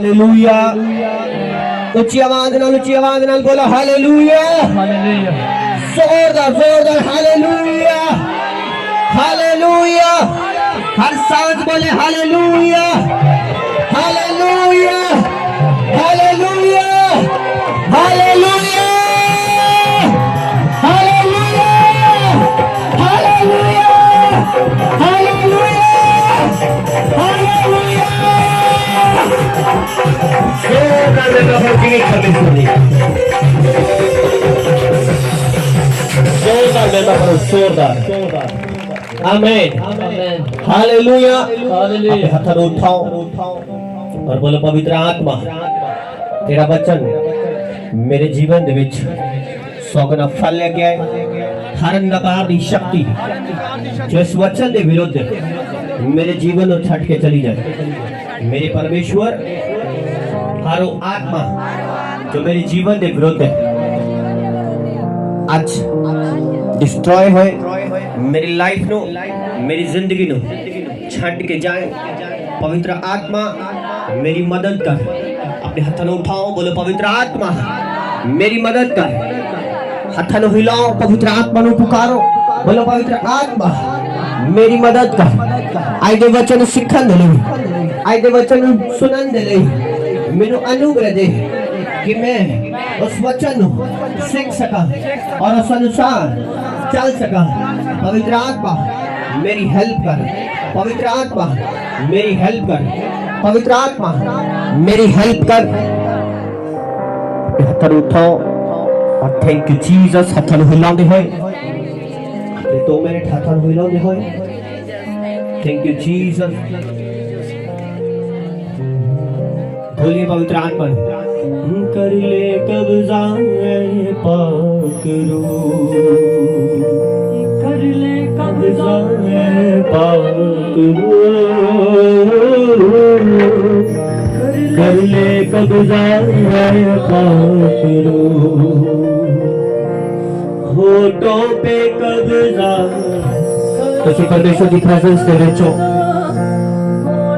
Hallelujah. ऊंची आवाज नाल बोलो हालेलुया। जोरदार जोरदार हालेलुया हालेलुया। हर सांस बोले hallelujah hallelujah hallelujah hallelujah hallelujah hallelujah hallelujah hallelujah. जोरदार देना होगी खबी सुनी। जोरदार देना करो जोरदार। आमीन हालेलुया हालेलुया। हाथ उठाओ और बोलो पवित्र आत्मा तेरा वचन मेरे जीवन दे विच 100 गुना फल लेके आए। हर अंधकार दी शक्ति जो इस वचन दे विरुद्ध मेरे जीवन को छट के चली जाए। मेरे परमेश्वर हर वो आत्मा जो मेरे जीवन दे विरुद्ध आज डिस्ट्रॉय होए, मेरी लाइफ नो मेरी जिंदगी नो छट के जाए। पवित्र आत्मा मेरी मदद कर। अपने हाथों उठाओ बोलो पवित्र आत्मा मेरी मदद कर। हाथों हिलाओ पवित्र आत्मा नु पुकारो बोलो पवित्र आत्मा मेरी मदद कर। आई दे वचन सिखन दे ले, आई दे वचन सुनन दे ले। मेनू अनुग्रह दे कि मैं उस वचन सीख सका और उस अनुसार चल सका। पवित्र आत्मा मेरी हेल्प कर। पवित्र आत्मा मेरी हेल्प कर। पवित्र आत्मा मेरी हेल्प कर। हाथ उठाओ और थैंक यू जीसस। हाथ हिलाते होए 2 मिनट हाथ हिलाते होए। Thank you Jesus. बोलिए पवित्र आत्मा कर ले कब्जा पाक रूह, कर ले कब्जा पाक रूह, कर ले कब्जा पाक रूह, होठों पे कब्जा। तुसी परमेश्वर की प्रेजेंस दे विच हो,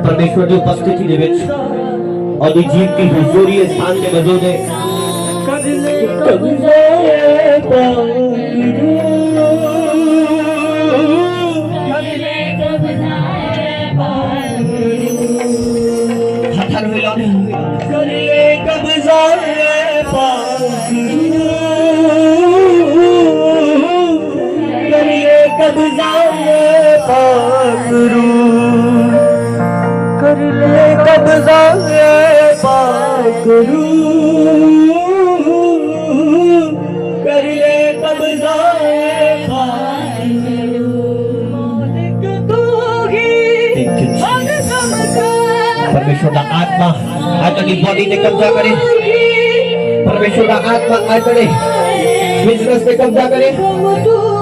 परमेश्वर की उपस्थिति दे विच और जीव की हुजूरी स्थान के मौजूद है। कर ले कब्जा पाक रूह, कर ले कब्जा पाक रूह। परमेश्वर का आत्मा आज तेरी बॉडी ने कब्जा करे। परमेश्वर का आत्मा आज तेरे बिजनेस पे कब्जा करे।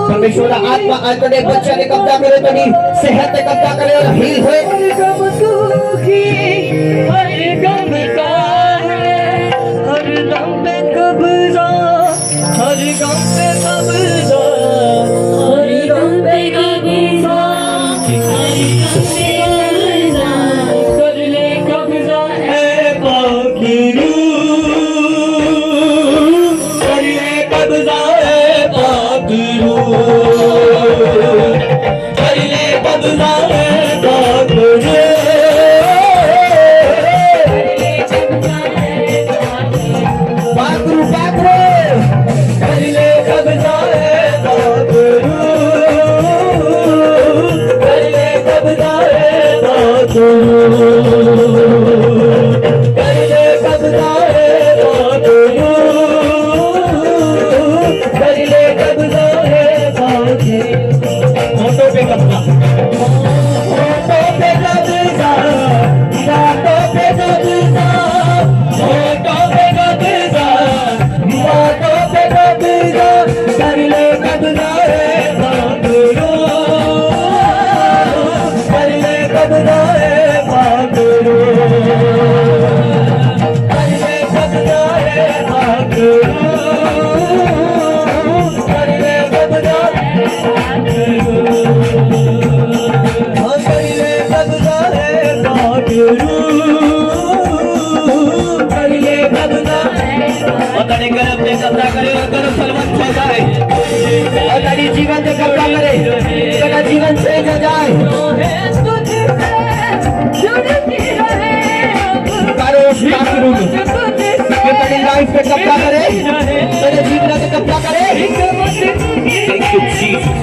परमेश्वर का आत्मा आज तेरे बच्चे ने कब्जा करे, तेरी सेहत पे कब्जा करे और हील होए। कब्जा करे और तेरा फलवंत हो जाए और तेरी जीवन पे कब्जा करे तेरा जीवन चेंज हो जाए कि तेरी लाइफ पे कब्जा करे तेरे जीवन पे कब्जा करे Thank you, Jesus.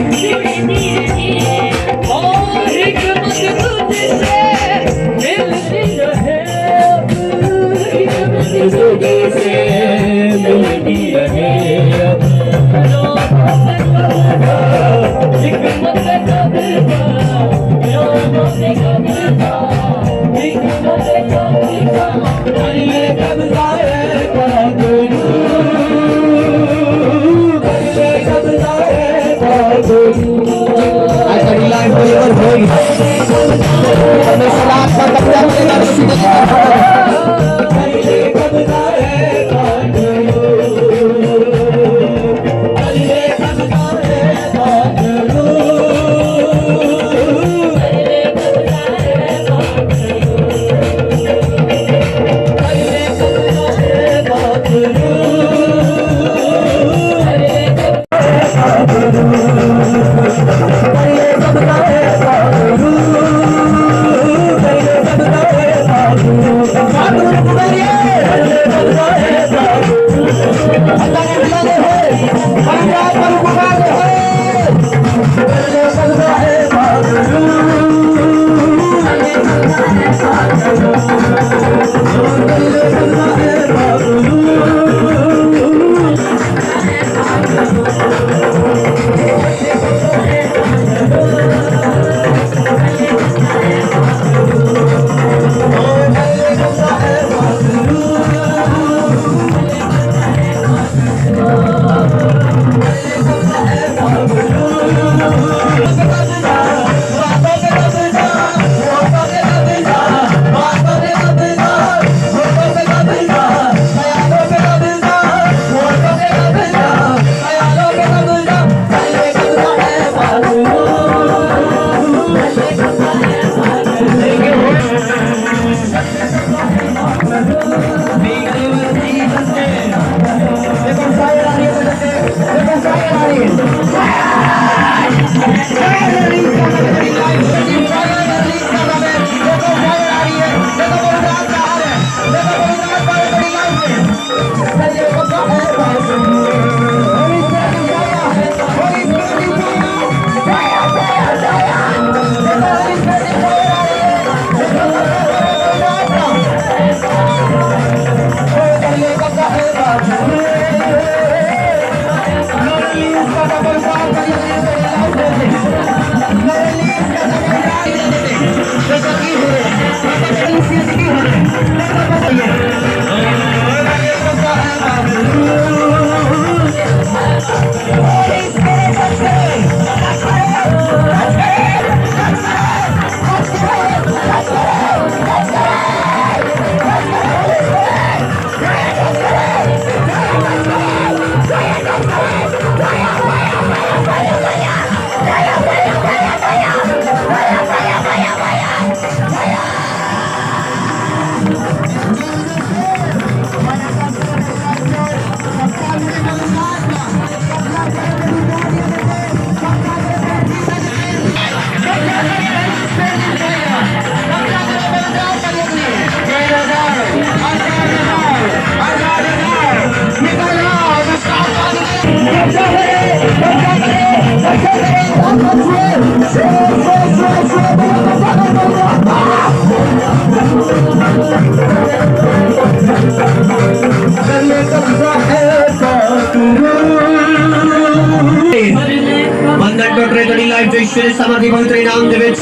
ईश्वर समर्थी पवित्र नाम दे विच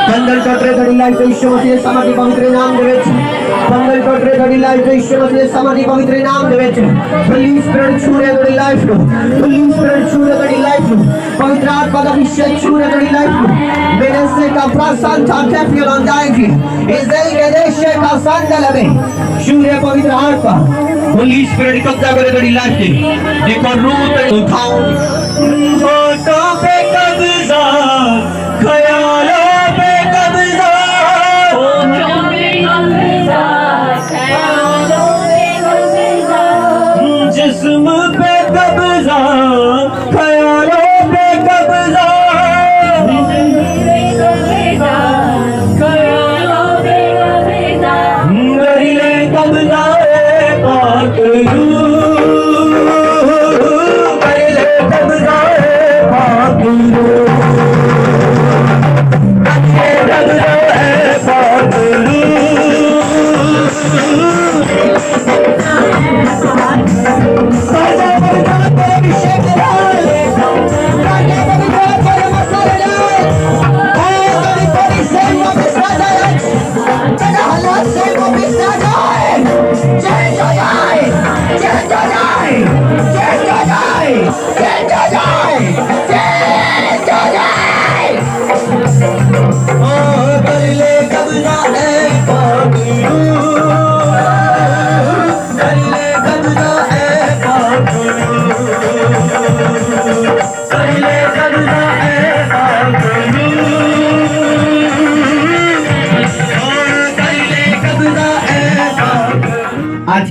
बंधन टोटरे तड़ी लाइफ तो ईश्वर मसीह समर्थी पवित्र नाम दे विच बंधन टोटरे तड़ी लाइफ तो ईश्वर मसीह समर्थी पवित्र नाम दे विच होली स्पिरिट छूरे तड़ी लाइफ नो होली स्पिरिट छूरे तड़ी लाइफ नो पवित्र आत्मा का अभिषेक छूरे तड़ी लाइफ नो मेरे से का प्रसन्न था कैफियन ऑन जाएगी इज़राइल के देश का संदल में छूरे पवित्र आत्मा होली स्पिरिट कब्जा करे तड़ी लाइफ की देखो रूह उठाओ फोटो पे कब्जा ख्यालों पे कब्जा जिस्म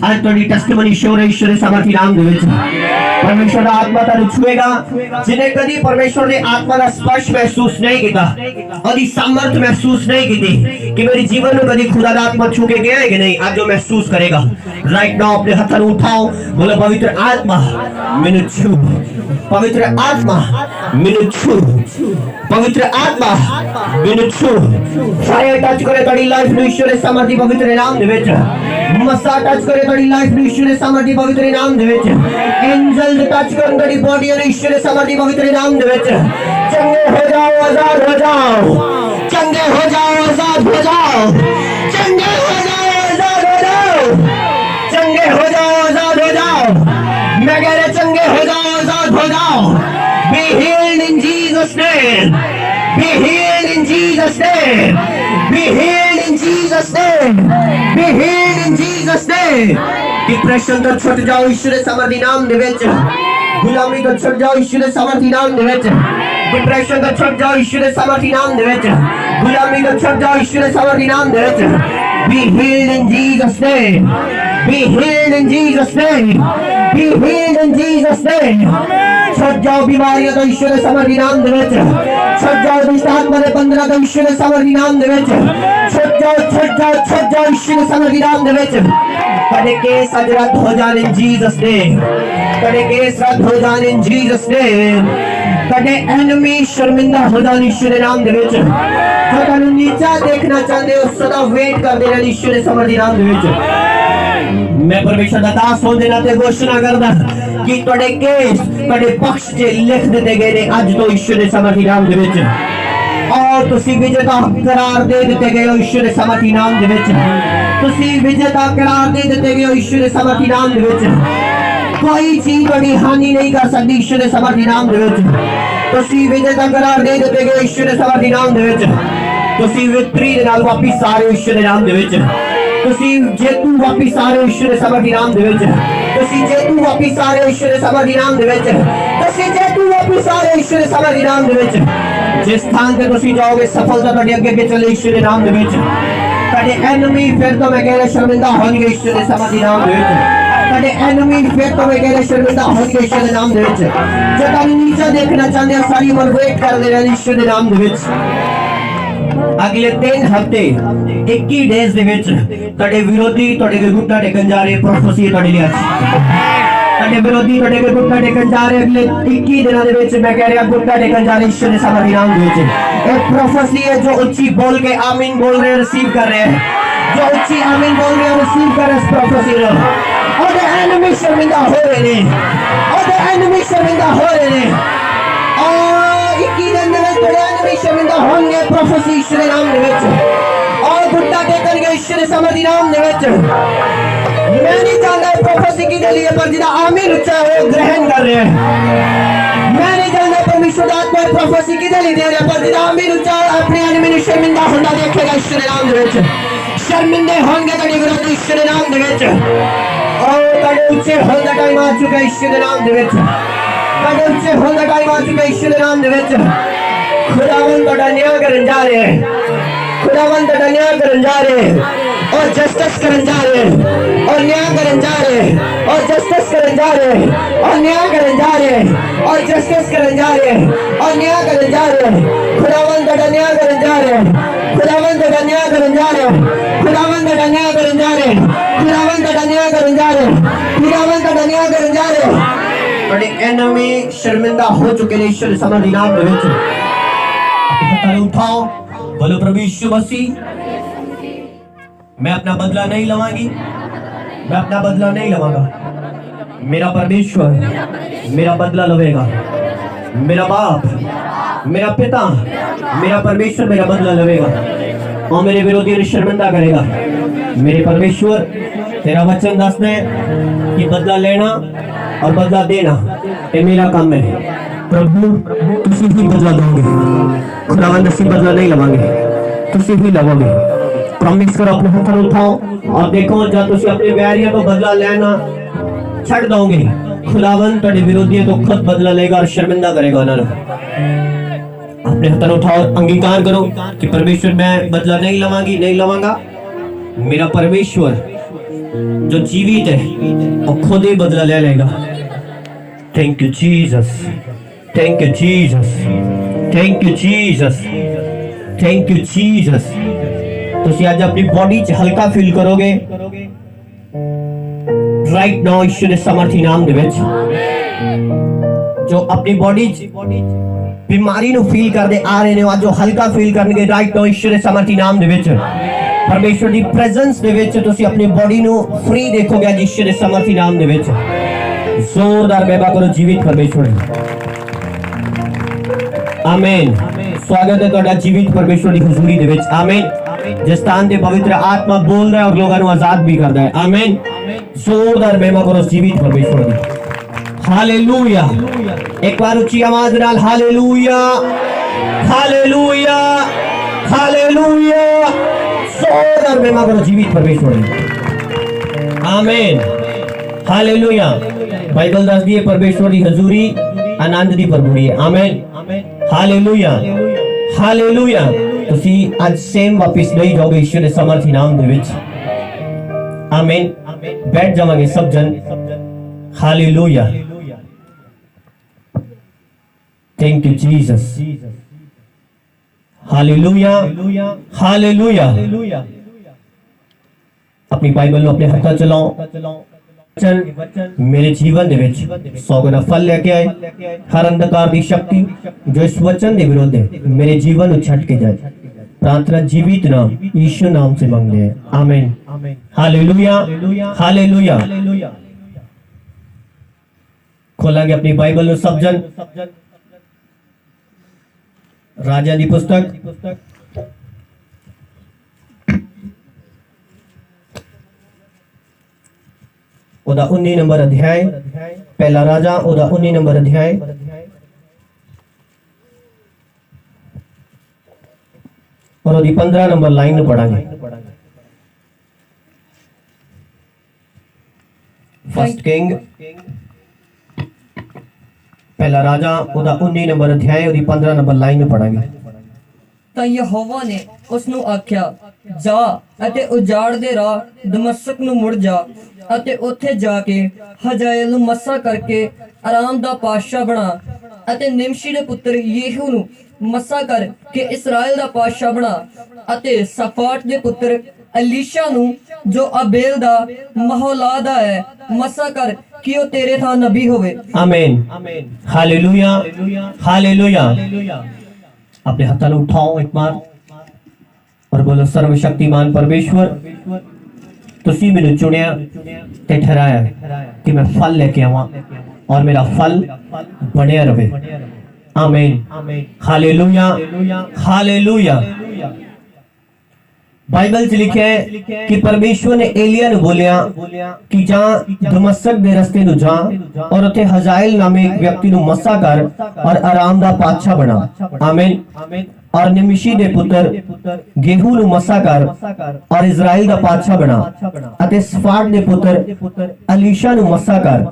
आज थोड़ी टेस्टिमनी ईश्वर सामर्थ्य नाम दे विच परमेश्वर दा आत्मा तानु छुएगा जिन्हें कदी परमेश्वर ने आत्मा का स्पर्श महसूस नहीं किया और सामर्थ्य महसूस नहीं की कि मेरे जीवन में कदी खुदा दा आत्मा छू के गया है कि नहीं, आज जो महसूस करेगा राइट नाउ अपने हाथ उठाओ, बोलो पवित्र आत्मा मैंने छू, पवित्र आत्मा मैंने छू, पवित्र आत्मा मैंने छू। फायर टच करे तड़ी लाइफ नु ईश्वर सामर्थ्य पवित्र नाम दे विच, मसा टच करे तड़ी लाइफ नु ईश्वर सामर्थ्य पवित्र नाम दे विच, एंजल टच करे तड़ी बॉडी नु ईश्वर सामर्थ्य पवित्र नाम दे विच। चंगे हो जाओ, आजाद हो जाओ, चंगे हो जाओ, आजाद हो जाओ, चंगे हो जाओ, आजाद हो जाओ, चंगे हो जाओ, आजाद हो जाओ। मैं कह रहा चंगे हो जाओ, आजाद हो जाओ। Be healed in Jesus name, be healed in Jesus name, be healed in Jesus name, be healed in Jesus name। Depression तो छुट जाओ ईश्वर सामर्थ्य नाम दे विच, गुलामी तो छुट जाओ ईश्वर सामर्थ्य नाम दे विच, डिप्रेशन तो छुट जाओ ईश्वर सामर्थ्य नाम दे विच, गुलामी तो छुट जाओ ईश्वर सामर्थ्य नाम दे विच। Be healed in Jesus name, be healed in Jesus name, be healed in Jesus name। छुट जाओ बीमारियां तो ईश्वर सामर्थ्य नाम दे विच, छुट जाओ दुष्ट आत्मा ने बंधना तो ईश्वर सामर्थ्य नाम दे विच, छुट जाओ ईश्वर सामर्थ्य नाम दे विच। कदे केस आज रद्द हो जाने in Jesus name, कदे केस रद्द हो जाने in Jesus name, कदे एनिमी शर्मिंदा हो जाने ईश्वर नाम दे विच। जो तुम नीचा देखना चाहते हो सदा वेट कर देना ईश्वर सामर्थ्य नाम दे विच। मैं परमेश्वर दा दास होने दे नाते घोषणा करदा कि तोड़े केस तोड़े पक्ष च लिख दिते गए ने आज तो ईश्वर सामर्थ्य नाम दे विच, और तुसी विजेता करार दे दिते गए हो ईश्वर सामर्थ्य नाम दे विच, तुसी विजेता करार दे दिते गए हो ईश्वर सामर्थ्य नाम दे विच। कोई चीज बड़ी हानि नहीं कर सकती ईश्वर सामर्थ्य नाम दे विच, तुसी विजेता करार दे दिते गए ईश्वर सामर्थ्य नाम दे विच। तुसी विक्ट्री दे नाल वापस आ रहे हो ईश्वर नाम दे विच, तुसी जेतू वापस आ रहे हो ईश्वर सामर्थ्य नाम दे विच, तुसी जेतू वापस आ रहे हो ईश्वर सामर्थ्य नाम दे विच, तुसी जेतू वापस आ रहे हो ईश्वर सामर्थ्य नाम दे विच। जिस स्थान पे तुसी जाओगे सफलता ਤੁਹਾਡੇ ਅੱਗੇ चले ईश्वर नाम दे विच। ਤੁਹਾਡੇ एनिमी फिर तो मैं कह रहा शर्मिंदा होंगे ईश्वर सामर्थ्य नाम दे विच, ਤੁਹਾਡੇ एनिमी फिर तो मैं कह रहा शर्मिंदा होंगे ईश्वर नाम दे विच। जो तुम नीचा देखना चाहते हो सारी उम्र वेट कर देना ईश्वर नाम दे विच। अगले 3 हफ्ते 21 डेज दे विच ਤੁਹਾਡੇ ਵਿਰੋਧੀ ਤੁਹਾਡੇ ਦੇ ਗੁੱਟਾ ਟੇਕਣ ਜਾ ਰਹੇ ਪ੍ਰੋਫੈਸੀ ਤੁਹਾਡੇ ਲਈ ਅੱਜ ਤੁਹਾਡੇ ਵਿਰੋਧੀ ਤੁਹਾਡੇ ਦੇ ਗੁੱਟਾ ਟੇਕਣ ਜਾ ਰਹੇ ਅਗਲੇ 21 ਦਿਨਾਂ ਦੇ ਵਿੱਚ मैं कह रहा गुट्टा टेकन जा रहे ईश्वर सामर्थ्य नाम दे विच। एक प्रोफेसी है जो उच्ची बोल के आमीन बोल रहे हैं, रिसीव कर रहे हैं, जो उच्ची आमीन बोल रहे हैं रिसीव कर रहे हैं इस प्रोफेसी को। और द एनिमी शर्मिंदा हो रहे हैं, और द एनिमी शर्मिंदा हो रहे हैं, और 21 दिन ਦੇ ਵਿੱਚ ਤੁਹਾਡੇ एनिमी शर्मिंदा होंगे प्रोफेसी ईश्वर नाम दे विच, और गुट्टा टेकन के ईश्वर सामर्थ्य नाम दे विच। मैं नहीं जानता प्रोफेसी के लिए पर जिदा आमीन उच्चा है वो ग्रहण कर रहे हैं। मैं नहीं जानता परमेश्वर आत्मा प्रोफेसी के लिए दे रहा पर जिदा आमीन उच्चा अपने एनिमी ने शर्मिंदा होना देखेगा ईश्वर नाम दे विच। शर्मिंदे होंगे तेरे विरुद्ध ईश्वर नाम दे विच, और तेरे ऊंचे होने का टाइम आ चुका ईश्वर नाम दे विच, तेरे ऊंचे होने का टाइम आ चुका ईश्वर नाम दे विच। खुदावंद तेरा न्याय करन जा रहे हैं, खुदावंद तेरा न्याय करन जा रहे हैं, और जस्टिस करन जा रहे हैं, और न्याय करन जा रहे हैं, और जस्टिस करन जा रहे हैं, और न्याय करन जा रहे हैं, और जस्टिस करन जा रहे हैं, और न्याय करन जा रहे हैं। खुदावंद तेरा न्याय करन जा रहे हैं, खुदावंद तेरा न्याय करन जा रहे हैं, खुदावंद तेरा न्याय करन जा रहे हैं, खुदावंद तेरा न्याय करन जा रहे हैं, खुदावंद तेरा न्याय करन जा रहे हैं। ਤੁਹਾਡੇ ਐਨਮੀ ਸ਼ਰਮਿੰਦਾ ਹੋ ਚੁੱਕੇ ਨੇ ਈਸ਼ਵਰ ਦੇ ਸਮਰਥੀ ਨਾਮ ਦੇ ਵਿੱਚ हथों उठाओ बोलो प्रभु यीशु मसीह मैं अपना बदला नहीं लवांगी मैं अपना बदला नहीं लवांगा मेरा परमेश्वर मेरा बदला लवेगा मेरा बाप मेरा पिता मेरा परमेश्वर मेरा बदला लवेगा और मेरे विरोधी को शर्मिंदा करेगा मेरे परमेश्वर तेरा वचन दसदा है कि बदला लेना और बदला देना ये मेरा काम है प्रभु तुसी ही बदला दोगे खुदावंद असीं बदला नहीं लवांगे तुसी ही लवोगे प्रॉमिस करो अपने हाथ उठाओ और देखो जब तुसी अपने वैरियों को बदला लेना छड़ दोगे खुदावंद तेरे विरोधियों को खुद बदला लेगा और शर्मिंदा करेगा उन्हें अपने हाथ उठाओ अंगीकार करो कि परमेश्वर मैं बदला नहीं लवांगी नहीं लवांगा मेरा परमेश्वर जो जीवित है वो खुद ही बदला ले लेगा thank you Jesus thank you Jesus thank you Jesus thank you Jesus ਤੁਸੀਂ ਅੱਜ ਆਪਣੀ ਬੋਡੀ 'ਚ ਹਲਕਾ ਫੀਲ ਕਰੋਗੇ ਰਾਈਟ ਨਾਓ ਈਸ਼ਵਰ ਦੇ ਸਮਰਥੀ ਨਾਮ ਦੇ ਵਿੱਚ ਜੋ ਆਪਣੀ ਬੋਡੀ 'ਚ ਬਿਮਾਰੀ ਨੂੰ ਫੀਲ ਕਰਦੇ ਆ ਰਹੇ ਨੇ ਅੱਜ ਉਹ ਹਲਕਾ ਫੀਲ ਕਰਨਗੇ ਰਾਈਟ ਨਾਓ ਈਸ਼ਵਰ ਦੇ ਸਮਰਥੀ ਨਾਮ ਦੇ ਵਿੱਚ ਪਰਮੇਸ਼ਵਰ ਦੀ ਪ੍ਰੈਜ਼ੈਂਸ ਦੇ ਵਿੱਚ ਤੁਸੀਂ ਆਪਣੀ ਬੋਡੀ ਨੂੰ ਫ੍ਰੀ ਦੇਖੋਗੇ ਅੱਜ ਈਸ਼ਵਰ ਦੇ ਸਮਰਥੀ ਨਾਮ ਦੇ ਵਿੱਚ ਜ਼ੋਰਦਾਰ ਬੇਬਾ ਕਰੋ ਜੀਵਿਤ ਪਰਮੇਸ਼ਵਰ आमीन स्वागत है ਤੁਹਾਡਾ जीवित परमेश्वर की हुजूरी ਦੇ ਵਿੱਚ आमीन जिस स्थान ਦੇ पवित्र आत्मा बोल रहा है और लोगों को आजाद भी करता है आमीन जोरदार महिमा करो जीवित परमेश्वर की हालेलुया एक बार ऊंची आवाज नाल हालेलुया हालेलुया हालेलुया जोरदार महिमा करो जीवित परमेश्वर की आमीन हालेलुया बाइबल दस दी है परमेश्वर की हुजूरी आनंद दी प्रभुड़ी है आमीन हालेलुया हालेलुया ਤੁਸੀਂ ਅੱਜ ਸੇਮ ਵਾਪਸ ਨਹੀਂ ਜਾਓਗੇ ਈਸ਼ਵਰ ਦੇ ਸਮਰਥੀ ਨਾਮ ਦੇ ਵਿੱਚ ਆਮੀਨ ਬੈਠ ਜਾਵਾਂਗੇ ਸਭ ਜਨ hallelujah thank you Jesus hallelujah hallelujah ਆਪਣੀ ਬਾਈਬਲ ਨੂੰ ਆਪਣੇ ਹੱਥਾਂ 'ਚ ਲਾਓ मेरे जीवन दे विच 100 गुना फल लेके आए हर अंधकार दी शक्ति जो इस वचन दे विरोध है मेरे जीवन को छट के जाए प्रार्थना जीवित नाम यीशु नाम से मांगते हैं आमीन हालेलुया हालेलुया खोलांगे अपनी बाइबल नु सब जन राजा दी पुस्तक ओदा 19 नंबर अध्याय पहला राजा ओदा 19 नंबर अध्याय और ओदी 15 नंबर लाइन पढ़ांगे फर्स्ट किंग पहला राजा ओदा 19 नंबर अध्याय ओदी 15 नंबर लाइन पढ़ांगे ਤਾਂ ਯਹੋਵਾ ਨੇ ਉਸ ਨੂੰ ਆਖਿਆ ਜਾ ਅਤੇ ਉਜਾੜ ਦੇ ਰਾਹ ਦਮਸ਼ਕ ਨੂੰ ਮੁੜ ਜਾ ਅਤੇ ਉੱਥੇ ਜਾ ਕੇ ਹਜ਼ਾਇਲ ਨੂੰ ਮੱਸਾ ਕਰਕੇ ਆਰਾਮ ਦਾ ਪਾਤਸ਼ਾਹ ਬਣਾ ਅਤੇ ਨਿਮਸ਼ੀ ਦੇ ਪੁੱਤਰ ਯੇਹੂ ਨੂੰ ਮੱਸਾ ਕਰ ਕੇ ਇਸਰਾਇਲ ਦਾ ਪਾਤਸ਼ਾਹ ਬਣਾ ਅਤੇ ਸਫਾਟ ਦੇ ਪੁੱਤਰ ਅਲੀਸ਼ਾ ਨੂੰ ਜੋ ਅਬੇਲ ਦਾ ਮਹੌਲਾ ਦਾ ਹੈ ਮੱਸਾ ਕਰ ਕਿ ਉਹ ਤੇਰੇ ਥਾਂ ਨਬੀ ਹੋਵੇ आमीन हालेलुया हालेलुया अपने हाथों को उठाओ एक बार और बोलो सर्वशक्तिमान परमेश्वर तुसी मैंने चुनिया ते ठहराया कि मैं फल लेके आवा और मेरा फल बने रहे आमीन हालेलुया हालेलुया बाइबल च लिखे है कि परमेश्वर ने एलिया ने बोलिया कि जा दमश्क दे रस्ते नु जा और उथे हजाइल नामे एक व्यक्ति नु मसा कर और आराम दा पातशाह बना आमीन और निमिशी दे पुत्र गेहू नु मसा कर और इजराइल दा पातशाह बना अते सफाट दे पुत्र अलीशा नु मसा कर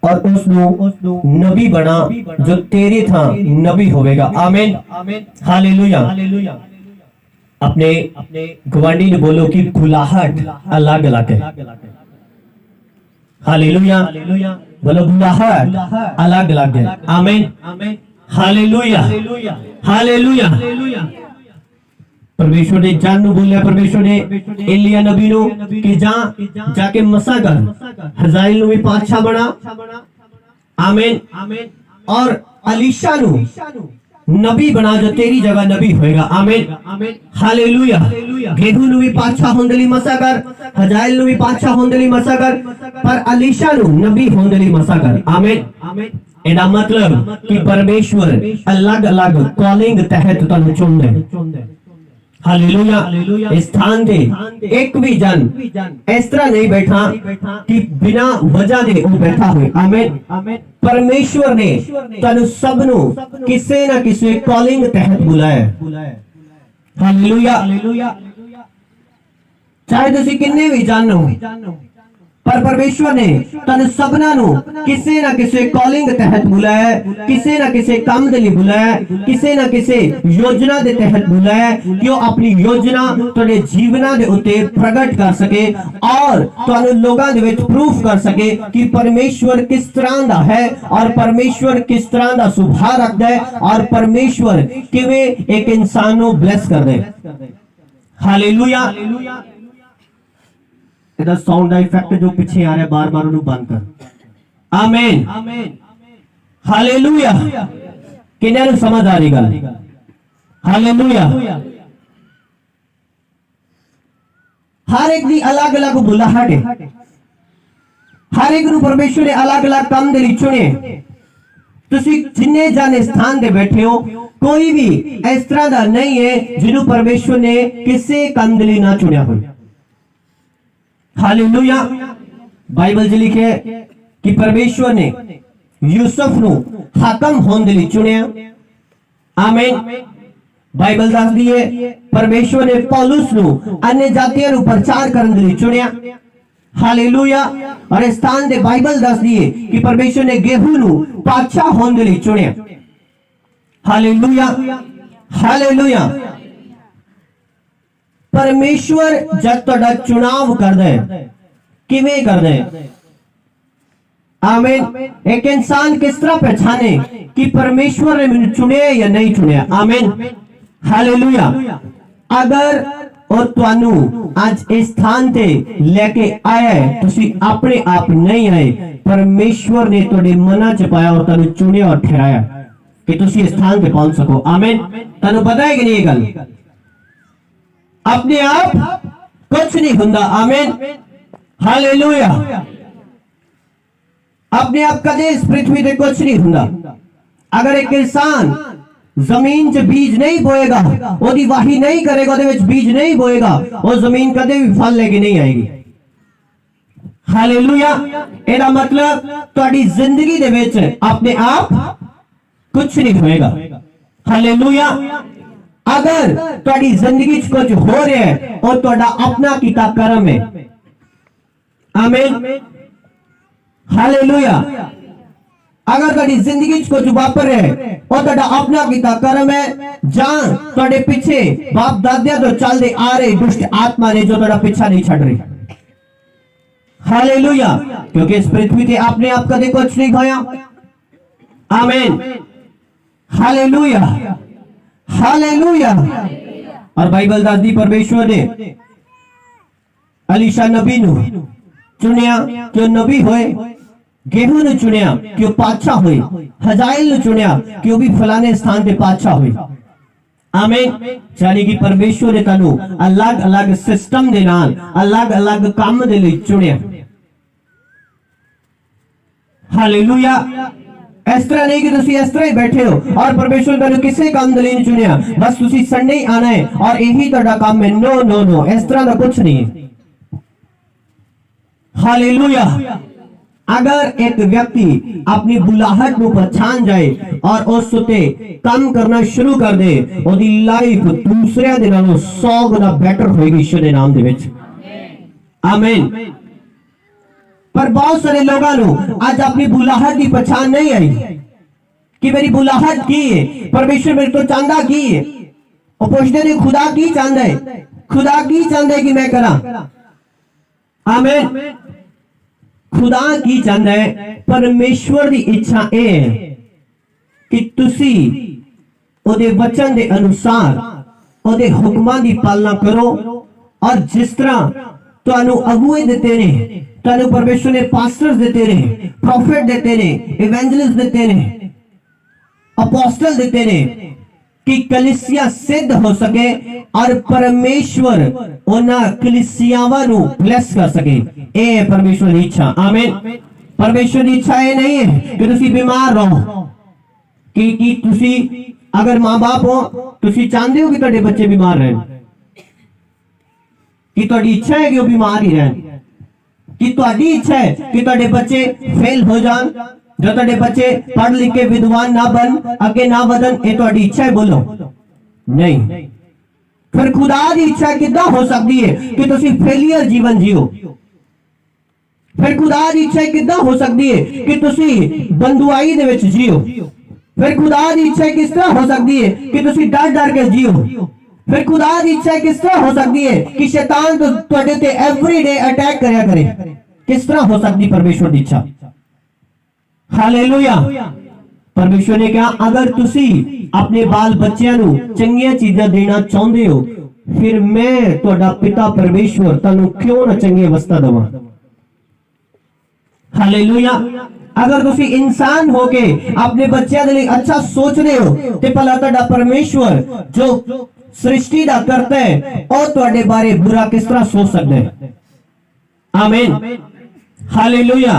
और उसनु नबी बना जो तेरे था नबी होवेगा आमीन हालेलुया अपने गवांडी ने बोलो कि बुलाहट अलग अलग है हालेलुया बोलो बुलाहट अलग अलग है आमीन हालेलुया हालेलुया परमेश्वर ने जान नु बोलिया परमेश्वर ने एलिया नबी नु कि जा जाके मसा कर हजाइल नु भी पातशाह बना आमीन। और अलीशा नु नबी बना जो तेरी जगह नबी होएगा। आमीन हालेलुया। गेहूं नु भी पाछा होंदली मसा कर, हजाइल नु भी पाछा होंदली मसा कर, पर अलीशा नु नबी होंदली मसा कर। आमीन। एदा मतलब कि परमेश्वर अलग अलग कॉलिंग तहत तनु चुनदे। हालेलुया। इस स्थान दे एक भी जन इस तरह नहीं बैठा कि बिना वजह दे वो बैठा हुए। आमीन। परमेश्वर ने तनु सबनु किसी ना किसी कॉलिंग तहत बुलाया। हालेलुया। चाहे तुसी किन्ने भी जानो, पर परमेश्वर ने तन सबना नु किसी ना किसी कॉलिंग तहत बुलाया, किसी ना किसी काम दे लिए बुलाया, किसी ना किसी योजना दे तहत बुलाया कि वो अपनी योजना तुहाडे जीवना दे उत्ते प्रगट कर सके और तुहानू लोगां दे विच प्रूफ कर सके कि परमेश्वर किस तरह दा है और परमेश्वर किस तरह दा सुभाव रखदा है और परमेश्वर किवें एक इंसान नू ब्लेस करदा है। हालेलुया। इधर साउंड का इफेक्ट जो पीछे आ रहा है बार बार उन्हें बंद कर। आमीन हालेलुया। किन्ने नू समझ आ रही गल? हालेलुया। हर एक दी अलग अलग बुलाहट है, हर एक नू परमेश्वर ने अलग अलग काम दे लई चुने। तुसी जिन्ने जाने स्थान दे बैठे हो, कोई भी इस तरह दा नहीं है जिन्हों परमेश्वर ने किसी काम दे लई ना चुनिया हो। हालेलुया। बाइबल च लिखे कि परमेश्वर ने यूसुफ नु हाकम होने दे लई चुनिया। आमीन। बाइबल दस दी है परमेश्वर ने पौलुस नु अन्य जातियां नु प्रचार करने दे लई चुनिया। हालेलुया। और इस स्थान दे बाइबल दस दी है कि परमेश्वर ने गेहूं नु बादशाह होने दे लई चुनिया। हालेलुया। हालेलुया। परमेश्वर जब तुहाडा चुनाव करदा है किवें करदा है? आमीन। एक इंसान किस तरह पहचाने कि परमेश्वर ने मैंने चुनिया या नहीं चुनिया? आमीन हालेलुया। अगर और तुहानू आज इस स्थान ते लेके आया है, तुसी अपने आप नहीं आए, परमेश्वर ने तुहाडे मना च पाया और तुहानू चुनिया और ठहराया कि तुसी इस स्थान पे पहुंच सको। आमीन। तुहानू पता है कि नहीं ये गल? अपने आप कुछ नहीं हुंदा। आमीन हालेलुया। अपने आप कदे इस पृथ्वी पे कुछ नहीं हुंदा। अगर एक इंसान जमीन च बीज नहीं बोएगा, ओदी वाही नहीं करेगा, ओदे विच बीज नहीं बोएगा, वो जमीन कदे भी फल लेके नहीं आएगी। हालेलुया। एदा मतलब तुहाडी जिंदगी दे विच अपने आप कुछ नहीं होएगा। हालेलुया। अगर तुहाडी जिंदगी च कुछ हो रहा है और तुहाडा अपना कीता कर्म है। आमीन हालेलुया। अगर तुहाडी जिंदगी च कुछ वापर रहा है और तुहाडा अपना कीता कर्म है, जां तुहाडे पीछे बाप दादियां तो चलदे आ रहे दुष्ट आत्मा ने जो तुहाडा पीछा नहीं छड़ रही। हालेलुया। क्योंकि इस पृथ्वी पे अपने आप कदे कुछ नहीं खोया। आमीन हालेलुया। हालेलुया। और बाइबल दादी परमेश्वर ने अलीशा नबी नु चुनिया कि नबी होए, गेहूं ने चुनिया कि वो पातशाह होए, हजाइल ने चुनिया कि वो भी फलाने स्थान पे पातशाह होए। आमीन। यानी कि परमेश्वर ने तनु अलग अलग सिस्टम दे नाल अलग अलग काम दे लई चुनिया। हालेलुया। इस तरह नहीं कि तुसी इस तरह ही बैठे हो और परमेश्वर तुहानू किसी काम दे लई नहीं चुनिया, बस तुसी संडे ही आना है और यही तुहाडा काम है। नो नो नो, इस तरह का कुछ नहीं है। हालेलुया। अगर एक व्यक्ति अपनी बुलाहट को पहचान जाए और उस उते काम करना शुरू कर दे, ओदी लाइफ दूसरे दे नालों 100 गुना बेटर होएगी यीशु दे नाम दे विच। आमीन। पर बहुत सारे लोगों को आज अपनी बुलाहट की पहचान नहीं आई कि मेरी बुलाहट की है, परमेश्वर मेरे तो चाहता की है। और पूछते ने खुदा की चाहता है, खुदा की चाहता है कि मैं करा। आमीन। खुदा की चाहता है, परमेश्वर की इच्छा ए है कि तुसी ओदे वचन दे अनुसार ओदे हुक्मां दी पालना करो और जिस तरह ਤੁਹਾਨੂੰ ਅਗੂਏ ਦਿੱਤੇ ਨੇ, ਤੁਹਾਨੂੰ ਪਰਮੇਸ਼ਵਰ ਨੇ ਪਾਸਟਰਸ ਦਿੱਤੇ ਨੇ, ਪ੍ਰੋਫਿਟ ਦਿੱਤੇ ਨੇ, ਇਵੈਂਜਲਿਸਟ ਦਿੱਤੇ ਨੇ, ਅਪੋਸਟਲ ਦਿੱਤੇ ਨੇ कि कलिसिया सिद्ध हो सके और परमेश्वर उन्हां कलिसियावां नूं ब्लेस कर सके। ये है परमेश्वर की इच्छा। आमीन। परमेश्वर की इच्छा ये नहीं है कि तुसी बीमार रहो, कि तुसी अगर मां बाप हो तुसी चाहते हो कि तुहाडे बच्चे बीमार रहन, कि तुहाडी इच्छा है कि वो बीमार ही रहन, कि तुहाडी इच्छा है कि तुहाडे बच्चे फेल हो जान, जो तुहाडे बच्चे पढ़ लिख के विद्वान ना बन, अगे ना वधन, ये तुहाडी इच्छा है? बोलो नहीं। फिर खुदा की इच्छा किद्दां हो सकती है कि तुसी फेलियर जीवन जियो? फिर खुदा की इच्छा किद्दां हो सकती है कि तुसी बंदुआई दे विच जियो? फिर खुदा की इच्छा किस तरह हो सकती है कि तुसी डर डर के जियो? फिर खुदा की इच्छा किस तरह हो सकती है कि शैतान तुहाडे ते एवरी डे अटैक करया करे? किस तरह हो सकती परमेश्वर की इच्छा? हालेलुया। परमेश्वर ने कहा अगर तुसी अपने बाल बच्चों नूं चंगियां चीजां देना चाहते हो, फिर मैं तुहाडा पिता परमेश्वर तुहानूं क्यों ना चंगी अवस्था देवां। हालेलुया। अगर तुसी इंसान होके अपने बच्चों के लिए अच्छा सोच रहे हो ते भला तुहाडा परमेश्वर जो सृष्टि दा करता है और तुहाडे बारे बुरा किस तरह सोच सकता है? आमीन। हालेलुया।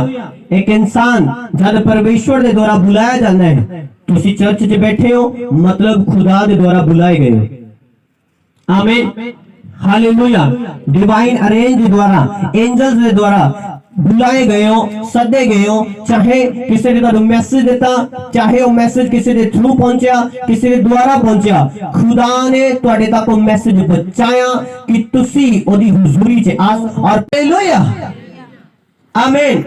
एक इंसान जब परमेश्वर के द्वारा बुलाया जाता है, तुसी चर्च च बैठे हो मतलब खुदा के द्वारा बुलाए गए हो। आमीन। हालेलुया। डिवाइन अरेंज के द्वारा, एंजल्स के द्वारा बुलाए गए हो, सदे गए हो। चाहे किसी ने तुहानूं मैसेज दिता, चाहे वो मैसेज किसी के थ्रू पहुंचा, किसी के द्वारा पहुंचा, खुदा ने तुहाडे तक वो मैसेज पहुंचाया कि तुसी ओदी हुजूरी च आ। और हालेलुया। आमीन।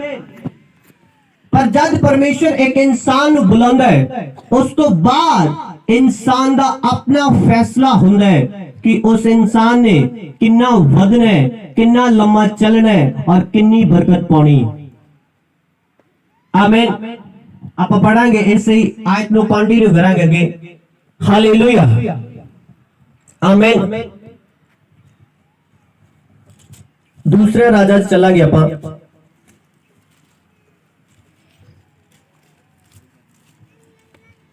पर जब परमेश्वर एक इंसान नूं बुलांदा है, उस तो बाद इंसान दा अपना फैसला हुंदा है कि उस इंसान ने किन्ना वधना है, किन्ना लम्मा चलना है और किन्नी बरकत पानी। आमीन। आप पढ़ांगे इसे आयत नूं कंटिन्यू करांगे अगे। हालेलुया। आमीन। दूसरे राजा चला गया आपा।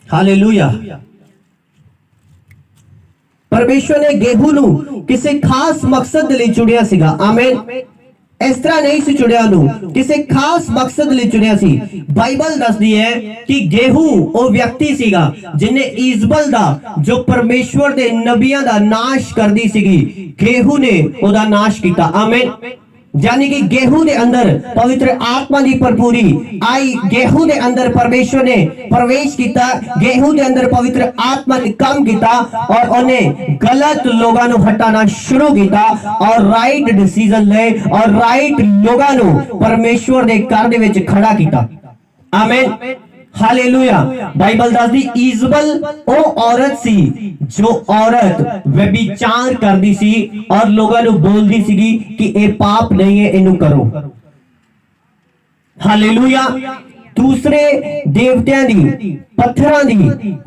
हालेलुया। परमेश्वर ने गेहूं नूं किसी खास मकसद लई चुनिया सीगा। आमीन। इस तरह नहीं सी चुनिया नूं, किसी खास मकसद लई चुनिया सी। बाइबल दसदी है कि गेहूं वो व्यक्ति सीगा जिन्ने ईजबल दा जो परमेश्वर दे नबियां दा नाश करदी सीगी, गेहूं ने ओदा नाश कीता। आमीन। यानी कि गेहूं के अंदर पवित्र आत्मा की भरपूरी आई, गेहूं के अंदर परमेश्वर ने प्रवेश किया, गेहूं के अंदर पवित्र आत्मा ने काम किया और उन्हें गलत लोगों को हटाना शुरू किया और राइट डिसीजन ले और राइट लोगों को परमेश्वर के घर दे विच खड़ा किया। आमीन। हालेलुया। बाइबल दसदी ईजबल ओ औरत सी जो औरत व्यभिचार करदी सी और लोगों को बोलदी सीगी कि ये पाप नहीं है, इनू करो। हालेलुया। दूसरे देवतियां दी, पत्थरां दी,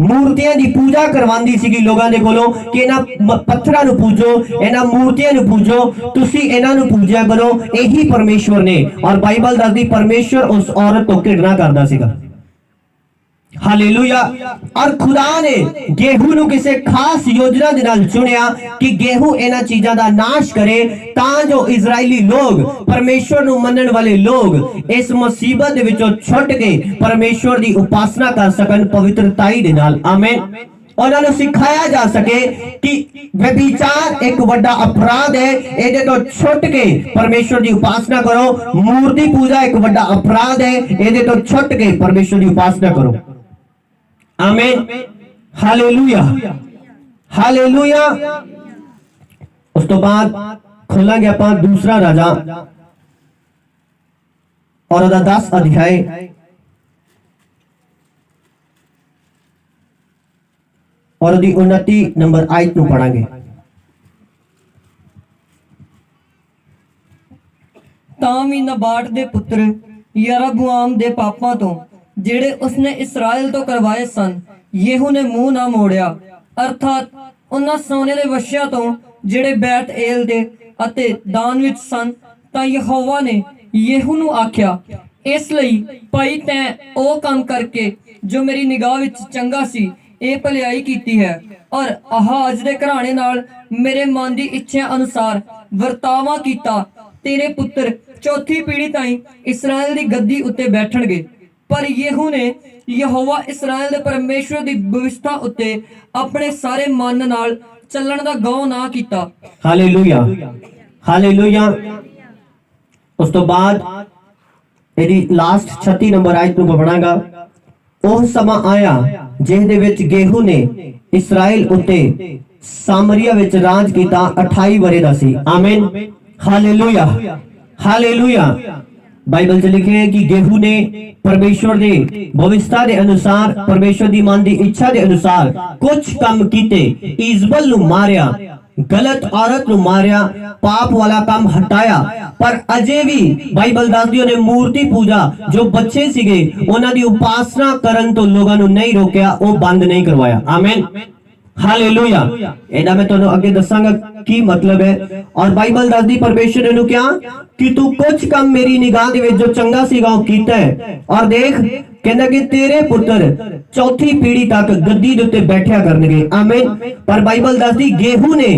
मूर्तियां दी पूजा करवांदी सीगी लोगों दे कोलों कि इन्हां पत्थरां नूं पूजो, इन्हां मूर्तियां नूं पूजो, तुसी इन्हां नूं पूजा करो, यही परमेश्वर ने। और बाइबल दसदी परमेश्वर उस औरत को घृणा करदा सीगा। हालेलुया। और खुदा ने गेहूं नूं किसी खास योजना दे नाल चुनिया कि गेहूं इन्हां चीजां दा नाश करे तां जो इजरायली लोग, परमेश्वर नूं मनण वाले लोग इस मुसीबत दे विचों छुट के परमेश्वर दी उपासना कर सकन पवित्रताई दे नाल। आमीन। उन्होंने सिखाया जा सके कि व्यभिचार एक बड़ा अपराध है, इहदे तो छुट के परमेश्वर की उपासना करो। मूर्ति पूजा एक बड़ा अपराध है, इहदे तो छुट के परमेश्वर की उपासना करो। आमीन। हालेलुया। हालेलुया। उस तो बाद खोलांगे अपन दूसरा राजा और 10 अध्याय और 29 नंबर आयत नूं पढ़ांगे। ਤਾਂ ਵੀ ਨਬਾਟ ਦੇ ਪੁੱਤਰ ਯਰਬੁਆਮ ਦੇ ਪਾਪਾਂ ਤੋਂ ਜਿਹੜੇ ਉਸਨੇ ਇਸਰਾਇਲ ਤੋਂ ਕਰਵਾਏ ਸਨ, ਯੇਹੂ ਨੇ ਮੂੰਹ ਨਾ ਮੋੜਿਆ, ਅਰਥਾਤ ਉਹਨਾਂ ਸੋਨੇ ਦੇ ਵਸ਼ਿਆਂ ਤੋਂ ਜਿਹੜੇ ਬੈਤ ਏਲ ਦੇ ਅਤੇ ਦਾਨ ਵਿੱਚ ਸਨ, ਤਾਂ ਯਹੋਵਾ ਨੇ ਯੇਹੂ ਨੂੰ ਆਖਿਆ, ਇਸ ਲਈ ਭਾਈ ਤੈਂ ਉਹ ਕੰਮ ਕਰਕੇ ਜੋ ਮੇਰੀ ਨਿਗਾਹ ਵਿੱਚ ਚੰਗਾ ਸੀ, ਇਹ ਭਲਾਈ ਕੀਤੀ ਹੈ, ਔਰ ਆਹਾਜ਼ ਦੇ ਘਰਾਣੇ ਨਾਲ ਮੇਰੇ ਮਨ ਦੀ ਇੱਛਾ ਅਨੁਸਾਰ ਵਰਤਾਵਾ ਕੀਤਾ। ਤੇਰੇ ਪੁੱਤਰ ਚੌਥੀ ਪੀੜ੍ਹੀ ਤਾਈਂ ਇਸਰਾਇਲ ਦੀ ਗੱਦੀ ਉੱਤੇ ਬੈਠਣਗੇ। ਪਰ ਯੇਹੂ ਨੇ ਯਹੋਵਾ ਇਸਰਾਇਲ ਦੇ ਪਰਮੇਸ਼ਵਰ ਦੀ ਵਿਵਸਥਾ ਉੱਤੇ ਆਪਣੇ ਸਾਰੇ ਮਨ ਨਾਲ ਚੱਲਣ ਦਾ ਗਹੁ ਨਾ ਕੀਤਾ। Hallelujah, hallelujah. ਉਸ ਤੋਂ ਬਾਅਦ ਇਹਦੀ ਲਾਸਟ 36 ਨੰਬਰ ਆਇਤ ਨੂੰ ਪੜਾਂਗਾ। ਉਹ ਸਮਾਂ ਆਇਆ ਜਿਸ ਦੇ ਵਿੱਚ ਗੇਹੂ ਨੇ ਇਸਰਾਇਲ ਉੱਤੇ ਸਾਮਰੀਆ ਵਿੱਚ ਰਾਜ ਕੀਤਾ, 28 ਵਰੇ ਦਾ ਸੀ। ਆਮੀਨ, ਹਾਲੇਲੂਇਆ, ਹਾਲੇਲੂਇਆ। ਬਾਈਬਲ 'ਚ ਲਿਖਿਆ ਹੈ ਕਿ ਗੇਹੂ ਨੇ परमेश्वर दे भविष्यता दे अनुसार, परमेश्वर दी मन दी इच्छा दे अनुसार कुछ काम कीते। इजबल नु मारिया, गलत औरत नु मारिया, पाप वाला काम हटाया। पर अजे भी बाइबल दसदी ने मूर्ति पूजा जो बच्चे सीगे उन्हां दी उपासना करन तो लोगां नु नहीं रोकिया, वो बंद नहीं करवाया। आमीन, हालेलुया। एदा मैं तुहानू अगे दसांगा की मतलब है। और बाइबल दसदी परमेश्वर ने क्या कि तू कुछ काम मेरी निगाह दे विच जो चंगा सीगा वो कीता है, और देख कहंदा कि तेरे पुत्र चौथी पीढ़ी तक गद्दी दे उत्ते बैठिया करनगे। आमीन। पर बाइबल दसदी गेहू ने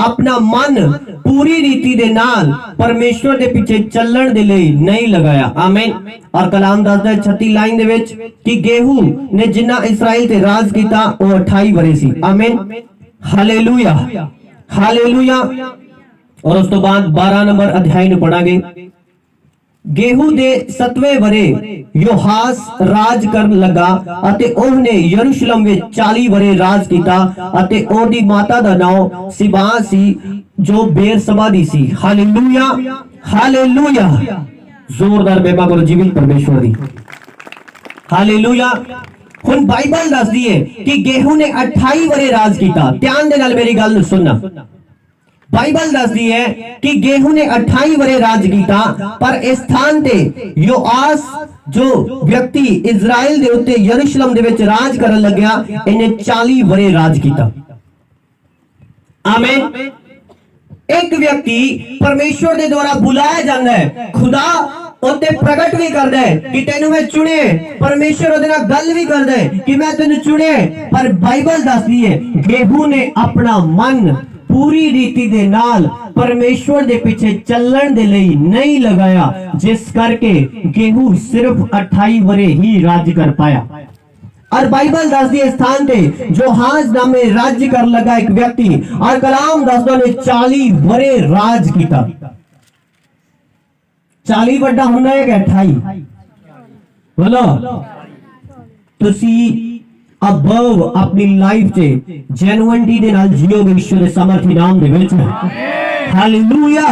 अपना मन पूरी रीति दे नाल परमेश्वर दे पीछे चलण दे लई नहीं लगाया। आमीन। और कलाम दसदा 36 लाइन दे विच कि गेहू ने जिन्ना इस्राएल ते राज कीता वो 28 वरे सी। आमीन, हालेलुया, हालेलुया। और उस तो बाद 12 नंबर अध्याय ਨੂੰ ਪੜਾਂਗੇ। गेहू दे 7वें वरे योहास राज करन लगा अते ओहने यरूशलेम विच 40 वरे राज कीता अते ओदी माता दा नाम सिबा सी जो बेरसबा दी सी। Hallelujah, hallelujah. जोरदार बेबा करो जीवित परमेश्वर दी। हालेलुया। हुन बाइबल दसदी है कि गेहू ने 28 वरे राज कीता। ध्यान दे नाल मेरी गल नु सुनना। बाइबल दसदी है कि गेहू ने 28 वरे राज कीता, पर इस स्थान ते योआस जो व्यक्ति इजराइल दे उत्ते यरूशलेम दे विच राज करन लगया, इन्हें 40 वरे राज कीता। आमीन। एक व्यक्ति परमेश्वर दे द्वारा बुलाया जाता है, खुदा उत्ते प्रगट भी करदा है कि तैनू मैं चुने। परमेश्वर उहदे नाल गल भी करदा है कि मैं तैनू चुने। पर बाइबल दसदी है गेहू ने अपना मन पूरी रीति दे नाल परमेश्वर दे पीछे चलण दे लई नहीं लगाया, जिस करके गेहू सिर्फ 28 वरे ही राज कर पाया। और बाइबल दसदी है स्थान ते जो हाज नामे राज्य कर लगा एक व्यक्ति, और कलाम दसदा ने 40 वरे राज कीता। 40 वड्डा हुंदा है कि 28? बोलो तुसी अबव अपनी लाइफ से जेन्युइनिटी दे नाल जियोगे ईश्वर दे सामर्थी नाम दे विच। हालेलुया।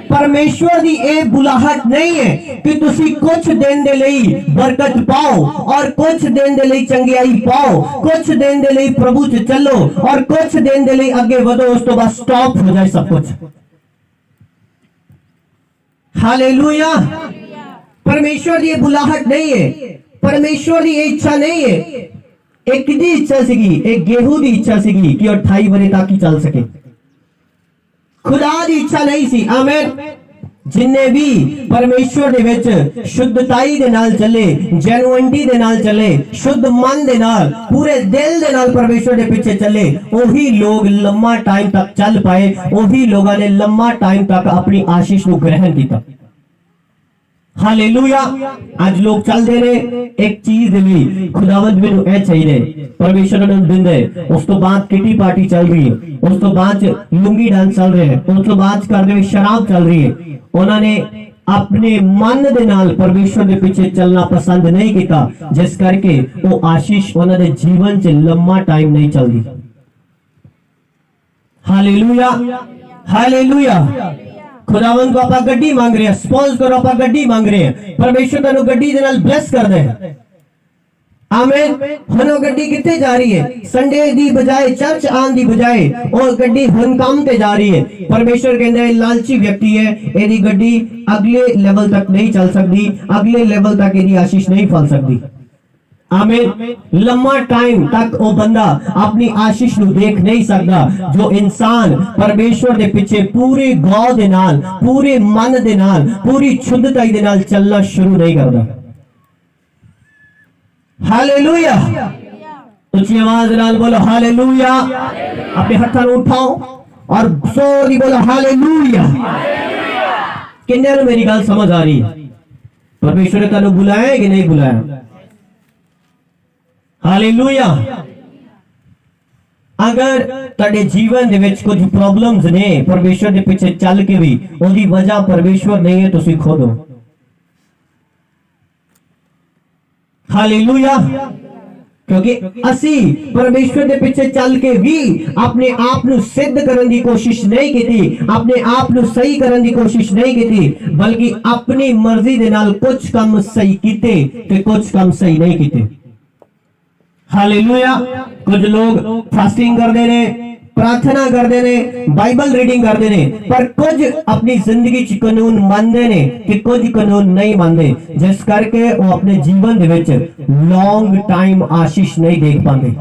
परमेश्वर दी ए बुलाहट नहीं है कि तुसी कुछ दिन दे लई बरकत पाओ और कुछ दिन दे लई चंगियाई पाओ, कुछ दिन दे लई प्रभु च चलो और कुछ दिन दे लई आगे बढ़ो, उस तो बाद स्टॉप हो जाए सब कुछ। हालेलुया। परमेश्वर दी बुलाहट नहीं है, परमेश्वर दी इच्छा नहीं है। एक दी इच्छा सीगी, एक गेहू दी इच्छा सीगी कि 28 वरे तक ही चल सके। खुदा दी इच्छा नहीं सी। आमीन। जिन्ने भी परमेश्वर दे विच शुद्धताई दे नाल चले, जेन्युइनिटी दे नाल चले, शुद्ध मन दे नाल, पूरे दिल दे नाल परमेश्वर दे पीछे चले, वही लोग लंबा टाइम तक चल पाए, वही लोगों ने लंबा टाइम तक अपनी आशीष को ग्रहण किया। हालेलुया। आज लोग चल दे रहे एक चीज दे लई, खुदावंद मैनू ए चाहिए, परमेश्वर ने दिंदा है। उस तो बाद किटी पार्टी चल रही है, उस तो बाद लुंगी डांस चल रहे हैं, उस तो बाद कर रहे शराब चल रही है। उन्होंने अपने मन दे नाल परमेश्वर दे पीछे चलना पसंद नहीं किया, जिस करके वो आशीष उन्होंने जीवन च लंबा टाइम नहीं चलती। Hallelujah, hallelujah. खुदावंद को आप गड्डी मांग रहे हैं, स्पॉन्स करो, आप गड्डी मांग रहे हैं, परमेश्वर तेनू गड्डी दे नाल ब्लेस कर दे। आमीन। हुन वो गड्डी किथे जा रही है? संडे दी बजाय, चर्च आन दी बजाय वो गड्डी हुन काम ते जा रही है। परमेश्वर कहंदा है लालची व्यक्ति है, एदी गड्डी अगले लेवल तक नहीं चल सकती, अगले लेवल तक एदी आशीष नहीं फल सकती। आमीन। लंबा टाइम तक वो बंदा अपनी आशीष ਨੂੰ देख नहीं सकता जो इंसान परमेश्वर ਦੇ ਪਿੱਛੇ पूरे गौर ਦੇ ਨਾਲ पूरे मन ਦੇ ਨਾਲ पूरी शुद्धताई ਦੇ ਨਾਲ ਚੱਲਣਾ शुरू नहीं करता। हालेलुया। उच्ची आवाज नाल बोलो हालेलुया। अपने हाथों को उठाओ और जोर बोलो हालेलुया। किन्ने ਨੂੰ मेरी गल समझ आ रही है? परमेश्वर ने तन्नू बुलाया है कि नहीं बुलाया? हालेलुया। अगर तेरे जीवन दे विच कुछ प्रॉब्लम्स ने परमेश्वर के पीछे चल के भी उसकी वजह परमेश्वर नहीं है, तुसी खुद हो। हालेलुया। क्योंकि असी परमेश्वर के पीछे चल के भी अपने आप को सिद्ध करने की कोशिश नहीं की, अपने आप को सही करने की कोशिश नहीं की, बल्कि अपनी मर्जी के नाल कुछ काम सही किते ते कुछ काम सही नहीं किते। हालेलुया। कुछ लोग फास्टिंग करते ने, प्रार्थना करते ने, बाइबल रीडिंग करते ने, पर कुछ अपनी जिंदगी च कानून मानते ने कि कुछ कानून नहीं मानते, जिस करके वो अपने जीवन दे विच लॉन्ग टाइम आशीष नहीं देख पाते।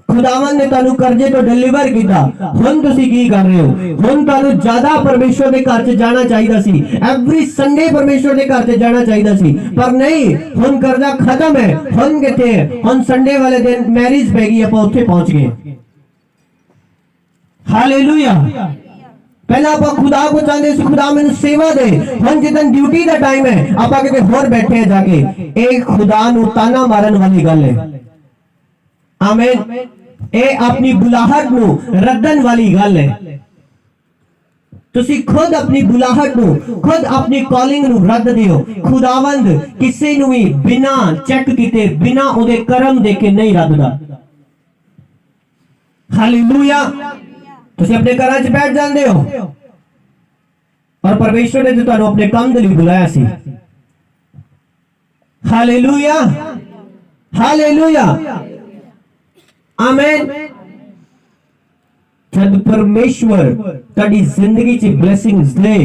खुदावन ने तानू कर्जे तो डिलीवर किया, हुण तुसी की कर रहे हो? हुण तानू ज्यादा परमेश्वर के घर च जाना चाहिए सी, एवरी संडे परमेश्वर के घर च जाना चाहिए सी, पर नहीं, हुण कर्जा खत्म है। हुण किथे है? हुण संडे वाले दिन मैरिज पै गई, आपां उत्थे पहुंच गए। हालेलुया। पहला आप खुदा को चाहते खुदा मैंने सेवा दे, हम जितन ड्यूटी का टाइम है आप किते होर बैठे हैं जाके, एक खुदा नु ताना मारन वाली गल है। आमीन। ए अपनी बुलाहट नु रद्दन वाली गल है। तुसी खुद अपनी बुलाहट नु, खुद अपनी कॉलिंग नु रद्द दियो। खुदावंद किसी नु भी बिना चेक कीते, बिना ओदे कर्म देखे नहीं रद्ददा। हालेलुया। तुसी अपने घरां च बैठ जांदे हो और परमेश्वर ने जो तुहानू अपने काम दे लई बुलाया सी। हालेलुया। हालेलुया। आमीन। जब परमेश्वर तुहाडी जिंदगी च ब्लेसिंग्स दे,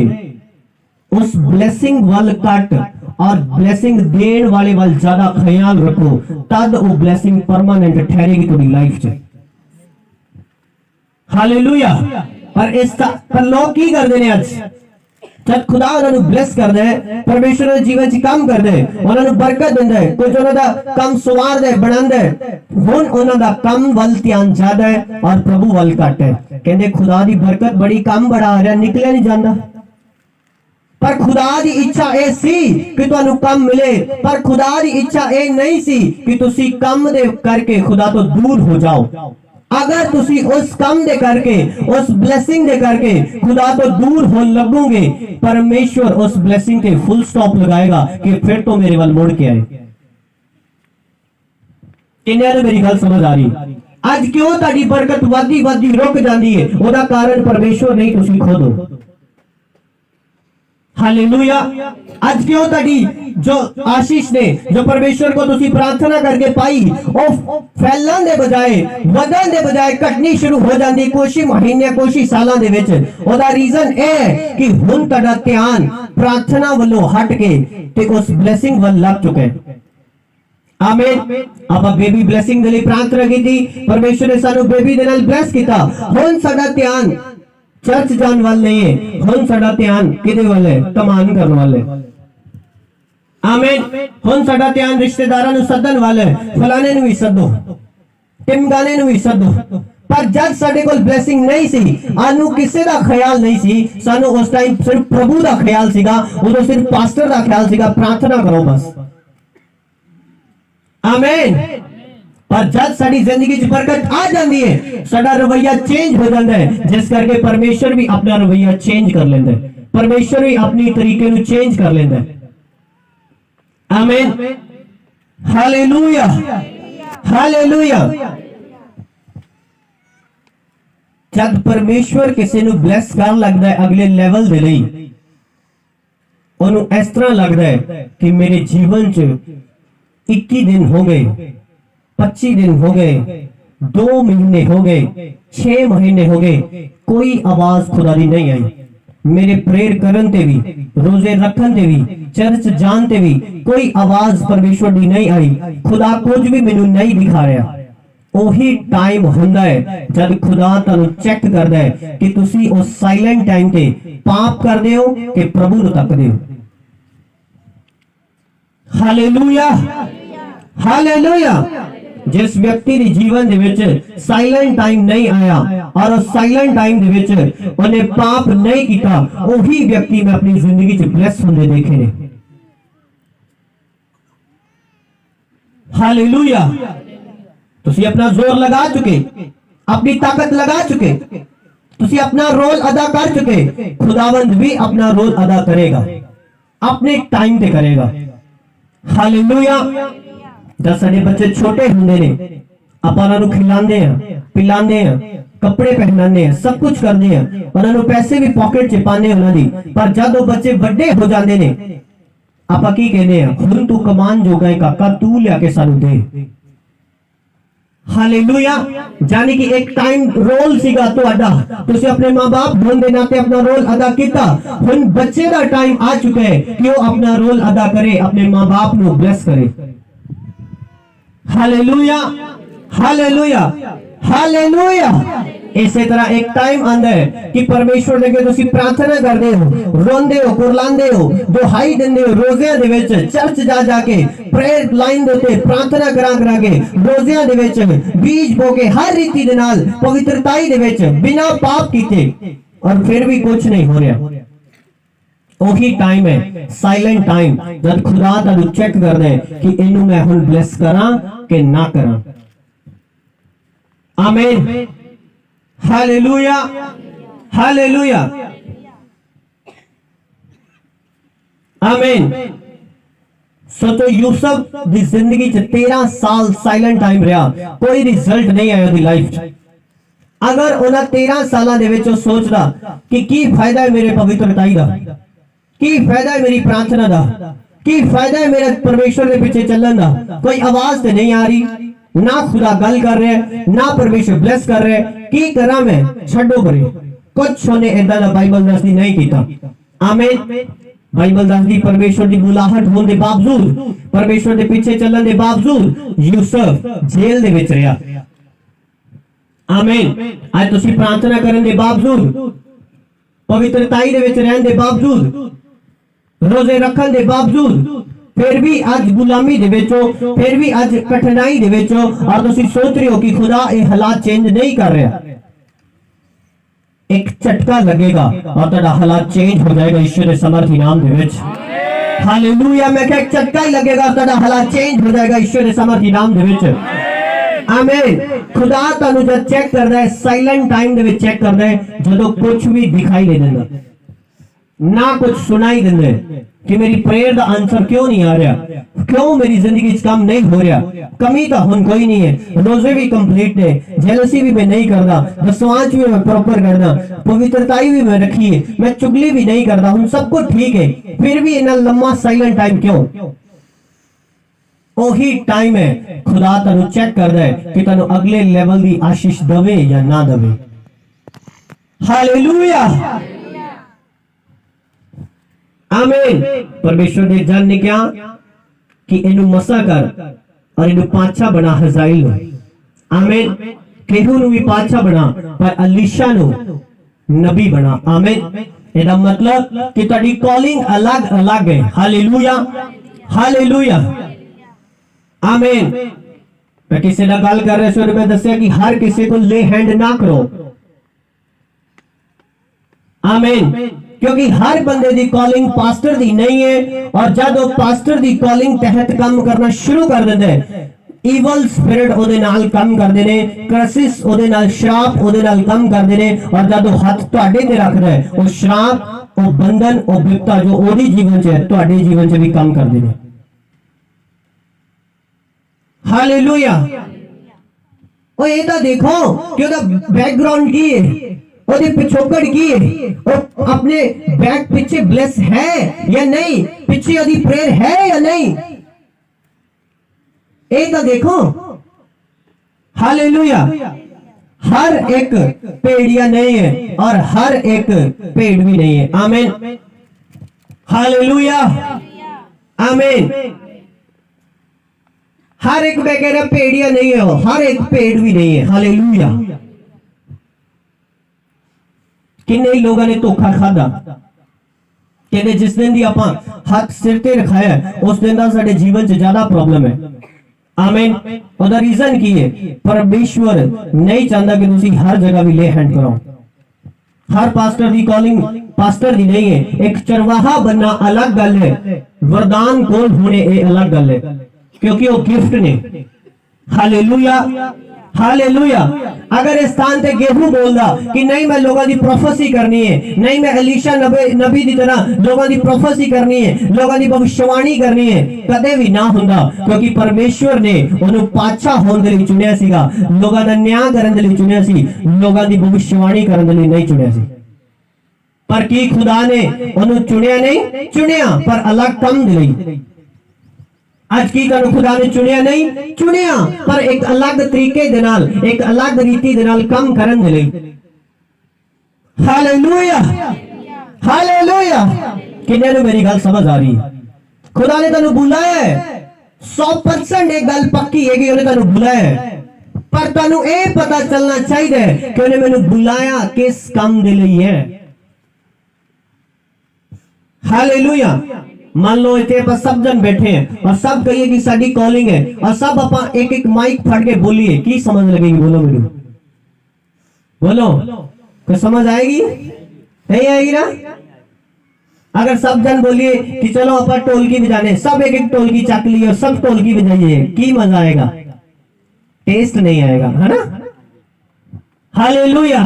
उस ब्लेसिंग वाल कट और ब्लेसिंग देण वाले वाल ज्यादा ख्याल रखो, तद वो ब्लेसिंग परमानेंट ठहरेगी तुहाडी लाइफ च। हालेलुया। पर लोग की करते हैं आज? जब खुदा उन्होंने ब्लेस कर दे, परमेश्वर जीवन च काम कर दे, उन्होंने बरकत देंदा है, कुछ उन्होंने काम सुवार दे, बनांदा है, हुण उन्होंने काम वल ध्यान ज्यादा है और प्रभु वल घट है। कहंदे खुदा दी बरकत बड़ी काम बढ़ा रहा, निकले नहीं जांदा। पर खुदा दी इच्छा ए सी कि तुहानू काम मिले, पर खुदा दी इच्छा ए नहीं सी कि तुसी काम दे करके खुदा तो दूर हो जाओ। अगर तुसी उस काम दे करके, उस ब्लेसिंग दे करके खुदा तो दूर हो लगोगे, परमेश्वर उस ब्लेसिंग के फुल स्टॉप लगाएगा कि फिर तो मेरे वाल मुड़ के आए। किन्ने ने मेरी गल समझ आ रही? आज क्यों ताड़ी बरकत वादी वादी रुक जाती है? ओदा कारण परमेश्वर नहीं, तुसी खुद हो। हालेलुया। आज क्यों ताड़ी जो आशीष ने, जो परमेश्वर को तुसी प्रार्थना करके पाई, वो फैलन दे बजाय, वधन दे बजाय घटनी शुरू हो जाती कुछ महीने कुछ सालों दे विच। ओदा रीजन ए है कि हुण तुहाडा ध्यान प्रार्थना वालों हट के ते उस ब्लेसिंग वाल लग चुका है। आमीन। आप बेबी ब्लेसिंग दे लई प्रार्थना की, परमेश्वर ने सानू बेबी दे नाल ब्लेस कीता। हुण साडा ध्यान चर्च जान वाल नहीं है, हुण साडा ध्यान किदे वाल है? कमान करन वाल है। आमीन। हुण साडा ध्यान रिश्तेदारां नू सदन वाल है, फलाने नू भी सदो, टिमगाने नू भी सदो। पर जब साडे कोल ब्लेसिंग नहीं सी, आनू किसे दा ख्याल नहीं सी, सानू उस टाइम सिर्फ प्रभु दा ख्याल सीगा, उदों सिर्फ पास्टर दा ख्याल सीगा, प्रार्थना करो बस। आमीन। पर जब साडी जिंदगी च बरकत आ जाती है, साडा रवैया चेंज हो जाता है, जिस करके परमेश्वर भी अपना रवैया चेंज कर लेंदा है, परमेश्वर भी अपनी तरीके नू चेंज कर लेंदा है। आमीन। हालेलुया। हालेलुया। जब परमेश्वर किसी नू ब्लेस कर लगता है अगले लेवल दे लई, ओनू इस तरह लगता है कि मेरे जीवन च 21 दिन हो गए, 25 दिन हो गए, 2 महीने हो गए, 6 महीने हो गए, कोई आवाज खुदा दी नहीं आई। मेरे प्रेयर करन ते भी, रोजे रखन ते भी, चर्च जान ते भी कोई आवाज परमेश्वर दी नहीं आई, खुदा कुछ भी मैनू नहीं दिखा रहा। ਉਹੀ ਟਾਈਮ ਹੁੰਦਾ ਹੈ ਜਦ ਖੁਦਾ ਤੁਹਾਨੂੰ ਚੈੱਕ ਕਰਦਾ ਹੈ ਕਿ ਤੁਸੀਂ ਉਸ ਸਾਇਲੈਂਟ ਟਾਈਮ ਤੇ ਪਾਪ ਕਰਦੇ ਹੋ ਕਿ ਪ੍ਰਭੂ ਨੂੰ ਤੱਕਦੇ ਹੋ। Hallelujah, hallelujah. ਜਿਸ ਵਿਅਕਤੀ ਦੇ ਜੀਵਨ ਦੇ ਵਿੱਚ ਸਾਇਲੈਂਟ ਟਾਈਮ ਨਹੀਂ ਆਇਆ ਔਰ ਉਸ ਸਾਇਲੈਂਟ ਟਾਈਮ ਦੇ ਵਿੱਚ ਉਹਨੇ ਪਾਪ ਨਹੀਂ ਕੀਤਾ, ਉਹੀ ਵਿਅਕਤੀ ਮੈਂ ਆਪਣੀ ਜ਼ਿੰਦਗੀ 'ਚ ਬਲੈਸ ਹੁੰਦੇ ਦੇਖੇ ਨੇ। ਹਾਲੇਲੂਇਆ। तुसी अपना जोर लगा चुके, अपनी ताकत लगा चुके, तुसी अपना रोल अदा कर चुके, खुदावंद भी अपना रोल अदा करेगा, अपने टाइम पे करेगा। हालेलुया। जब साडे बच्चे छोटे हुंदे ने आपां उन्हां नूं खिलांदे हैं, पिलांदे हैं, कपड़े पहनाने हैं, सब कुछ करते हैं, उन्हां नूं पैसे भी पॉकेट च पाने उन्हां दी, पर जब वो बच्चे वड्डे हो जांदे ने आपां की कहंदे आ, हुण तू कमान जोगा है काका, तू लिया के सानू दे। हालेलुया। जानी कि एक टाइम रोल सीगा तुहाडा, तुसी अपने मां बाप होने दे नाते अपना रोल अदा किया, हुण बच्चे दा टाइम आ चुका है कि वो अपना रोल अदा करे, अपने मां बाप नू ब्लेस करे। Hallelujah, hallelujah, hallelujah. इसी तरह एक टाइम आंदा है कि परमेश्वर ने तुसी प्रार्थना करदे हो, रोंदे हो, कुरलांदे हो, दुहाई दिंदे हो, रोज़ियां दे विच चर्च जा जाके प्रेयर लाइन दे उत्ते प्रार्थना करा के रोज़ियां दे विच बीज बो के हर रीति दे नाल पवित्रताई दे विच बिना पाप कीते, और फिर भी कुछ नहीं हो रहा। ਉਹੀ टाइम है साइलेंट टाइम जब खुदा तुहानू चेक करदा है कि इनू मैं हुण ब्लेस करां कि ना करां। आमीन। हालेलुया, हालेलुया, आमीन। तो यूसुफ दी जिंदगी च 13 साल साइलेंट टाइम रहा, कोई रिजल्ट नहीं आया दी लाइफ च। अगर उन्हें 13 साल दे विच सोचदा कि की फायदा है मेरे पवित्रताई दा, की फायदा है मेरी प्रार्थना दा, की फायदा है मेरे परमेश्वर के पीछे चलन दा, कोई आवाज तो नहीं आ रही, ना खुदा गल कर रहे, ना परमेश्वर ब्लेस कर रहे, की करा मैं, छड्डो परे, कुछ उन्हें इदा दा बाइबल दसदी नहीं कीता। आमीन। बाइबल दसदी परमेश्वर की बुलाहट होने के बावजूद, परमेश्वर के पीछे चलन के बावजूद यूसुफ जेल दे विच रहा। आमीन। आज तुसी प्रार्थना करने के बावजूद, पवित्रताई दे विच रहने के बावजूद, रोजे रखन के बावजूद, फिर भी आज गुलामी दे विच हो, फिर भी आज कठिनाई दे विच हो, और तुसी सोच रहे हो कि खुदा ये हालात चेंज नहीं कर रहा। एक झटका लगेगा और तेरा हालात चेंज हो जाएगा ईश्वर के समर्थी नाम दे विच। हालेलुया। मैं कह एक झटका ही लगेगा और तेरा हालात चेंज हो जाएगा ईश्वर के समर्थी नाम दे विच। आमीन। खुदा तानू जब चेक करदा है, साइलेंट टाइम दे विच चेक करदा है, जदों कुछ भी दिखाई नहीं देंदा, ना कुछ सुनाई देंदा कि मेरी प्रेयर का आंसर क्यों नहीं आ रहा, क्यों मेरी जिंदगी काम नहीं हो रहा, कमी तो हुन कोई नहीं है, रोजे भी कंप्लीट है, जेलसी भी मैं नहीं करता, दसवांच भी मैं प्रॉपर करना, पवित्रताई भी मैं रखी है, मैं चुगली भी नहीं करता हूं, सब कुछ ठीक है, फिर भी इतना लंबा साइलेंट टाइम क्यों? वही टाइम है खुदा तानू चेक करदा है कि तानू अगले लेवल की आशीष दवे या ना दवे। हालेलुया, आमीन। परमेश्वर ने जन ने क्या कि इनू मसा कर और इनू पाछा बना हजाइल नो। आमीन। केहू नु भी पाछा बना, पर अलीशा नु नबी बना। आमीन। ਇਹਦਾ मतलब कि ਤੁਹਾਡੀ कॉलिंग अलग अलग है। हालेलुया, हालेलुया, आमीन। मैं किसी ना गल कर रहे शुरू में दसिया कि हर किसी को ले हैंड ना करो। आमीन। क्योंकि हर बंदे दी कॉलिंग पास्टर दी नहीं है, और जब वो पास्टर दी कॉलिंग तहत काम करना शुरू कर देते हैं, ईवल स्पिरिट ओदे नाल काम करदे ने, क्रसिस ओदे नाल, श्राप ओदे नाल काम करदे ने, और जब वो हाथ तुहाडे ते रखदा है, वो श्राप, वो बंधन, वो विपता जो ओदी जीवन च है, तुहाडे जीवन च भी काम करदे ने। हालेलुया। ओ ये तो देखो कि ओदा बैकग्राउंड की है, ओदी पिछोकड़ की है, और अपने बैक पीछे ब्लेस है या नहीं, पीछे ओदी प्रेयर है या नहीं, ये तो देखो। हालेलुया। हर एक भेड़िया नहीं है और हर एक भेड़ भी नहीं है। आमीन, हालेलुया, आमीन। हर एक वगैरह भेड़िया नहीं है, हर एक भेड़ भी नहीं है। हालेलुया। किन्ने लोगों ने धोखा खादा, कहते जिस दिन दी आपां हाथ सिर ते रखाया उस दिन दा साडे जीवन च ज्यादा प्रॉब्लम है। आमीन। और रीजन की है, परमेश्वर नहीं चाहता कि तुसी हर जगह भी ले हैंड करो। हर पास्टर की कॉलिंग पास्टर दी नहीं है। एक चरवाहा बनना अलग गल है, वरदान कौन होने ये अलग गल है, क्योंकि वो गिफ्ट ने। Hallelujah, hallelujah. अगर इस स्थान ते गेहूं बोलदा कि नहीं मैं लोगों की प्रोफेसी करनी है, नहीं मैं एलीशा नबी की तरह लोगों की प्रोफेसी करनी है, लोगों की भविष्यवाणी करनी है, कदे भी ना हुंदा, क्योंकि परमेश्वर ने उन्हें पातशाह होने के लिए चुनिया सीगा, लोगों का न्याय करने के लिए चुनिया सी, लोगों की भविष्यवाणी करने के लिए नहीं चुनिया सी। पर की खुदा ने उन्हें चुनिया नहीं, चुनिया पर अलग कम दे लई। आज की तुहानू खुदा ने चुनिया नहीं, चुनिया पर एक अलग तरीके दे नाल, एक अलग रीति दे नाल काम करन दे लई। Hallelujah, hallelujah. किन्ने नु मेरी गल समझ आ रही है? खुदा ने तुहानू बुलाया है, 100% एक गल पक्की है कि उन्हें तुहानू बुलाया है, पर तुहानू ये पता चलना चाहिए कि उन्हें मैनू बुलाया किस काम दे लई है। हालेलुया। मान लो इतने आप सब जन बैठे हैं और सब कहिए कि साडी कॉलिंग है और सब आप एक एक माइक फट के बोलिए, की समझ लगेगी? बोलो मेरे, बोलो, कोई समझ आएगी? नहीं आएगी ना? अगर सब जन बोलिए कि चलो आप ढोलकी बजाने, सब एक एक ढोलकी चक ली और सब ढोलकी बजाइए, की मजा आएगा? टेस्ट नहीं आएगा, है ना? हालेलुया।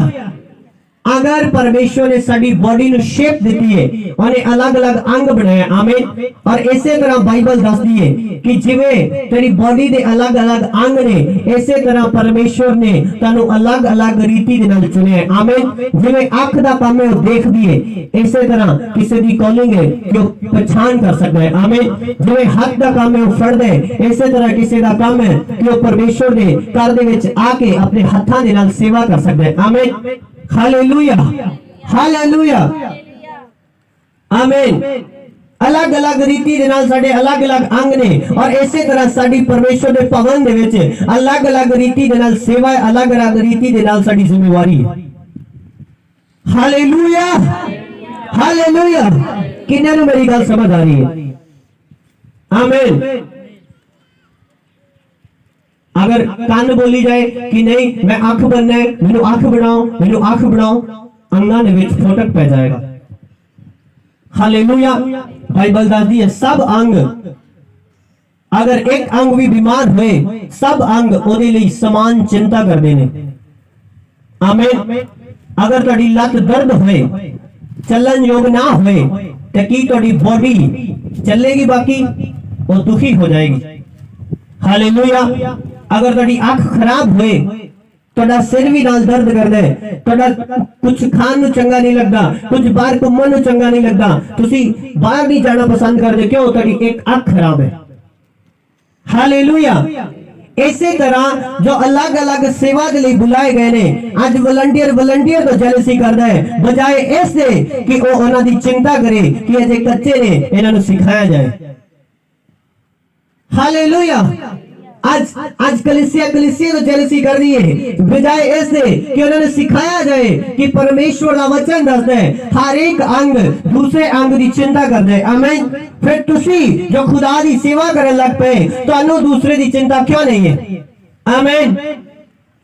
अगर परमेश्वर ने साडी बॉडी नु शेप दी है, उन्हें अलग अलग अंग बनाया। आमीन। और इसे तरह बाइबल दसदी है कि जिवें तेरी बॉडी दे अलग अलग अंग ने, इसे तरह परमेश्वर ने तानू अलग अलग रीति दे नाल चुनिया। आमीन। जिवें अख दा काम है वो देखदी है, इसे तरह किसी दी कॉलिंग है कि वो पहचान कर सकता है। आमीन। जिवें हाथ दा काम है वो फड़दा है, इसे तरह किसी दा काम है कि वो परमेश्वर दे घर दे विच आके अपने हत्थां दे नाल सेवा कर सकता है। आमीन। हालेलुया, हालेलुया, आमीन। अलग अलग रीति दे नाल साडे अलग अलग अंग ने और इसे तरह साडी परमेश्वर दे भवन दे विच अलग अलग रीति दे नाल सेवा, अलग अलग रीति दे नाल साडी जिम्मेवारी है। Hallelujah, hallelujah. किन्ने नु मेरी गल समझ आ रही है? आमीन। अगर कान बोली जाए कि नहीं मैं आंख बनना है, मैनू आंख बनाओ, मैनू आंख बनाओ, अंगा ने विच फोटक पै जाएगा। हालेलुया। बाइबल दसदी है सब अंग, अगर एक अंग भी बीमार हुए, सब अंग ओदे लई समान चिंता करदे ने। आमीन। अगर तुहाडी लत दर्द होए, चलन योग ना होए, ते की तुहाडी बॉडी चलेगी? बाकी वो दुखी हो जाएगी। हालेलुया। अगर तुहाडी आंख खराब होए, तुहाडा सिर भी नाल दर्द करदा है, तुहाडा कुछ खान नू चंगा नहीं लगदा, कुछ बाहर घूमन नू चंगा नहीं लगदा, तुसी बाहर नहीं जाना पसंद करदे, क्यों? तुहाडी एक आंख खराब है। हालेलुया। इसी तरह जो अलग अलग सेवा के लिए बुलाए गए ने, आज वॉलंटियर तो जेलसी करदा है, बजाय इससे कि वो उन्हां दी चिंता करे कि अजे कच्चे ने, इन्हां नू सिखाया जाए। हालेलुया। आज कलीसिया तो जेलसी कर दी है, बजाय ऐसे कि उन्होंने सिखाया जाए कि परमेश्वर का वचन दसदा है हर एक अंग दूसरे अंग की चिंता करता है। आमीन। फिर तुसी जो खुदा की सेवा करने लग पे, तो दूसरे की चिंता क्यों नहीं है? आमीन।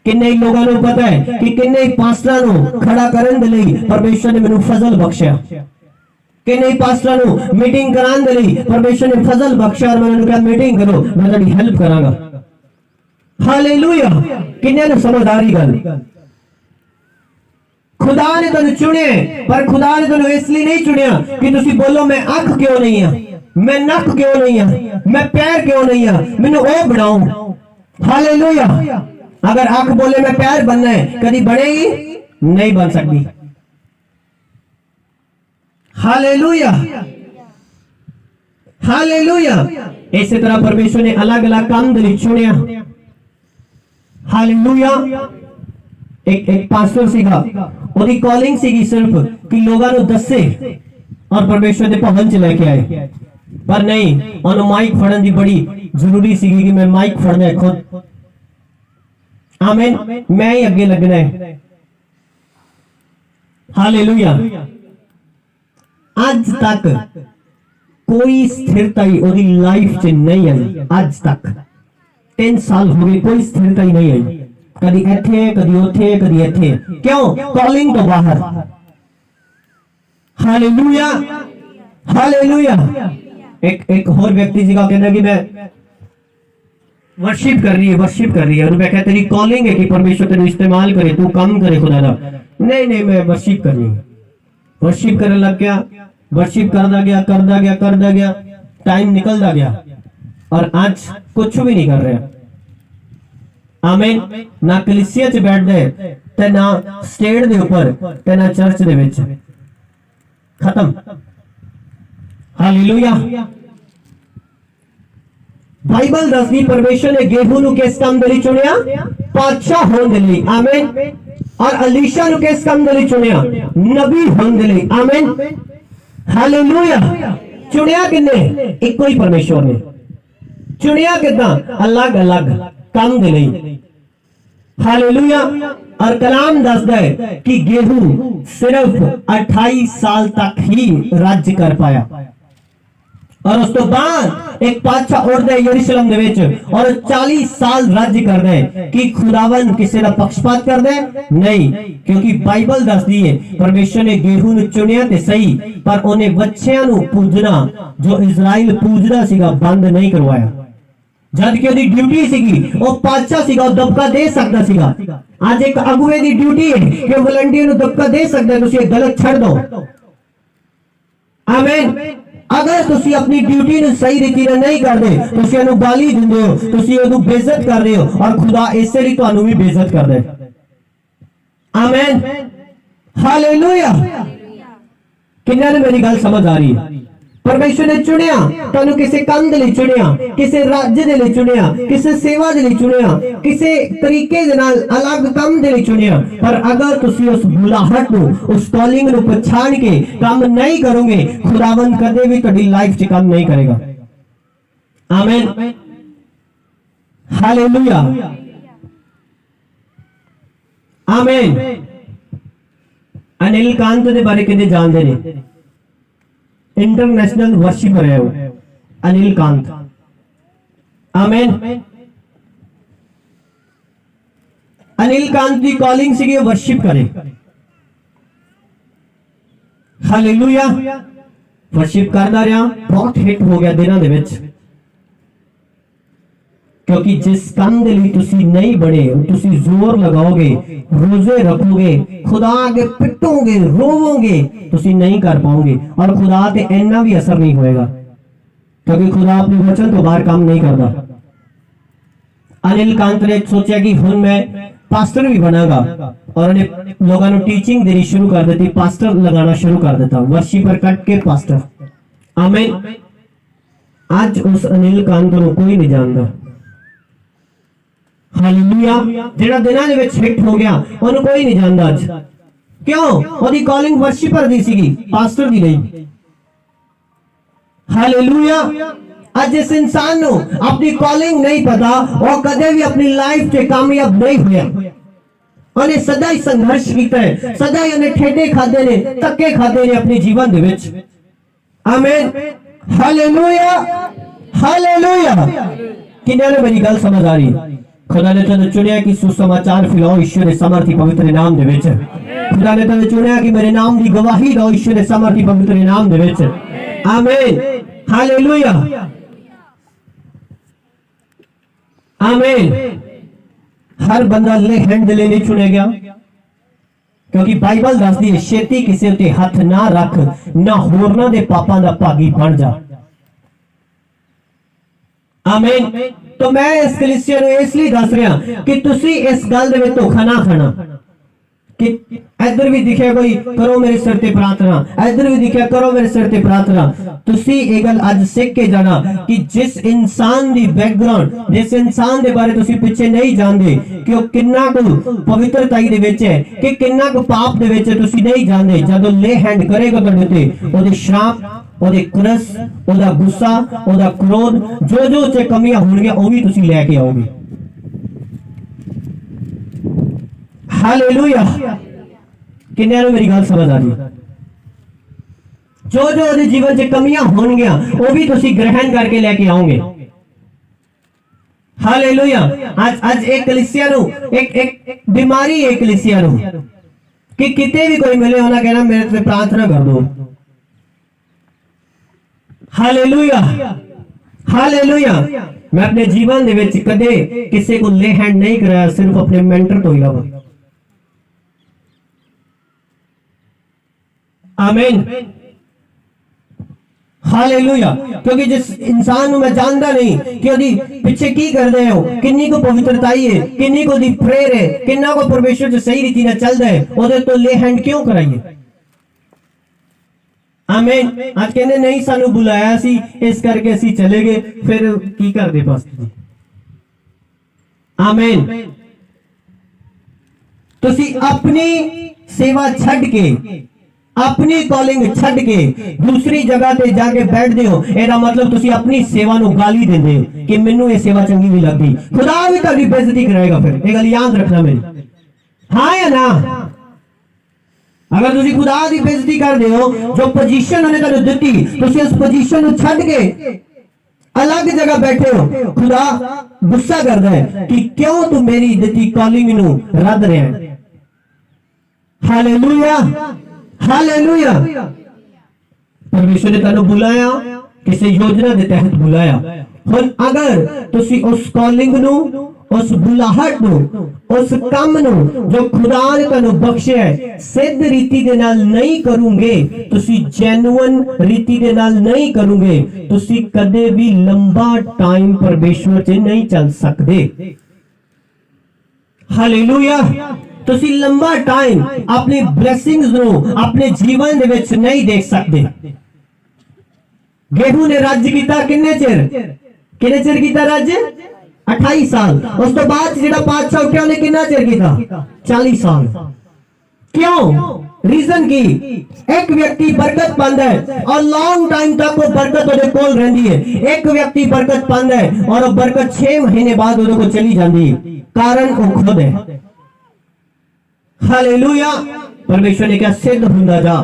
किन्ने लोगों को पता है कि किन्ने पास्टरां नू खड़ा करन दे लई परमेश्वर ने मैनू फजल बख्शिया, किन्ने पास्टरां नू मीटिंग कराने दे लई परमेश्वर ने फजल बख्शिया और मैंने कहा मीटिंग करो, मैं तुहाडी हेल्प करांगा। हालेलुया। किन्ने नू समझ आ रही गल? खुदा ने तुहानू चुने, पर खुदा ने तुहानू इसलिए नहीं चुनिया कि तुसी बोलो मैं आंख क्यों नहीं हां, मैं नक क्यों नहीं हां, मैं पैर क्यों नहीं हां, मैनू ओ बनाओ। हालेलुया। अगर आंख बोले मैं पैर बनना है, कभी बनेगी? नहीं बन सकती। Hallelujah, hallelujah. इसी तरह परमेश्वर ने अलग अलग काम दे चुनिया। हालेलुया। एक पास्टर सीगा, ਉਹਦੀ ਕਾਲਿੰਗ ਸੀਗੀ ਸਿਰਫ ਕਿ ਲੋਕਾਂ ਨੂੰ ਦੱਸੇ ਔਰ ਪਰਮੇਸ਼ਵਰ ਦੇ ਭਵਨ ਚ ਲੈ ਕੇ ਆਏ। ਪਰ ਨਹੀਂ, ਉਹਨੂੰ ਮਾਈਕ ਫੜਨ ਦੀ ਬੜੀ ਜ਼ਰੂਰੀ ਸੀਗੀ ਕਿ ਮੈਂ ਮਾਈਕ ਫੜਨਾ ਹੈ ਖੁਦ। ਆਮੀਨ, ਮੈਂ ਹੀ ਅੱਗੇ ਲੱਗਣਾ ਹੈ। ਹਾਲੇਲੂਇਆ। ਅੱਜ ਤੱਕ ਕੋਈ ਸਥਿਰਤਾ ਹੀ ਉਹਦੀ ਲਾਈਫ ਚ ਨਹੀਂ ਆਈ। ਅੱਜ ਤੱਕ 3 ਸਾਲ ਹੋ ਗਏ, ਕੋਈ ਸਥਿਰਤਾ ਹੀ ਨਹੀਂ ਆਈ। कदी इथे, कदी उथे, कदी इथे। क्यों? कॉलिंग तो बाहर। Hallelujah, hallelujah. एक और व्यक्ति जी का कहना कि मैं वर्शिप कर रही है, वर्शिप कर रही है, और मैं कहता तेरी कॉलिंग है कि परमेश्वर तेरे इस्तेमाल करे, तू काम करे खुदा दा। नहीं नहीं, मैं वर्शिप कर रही हूं। वर्शिप करने लग गया, वर्शिप करता गया, करता गया, करता गया, टाइम निकलता गया और आज कुछ भी नहीं कर रहा। आमीन। ना कलीसिया च बैठदे ते ना स्टेट दे ऊपर ते ना चर्च दे विच। खत्म। हालेलुया। बाइबल दसदी परमेश्वर ने गेहूं नु किस काम दे लई चुनिया? बादशाह होण दे लई। आमीन। और अलीशा नु किस काम दे लई चुनिया? नबी होण दे लई। आमीन। हालेलुया। चुनिया किन्ने? इको ही परमेश्वर ने। चुनिया किदां? अलग अलग काम दे लई। हालेलुया। और कलाम दसदा है कि गेहूं सिर्फ 28 साल तक ही राज्य कर पाया और उस तो बाद एक बादशाह उठदा है यरूशलेम दे विच और 40 साल राज्य करदा है। कि खुदावन किसी दा पक्षपात करदा है? नहीं, क्योंकि बाइबल दसदी है परमेश्वर ने गेहूं नु चुनिया ते सही, पर उन्हें बच्चियां नु पूजना जो इजराइल पूजदा सीगा बंद नहीं करवाया। जद कि ਉਹਦੀ ਡਿਊਟੀ ਸੀਗੀ, ਉਹ ਪਾਤਸ਼ਾਹ ਸੀਗਾ, ਉਹ ਦਬਕਾ ਦੇ ਸਕਦਾ ਸੀਗਾ। ਅੱਜ ਇੱਕ ਅਗुवे ਦੀ ਡਿਊਟੀ ਹੈ ਕਿ ਵਲੰਟੀਅਰ ਨੂੰ ਦਬਕਾ ਦੇ ਸਕਦਾ ਹੈ। ਤੁਸੀਂ ਇਹ ਗਲਤ ਛੱਡ ਦਿਓ। ਆਮੀਨ। ਅਗਰ ਤੁਸੀਂ ਆਪਣੀ ਡਿਊਟੀ ਨੂੰ ਸਹੀ ਰੀਤੀ ਨਾਲ ਨਹੀਂ ਕਰਦੇ, ਤੁਸੀਂ ਉਹਨੂੰ ਗਾਲੀ ਦਿੰਦੇ ਹੋ, ਤੁਸੀਂ ਉਹਨੂੰ ਬੇਇੱਜ਼ਤ ਕਰ ਰਹੇ ਹੋ ਔਰ ਖੁਦਾ ਇਸੇ ਲਈ ਤੁਹਾਨੂੰ ਵੀ ਬੇਇੱਜ਼ਤ ਕਰਦਾ ਹੈ। ਆਮੀਨ। ਹਾਲੇਲੂਇਆ। ਕਿੰਨਾਂ ਨੂੰ ਮੇਰੀ ਗੱਲ ਸਮਝ ਆ ਰਹੀ ਹੈ? परमेश्वर ने चुनिया, तुहानू किसी काम दे लई चुनिया, किसी राज्य दे लई चुनिया, किसी सेवा दे लई चुनिया, किसी तरीके दे नाल अलग काम दे लई चुनिया। पर अगर तुसी उस बुलाहट नू, उस कॉलिंग नू पहचान के काम नहीं करोगे, खुदावन कदे भी तुहाडी लाइफ च काम नहीं करेगा। आमीन। हालेलुया। आमीन। अनिल कांत दे बारे किने जानदे ने? इंटरनेशनल वर्शिपर है वो, अनिल कांत। आमीन। अनिल कांत की कॉलिंग सी वर्शिप करे। हालेलुया। वर्शिप करता रहा, बहुत हिट हो गया दिनों दे विच। क्योंकि जिस काम के लिए तुसी नहीं बने, तुसी जोर लगाओगे, रोजे रखोगे, खुदा आगे पिटोगे, रोवोगे, तुसी नहीं कर पाओगे और खुदा ते इन्ना भी असर नहीं होएगा, क्योंकि खुदा अपने वचन तो बाहर काम नहीं करता। अनिल कांत ने सोचा कि हुन मैं पास्टर भी बनागा और उन्हें लोगों को टीचिंग देनी शुरू कर देती, पास्टर लगाना शुरू कर देता, वर्शिपर कट के पास्टर। आमीन। आज उस अनिल कांत को कोई नहीं जानता। हालेलुया। जेड़ा दिनां दे विच हिट हो गया, ओनू कोई नहीं जानदा आज। क्यों? ओदी कॉलिंग वर्शिपर दी सीगी, पास्टर दी नहीं। हालेलुया। आज इस इंसान नु अपनी कॉलिंग नहीं पता, और कदे भी अपनी लाइफ च कामयाब नहीं होया। उन्हें सदा ही संघर्ष किया है, सदा ही उन्हें ठेडे खादे ने, धक्के खादे ने अपने जीवन दे विच। आमीन। हालेलुया। हालेलुया। किन्ने ने मेरी गल समझ आ रही? खुदा ने तुझे चुनिया कि सुसमाचार फैलाओ ईश्वर के सामर्थी पवित्र नाम दे विच। खुदा ने तुझे चुनिया कि मेरे नाम की गवाही दो ईश्वर के सामर्थी पवित्र नाम दे विच। आमीन। हालेलुया। आमीन। हर बंदा ले हैंड ले नहीं चुने गया, क्योंकि बाइबल दसदी है छेती किसी ते हथ ना रख, ना होरना दे पापां दा भागी बन जा। आमीन। तो मैं इस कलीसिया नूं इसलिए दस रहा कि तुसी इस गल दे विच धोखा ना खाना। कि इधर भी दिखे कोई करो मेरे सिर ते प्रार्थना, इधर भी दिखे करो मेरे सिर ते प्रार्थना। तुसी ये गल अज सीख के जाना कि जिस इंसान दी बैकग्राउंड, जिस इंसान दे बारे तुसी पिछे नहीं जानते कि वो किन्ना को पवित्रताई दे विच है कि किन्ना को पाप दे विच है, तुसी नहीं जानते। जदों ले हैंड करेगा तुहाडे ते ओदे श्राप, ओदे क्रस, ओदा गुस्सा, ओदा क्रोध, जो जो च कमियां होणगियां ओ भी तुसी लेके आओगे। हालेलुया। किन्ने नु मेरी गल समझ आ रही? जो जो ओदे जीवन च कमियां होणगियां वो भी तुसी ग्रहण करके लेके आओगे। हालेलुया। आज एक कलीसिया नु एक बीमारी है कलीसिया नु कि किते भी कोई मिले उन्हें कहना मेरे से प्रार्थना कर दो। Hallelujah, hallelujah. मैं अपने जीवन दे विच कदे किसी को ले हैंड नहीं कराया, सिर्फ अपने मेंटर तो इलावा। आमीन, हालेलुया। क्योंकि जिस इंसान मैं जानता नहीं कि ओदी पीछे की कर रहे हो, किन्नी को पवित्रताई है, किन्नी को दी प्रेयर है, किन्ना को परमेश्वर जो सही रीति ना चलता है, ओदे तो ले हैंड क्यों कराइए? आमीन। आज कहने नहीं सानू बुलाया सी इस करके असी चले गए, फिर की कर दे पास। आमीन। तुसी अपनी सेवा छड़ के, अपनी कॉलिंग छड़ के दूसरी जगह पे जाके बैठदे हो, एदा मतलब तुसी अपनी सेवा नु गाली देंदे हो कि मेनू ये सेवा चंगी नहीं लगती। खुदा भी तेरी बेइज्जती कराएगा। फिर ये गल याद रखना मेरी, हाँ या ना? अगर तुसी खुदा दी बेइज्जती कर दे हो, जो पोजीशन उन्हें तेरे दित्ती, तुसी उस पोजीशन नु छड़ के अलग जगह बैठे हो, खुदा गुस्सा करदा है कि क्यों तू मेरी दित्ती कॉलिंग नु रद्द रहा है। Hallelujah, hallelujah. परमेश्वर ने तेनू बुलाया, किसी योजना के तहत बुलाया। हुण अगर तुसी उस कॉलिंग नु, उस बुलाहट नु, उस काम नु जो खुदा ने तेनू बख्शिया है सिद्ध रीति दे नाल नहीं करोगे, तुसी जेन्युइन रीति दे नाल नहीं करोगे, तुसी कदे भी लंबा टाइम परमेश्वर च नहीं चल सकते। हालेलुया। तुसी लंबा टाइम अपनी ब्लेसिंग्स नु अपने जीवन दे विच नहीं देख सकते। गेहूं ने राज्य किया किन्ने चिर किया राज्य? 28 साल। उस तो बाद जेड़ा पातशाह उठा उन्हें कितना चिर किया? 40 साल। क्यों? रीजन की एक व्यक्ति बरकत पांदा है और लॉन्ग टाइम तक वो बरकत ओदे कोल रहंदी है। एक व्यक्ति बरकत पांदा है और वो बरकत 6 महीने बाद ओदे को चली जाती है। कारण वो खुद है। हालेलुया। परमेश्वर ने क्या सिद्ध हुंदा जा,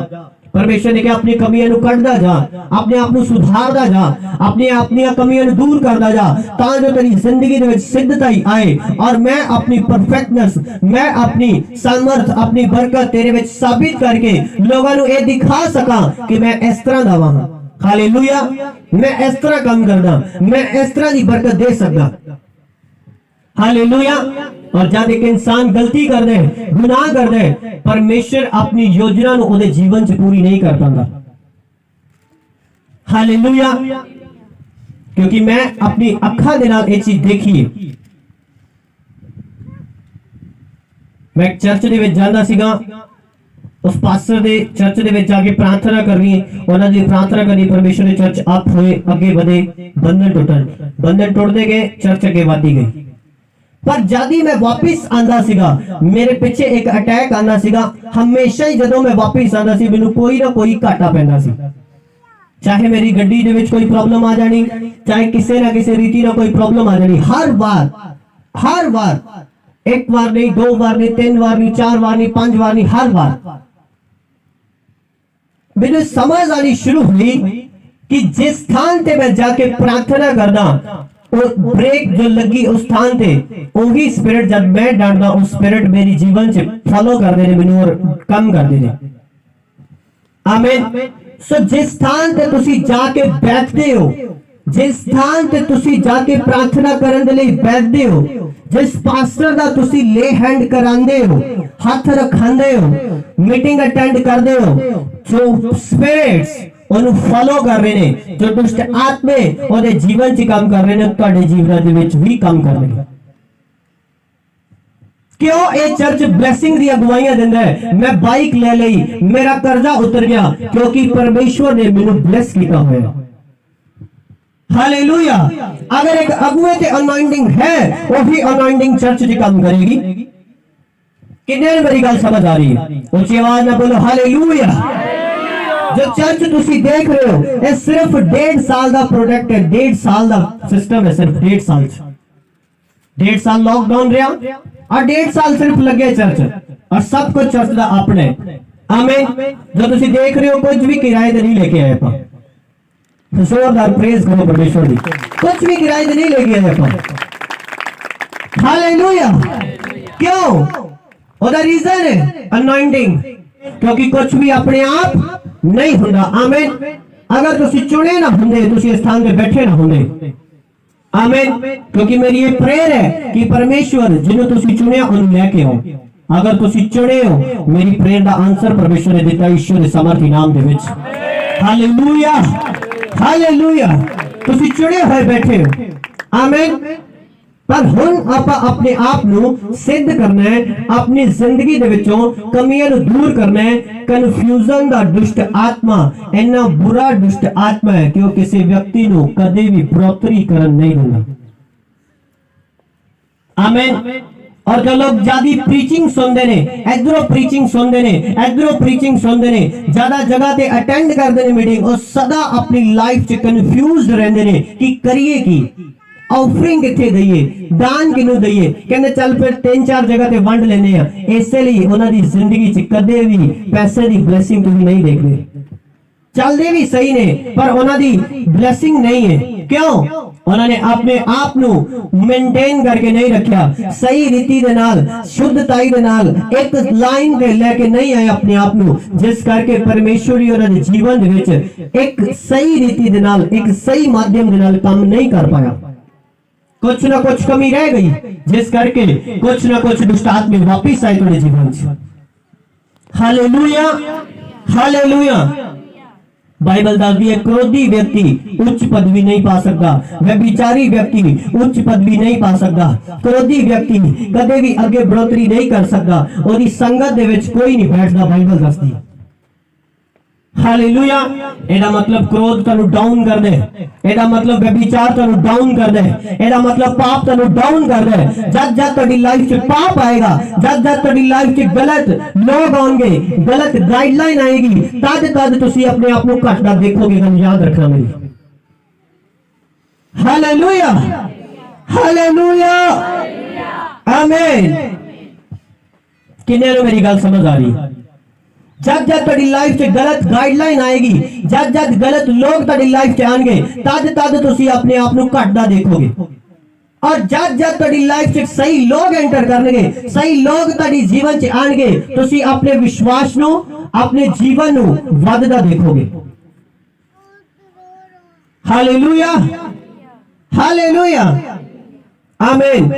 परमेश्वर ने क्या अपनी कमियां नु कढदा जा, अपने आप नु सुधारदा जा, अपनी कमियां नु दूर करदा जा, तां जो तेरी जिंदगी दे विच सिद्धताई आए और मैं अपनी परफेक्टनेस, मैं अपनी सामर्थ, अपनी बरकत तेरे विच साबित करके लोगों नु ये दिखा सका कि मैं इस तरह दा वां। हालेलुया। मैं इस तरह काम करदा, मैं इस तरह दी बरकत दे सकदा। हालेलुया। और जब एक इंसान गलती कर दे, गुनाह कर दे, परमेश्वर अपनी योजना नु ओदे जीवन च पूरी नहीं कर पाता। हालेलुया। क्योंकि मैं अपनी अखा दे नाल ये चीज देखी है। मैं चर्च दे विच जांदा सीगा, उस पास्टर दे चर्च दे विच जाके प्रार्थना करनी, उन्हां दी प्रार्थना करनी, परमेश्वर दे चर्च आप होए, अगे बढ़े, बंधन टुटदे गए, चर्च अगे बढ़ती गई। पर जदी मैं वापिस आंदा सीगा, मेरे पीछे एक अटैक आंदा सीगा। हमेशा ही जदों मैं वापिस आंदा सी, मैनू कोई ना कोई घाटा पैंदा सी। चाहे मेरी गड्डी दे विच कोई प्रॉब्लम आ जानी, चाहे किसी ना किसी रीति ना कोई प्रॉब्लम आ जानी। हर बार एक बार नहीं, 2 बार नहीं, 3 बार नहीं, 4 बार नहीं, 5 बार नहीं, हर बार मैंने समझ आनी शुरू हुई कि जिस स्थान पे मैं जाके प्रार्थना करदा, वो ब्रेक जो लगी उस स्थान पे, वही स्पिरिट जब मैं डांटदा, उस स्पिरिट मेरी जीवन से फॉलो कर देने, मैनू और कम कर देने। आमीन। सो जिस स्थान पे तुसी जाके बैठते हो, जिस स्थान पे तुसी जाके प्रार्थना करने के लिए बैठते हो, जिस पास्टर दा तुसी ले हैंड करांदे हो, हाथ रखांदे हो, मीटिंग अटेंड करते हो, जो स्पिरिट्स उन्हें फॉलो कर रहे हैं, जो दुष्ट आत्मे उहदे जीवन च काम कर रहे हैं, तुहाडे जीवन दे विच भी काम कर रहे हैं। क्यों ये चर्च ब्लेसिंग दी अगुवाइयां दिंदा है। मैं बाइक ले लई, मेरा कर्जा उतर गया क्योंकि परमेश्वर ने मैनू ब्लेस किया होया। हालेलुया। अगर एक अगुए ते अनॉइंटिंग है, वो भी अनॉइंटिंग चर्च दी काम करेगी। किन्ने ने मेरी गल समझ आ रही है? ऊंची आवाज में बोलो हालेलुया। जो चर्च तुसी देख रहे हो, ये सिर्फ 1.5 साल का प्रोडक्ट है, 1.5 साल का सिस्टम है, सिर्फ 1.5 साल। 1.5 साल लॉकडाउन रहा और 1.5 साल सिर्फ लगे चर्च, और सब कुछ चर्च का अपने। आमीन। जो तुसी देख रहे हो कुछ भी किराए से नहीं लेके आए अपन। जोरदार प्रेज करो परमेश्वर की। कुछ भी किराए से नहीं लेके आए अपन। हालेलुया। क्यों? और रीजन है अनॉइंटिंग, क्योंकि कुछ भी अपने आप नहीं होता। आमीन। अगर तुसी चुने ना होंगे, तुसी इस स्थान पे बैठे ना होंगे। आमीन। क्योंकि मेरी ये प्रेयर है कि परमेश्वर जिन्होंने तुसी चुने उन्हें लेके आओ। अगर तुसी चुने हो, मेरी प्रेयर का आंसर परमेश्वर ने दिता ईश्वर के सामर्थी नाम दे विच। हालेलुया। हालेलुया। तुसी चुने हुए बैठे हो। आमीन। पर हुण आपां अपने आप नूं सिद्ध करना है, अपनी जिंदगी दे विचों कमियां नूं दूर करना है। कन्फ्यूजन दा दुष्ट आत्मा इन्ना बुरा दुष्ट आत्मा है कि वो किसी व्यक्ति नूं कदे भी बढ़ोतरी करन नहीं देंदा। आमीन। और जो लोग ज्यादा प्रीचिंग सुनते ने, इधरों प्रीचिंग सुनते ने, इधरों प्रीचिंग सुनते ने, ज्यादा जगह ते अटेंड करते ने मीटिंग, और सदा अपनी लाइफ च कंफ्यूज रहंदे ने कि करिए की, ऑफरिंग किथे दईए, दान किनू दईए। कहंदे चल फिर 3-4 जगह ते वंड लेने आ। इसलिए उन्हां दी जिंदगी च कदे भी पैसे दी ब्लेसिंग तुसीं नहीं देखदे। चलदे भी सही ने पर उन्हां दी ब्लेसिंग नहीं है। क्यों? उन्होंने अपने आप नू मेंटेन करके नहीं रखा, सही रीति दे नाल, शुद्धताई दे नाल, एक लाइन पे लेके नहीं आए अपने आप नू, जिस करके परमेश्वर ही उन्होंने जीवन दे विच एक सही रीति दे नाल, एक सही माध्यम दे नाल काम नहीं कर पाया। कुछ ना कुछ कमी रह गई, जिस करके कुछ ना कुछ दुष्ट आत्मा वापिस आए तुम्हारे जीवन में। हालेलुया। हालेलुया। बाइबल दसदी है क्रोधी व्यक्ति उच्च पदवी नहीं पा सकता, व्यभिचारी व्यक्ति उच्च पदवी नहीं पा सकता, क्रोधी व्यक्ति कदे भी आगे बढ़ोतरी नहीं कर सकता, और संगत दे विच कोई नहीं बैठता। बाइबल दसदी है। हालेलुया। एदा मतलब क्रोध तनु डाउन कर दे, एदा मतलब व्यभिचार तनु डाउन कर दे, एदा मतलब पाप तनु डाउन कर दे। जब जब तेरी लाइफ में पाप आएगा, जब जब तेरी लाइफ में गलत लोग आएंगे, गलत गाइडलाइन आएगी, तद तद तुसी अपने आप को घटना देखोगे। गल याद रखना मेरी। हालेलुया। हालेलुया। आमीन। किन्ने मेरी गल समझ आ रही है? जब जब तेरी लाइफ से गलत गाइडलाइन आएगी, जब जब गलत लोग तेरी लाइफ से आएंगे, तद तद तुसी अपने आप को घटदा देखोगे। और जब जब तेरी लाइफ से सही लोग एंटर करनगे, सही लोग तेरी जीवन से आएंगे, तुसी अपने विश्वास नु, अपने जीवन नु वधदा देखोगे। हालेलुया। हालेलुया। आमीन।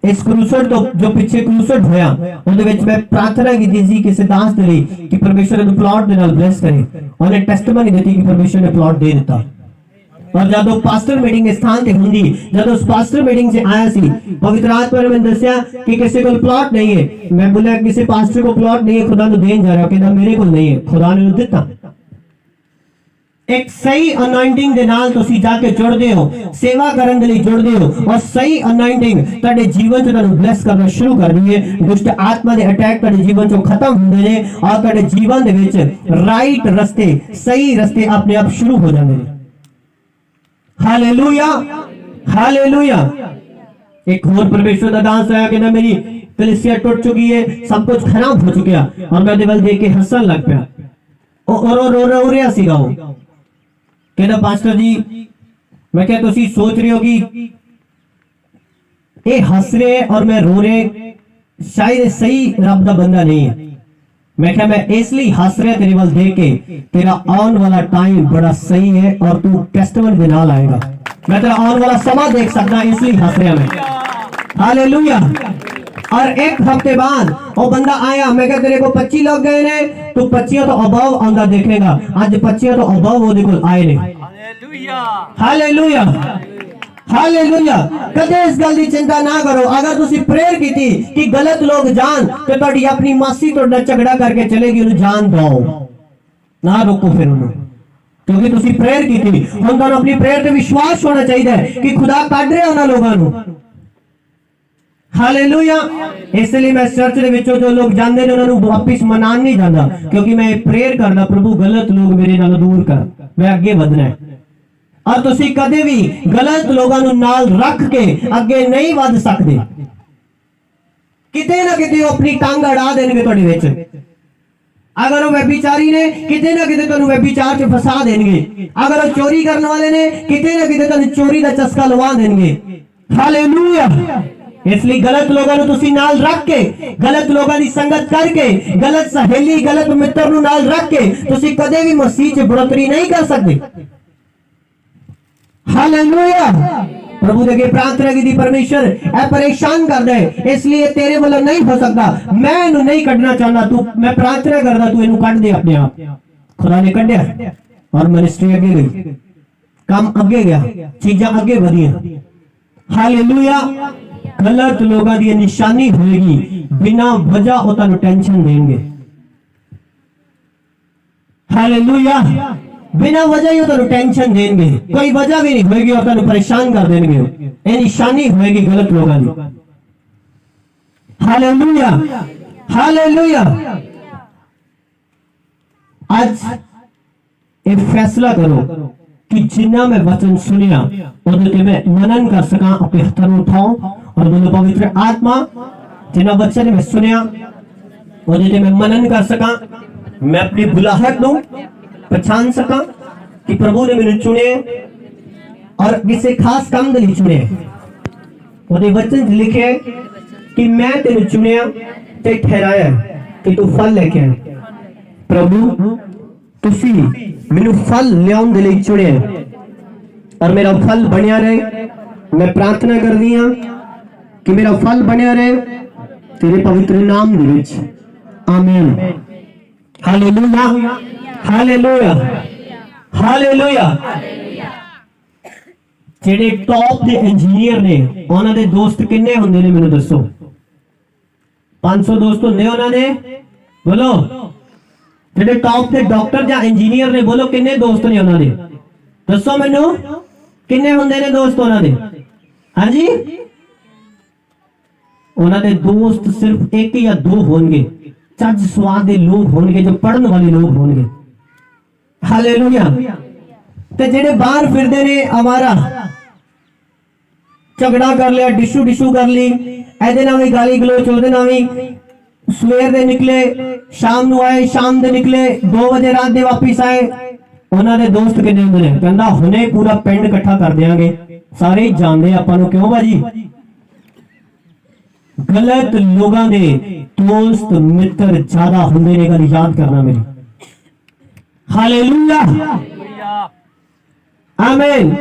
इस क्रूसड तो जो पीछे क्रूसड होया, उहदे विच मैं प्रार्थना कीती सी कि सिद्धांत दे लई कि परमेश्वर ने प्लॉट दे नाल ब्लेस करे, और टेस्टिमनी देती कि परमेश्वर ने प्लॉट दे दिता। और जब पास्टर मीटिंग स्थान ते हुंदी, जब उस पास्टर मीटिंग से आया सी, पवित्र आत्मा ने मैंने दस्या कि किसी को प्लॉट नहीं है। मैं बोला किसी पास्टर को प्लॉट नहीं है, खुदा ने देन जा रहा, कहता मेरे को नहीं है, खुदा ने दिता। एक सही अनॉइंटिंग दे नाल तुसी जाके जुड़दे हो, सेवा करन दे लई जुड़दे हो, और सही अनॉइंटिंग तुहाडे जीवन च तुहानू ब्लेस करना शुरू कर दी है। दुष्ट आत्मा दे अटैक तुहाडे जीवन चों खत्म हुंदे ने, और तुहाडे जीवन दे विच राइट रस्ते, सही रस्ते अपने आप शुरू हो जांदे ने। हालेलुया। हालेलुया। एक और परमेश्वर दा दास आया कि ना मेरी कलीसिया टूट चुकी है, सब कुछ खराब हो चुका, और मैं देवल देख के हंसन लग पिया। और रो रहा सीगा वो, कहना पास्टर जी, मैं क्या तुसी सोच रहे हो कि ये हंस रहे और मैं रो रहे, शायद सही रब दा बंदा नहीं है। मैं क्या मैं इसलिए हंस रहा तेरे वाल देख के, तेरा आने वाला टाइम बड़ा सही है और तू टेस्टमनी दे नाल आएगा। मैं तेरा आने वाला समा देख सकता, इसलिए हंस रहा मैं। हालेलुया। और एक हफ्ते बाद वो बंदा आया, मैं क्या तेरे को 25 लोग गए ने, तू 25 तो अभाव आंदा देखेगा। आज 25 तो अभाव वो देखो आए ने। हालेलुया। हालेलुया कदे इस गल की चिंता ना करो अगर तुसी प्रेयर की थी कि गलत लोग जान तो ਤੁਹਾਡੀ अपनी मासी ਤੁਹਾਡਾ झगड़ा करके चलेगी ਉਹਨੂੰ जान दो ना रोको फिर ਉਹਨੂੰ क्योंकि तुसी प्रेयर की थी ਹੁਣ ਤੁਹਾਨੂੰ अपनी प्रेयर ਤੇ विश्वास होना चाहिए कि खुदा ਕੱਢ ਰਿਹਾ ਉਹਨਾਂ ਲੋਕਾਂ ਨੂੰ हालेलुया इसलिए मैं चर्च ਦੇ ਵਿੱਚੋਂ जो लोग ਜਾਂਦੇ ਨੇ ਉਹਨਾਂ ਨੂੰ ਵਾਪਿਸ ਮਨਾਉਣ नहीं ਜਾਂਦਾ क्योंकि मैं प्रेयर करदा प्रभु गलत लोग मेरे नालों दूर कर मैं ਅੱਗੇ ਵਧਣਾ है और तुसी कदे भी गलत लोगों ਨੂੰ ਨਾਲ ਰੱਖ के ਅੱਗੇ नहीं ਵਧ ਸਕਦੇ किते ना किते अपनी टांग अड़ा देंगे ਤੁਹਾਡੇ ਵਿੱਚ अगर वो व्यभिचारी ने किते ना किते ਤੁਹਾਨੂੰ व्यभिचार च फसा देंगे अगर वो चोरी करने वाले ने किते ना किते ਤੁਹਾਨੂੰ चोरी ਦਾ चस्का लवा देंगे हालेलुया इसलिए गलत लोगों ਨੂੰ ਤੁਸੀਂ ਨਾਲ ਰੱਖ के गलत लोगों ਦੀ संगत करके गलत सहेली गलत मित्र ਨੂੰ ਨਾਲ ਰੱਖ के ਤੁਸੀਂ कदे भी मसीह च बढ़ोतरी नहीं कर सकते हालेलुया प्रभु दे प्रार्थना की परमेश्वर ए परेशान कर दे इसलिए तेरे वाला नहीं हो सकता मैं इन्हें नहीं कढ़ना चाहता तू मैं प्रार्थना करदा तू इन्हें कढ़ दे अपने आप खुदा ने कढ़या और मिनिस्ट्री आगे गई काम आगे गया चीजा आगे बढ़िया हालेलुया गलत लोगों की निशानी होगी बिना वजह वो तन्नू टेंशन देंगे हालेलुया बिना वजह ही उन्हें टेंशन देंगे कोई वजह भी नहीं होगी और तुम परेशान कर देंगे ये निशानी होगी गलत लोगों की हालेलुया हालेलुया आज एक फैसला करो कि जिन्ना मैं वचन सुनिया उन्हें मैं मनन कर सका अपने हाथों उठाऊं और बोलो पवित्र आत्मा जिन्ना वचन मैं सुनिया उन्हें मैं मनन कर सका मैं अपनी बुलाहट दूं पहचान सका कि प्रभु ने मैंने चुने और किसी खास काम के लिए चुने ਉਹਦੇ वचन लिखे कि मैं तेरे चुनिया ते ठहराया कि तू फल लेके आए प्रभु तुसी मैंने फल लियाउन दे लिए चुने और मेरा फल बनिया रहे मैं प्रार्थना कर दी हां कि मेरा फल बनिया रहे तेरे पवित्र नाम दे विच आमीन हालेलुया हालेलुया हालेलुया जेडे टॉप दे इंजीनियर ने उन्हां दे दोस्त किन्ने हुंदे ने मेनू दसो 500 दोस्त हुंदे उन्हां दे बोलो जेडे टॉप दे डॉक्टर या इंजीनियर ने बोलो किन्ने दोस्त ने उन्हां दे दसो मेनू किन्ने हुंदे ने दोस्त उन्हां दे हां जी उन्हां दे दोस्त सिर्फ एक या दो होंगे चज स्वाद दे लोग होंगे जो पढ़ने वाले लोग होंगे हालेलुया ते जेडे बाहर फिरदे ने हमारा झगड़ा कर लिया डिशू डिशू कर ली ऐदे नाल भी गाली गलोच ओदे नाल भी सवेर दे निकले शाम नु आए शाम दे निकले 2 बजे रात दे वापस आए उन्हां दे दोस्त किन्ने हुंदे ने कहंदा हुणे पूरा पिंड इकट्ठा कर देंगे सारे ही जानदे आपां नु क्यों भाजी गलत लोगों दे दोस्त मित्र ज्यादा हुंदे ने गल याद करना मेरी हालेलुया आमीन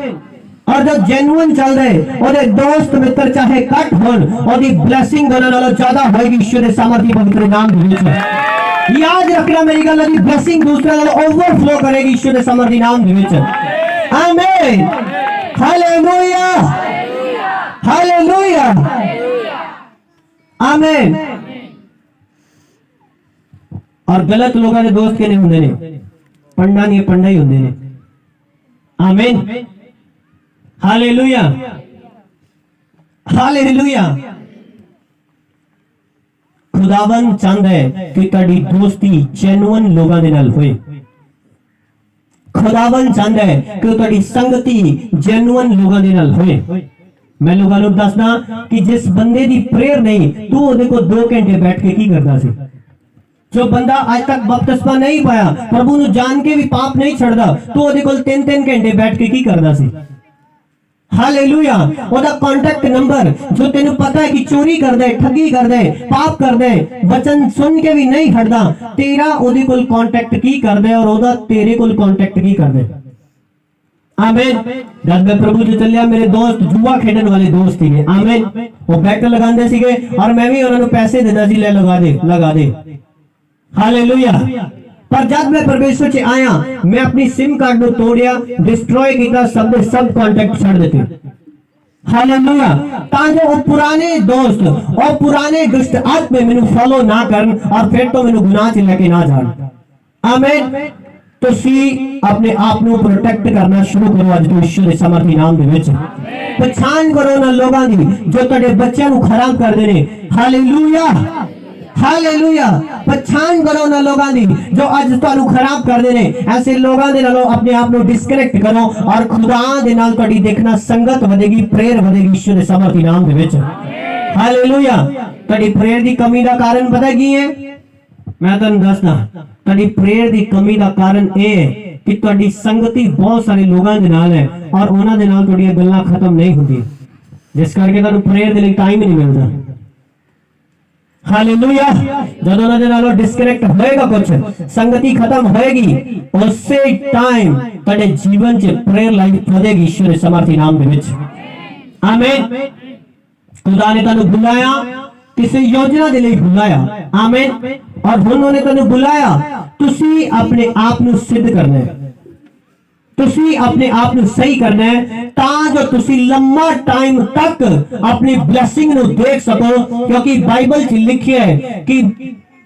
और जो जेन्युइन चल रहे और दोस्त मित्र चाहे कट होन और दी ब्लेसिंग दोनों नालों ज्यादा होएगी ईश्वर दे सामर्थी पवित्र नाम दे विच याद रखना मेरी गल दी ब्लेसिंग दूसरे नालों ओवरफ्लो करेगी ईश्वर दे सामर्थी नाम दे विच आमीन हालेलुया हालेलुया आमीन और गलत लोगों के दोस्त किने हुंदे ने पंडा नहीं पंडा ही होंगे ने आमीन हालेलुया हालेलुया खुदावन चाहता है कि तेरी दोस्ती जेन्युइन लोगों के नाल होए खुदावन चाहता है कि तेरी संगति जेन्युइन लोगों के नाल होए मैं लोगों को दसदा कि जिस बंदे की प्रेयर नहीं तू ओदे को 2 घंटे बैठ के की करदा सी जो बंदा आज तक बपतिस्मा नहीं पाया प्रभु नु जान के भी पाप नहीं छड़दा तो ओदे कोल 3-3 घंटे बैठ के की करदा सी हालेलुया ओदा कांटेक्ट नंबर जो तेनु पता है कि चोरी कर दे ठगी कर दे पाप कर दे वचन सुन के भी नहीं हटदा तेरा ओदे कोल कांटेक्ट की कर दे और ओदा तेरे कोल कांटेक्ट की कर दे आमीन जब मैं प्रभु जी चलिया मेरे दोस्त जुआ खेडन वाले दोस्त थे आमीन वो बैट लगांदे सीगे और मैं भी उन्हां नु पैसे देदा सी ले लगा दे हालेलुया पर जब मैं परमेश्वर से आया मैं अपनी सिम कार्ड को तोड़िया डिस्ट्रॉय किया सब कांटेक्ट छड़ देते हालेलुया ਤਾਂ ਜੋ ਉਹ ਪੁਰਾਣੇ ਦੋਸਤ ਉਹ ਪੁਰਾਣੇ ਦੁਸ਼ਟ ਆਤਮੇ ਮੈਨੂੰ ਫੋਲੋ ਨਾ ਕਰਨ ਔਰ ਫਿਰ ਤੋਂ ਮੈਨੂੰ ਗੁਨਾਹ 'ਚ ਲੈ ਕੇ ਨਾ ਜਾਣ ਆਮੀਨ ਤੁਸੀਂ ਆਪਣੇ ਆਪ ਨੂੰ ਪ੍ਰੋਟੈਕਟ ਕਰਨਾ ਸ਼ੁਰੂ ਕਰੋ ਅੱਜ ਤੋਂ ਈਸ਼ਵਰ ਦੇ ਸਮਰਥੀ ਨਾਮ ਦੇ ਵਿੱਚ ਪਛਾਣ ਕਰੋ ਨਾ ਲੋਕਾਂ ਦੀ ਜੋ ਤੁਹਾਡੇ ਬੱਚਿਆਂ ਨੂੰ ਖਰਾਬ ਕਰਦੇ ਨੇ ਹਾਲੇਲੂਇਆ ਹਾਲੇਲੂਇਆ ਪਛਾਣ ਕਰੋ ਨਾ ਲੋਕਾਂ ਦੀ ਜੋ ਅੱਜ ਤੁਹਾਨੂੰ ਖਰਾਬ ਕਰਦੇ ਨੇ ਐਸੇ ਲੋਕਾਂ ਦੇ ਨਾਲੋਂ ਆਪਣੇ ਆਪ ਨੂੰ ਡਿਸਕਨੈਕਟ ਕਰੋ ਔਰ ਖੁਦਾ ਦੇ ਨਾਲ ਤੁਹਾਡੀ ਦੇਖਣਾ ਸੰਗਤ ਵਧੇਗੀ ਪ੍ਰੇਅਰ ਵਧੇਗੀ ਈਸ਼ਵਰ ਦੇ ਸਮਰਥੀ ਨਾਮ ਦੇ ਵਿੱਚ ਹਾਲੇਲੂਇਆ ਤੁਹਾਡੀ ਪ੍ਰੇਅਰ ਦੀ ਕਮੀ ਦਾ ਕਾਰਨ ਪਤਾ ਕੀ ਹੈ मैं तुम दसदा ਤੁਹਾਡੀ ਪ੍ਰੇਅਰ ਦੀ ਕਮੀ ਦਾ ਕਾਰਨ ਇਹ ਹੈ ਕਿ ਤੁਹਾਡੀ ਸੰਗਤੀ ਬਹੁਤ ਸਾਰੇ ਲੋਕਾਂ ਦੇ ਨਾਲ ਹੈ ਔਰ ਉਹਨਾਂ ਦੇ ਨਾਲ ਤੁਹਾਡੀਆਂ ਗੱਲਾਂ ਖਤਮ ਨਹੀਂ ਹੁੰਦੀਆਂ ਜਿਸ ਕਰਕੇ ਤੁਹਾਨੂੰ ਪ੍ਰੇਅਰ ਦੇ ਲਈ ਟਾਈਮ ਹੀ ਨਹੀਂ ਮਿਲਦਾ ਹਾਲੇਲੂਇਆ ਜਦੋਂ ਉਹਨਾਂ ਦੇ ਨਾਲੋਂ ਡਿਸਕਨੈਕਟ ਹੋਏਗਾ ਕੁਝ ਸੰਗਤੀ ਖਤਮ ਹੋਏਗੀ ਉਸੇ ਟਾਈਮ ਤੁਹਾਡੇ ਜੀਵਨ 'ਚ ਪ੍ਰੇਅਰ ਲਾਈਫ ਵਧੇਗੀ ਈਸ਼ਵਰ ਦੇ ਸਮਰਥੀ ਨਾਮ ਦੇ ਵਿੱਚ ਆਮੀਨ ਖੁਦਾ ਨੇ ਤੁਹਾਨੂੰ ਬੁਲਾਇਆ ਕਿਸੇ ਯੋਜਨਾ ਦੇ ਲਈ ਬੁਲਾਇਆ ਆਮੀਨ और उन्होंने तेन बुलाया तुसी अपने आप ਨੂੰ सिद्ध करना है तुसी अपने आप ਨੂੰ सही करना है तां जो तुसी लंबा टाइम तक अपनी ब्लेसिंग ਨੂੰ देख सको क्योंकि बाइबल 'ਚ लिखिया है कि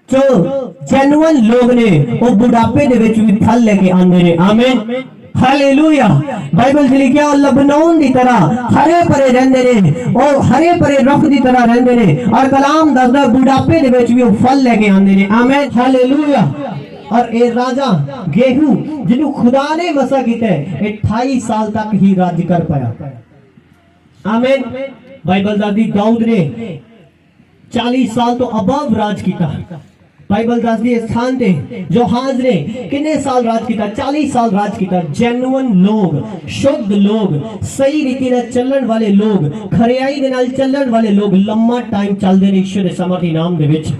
जो जेन्युइन लोग ने वो बुढ़ापे ਦੇ ਵਿੱਚ ਵੀ ਫਲ ਲੈ ਕੇ ਆਉਂਦੇ ਨੇ ਆਮੀਨ हालेलुया बाइबल च लिखिया लबनोन दी तरह हरे भरे रहंदे ने और हरे भरे रुख दी तरह रहंदे ने और कलाम दसदा बुढ़ापे दे विच भी वो फल लेके आंदे ने आमीन हालेलुया और ए राजा गेहूं जिन्हों खुदा ने मसा कीता है 28 साल तक ही राज कर पाया आमीन बाइबल दसदी दाऊद ने 40 साल तो अबव राज कीता बाइबल दसदी स्थान ते जो हाज ने कितने साल राज किया 40 साल राज किया जेन्युइन लोग शुद्ध लोग सही रीति नाल चलण वाले लोग खरियाई दे नाल चलण वाले लोग लंबा टाइम चलदे ने ईश्वर दे समर्थी नाम दे विच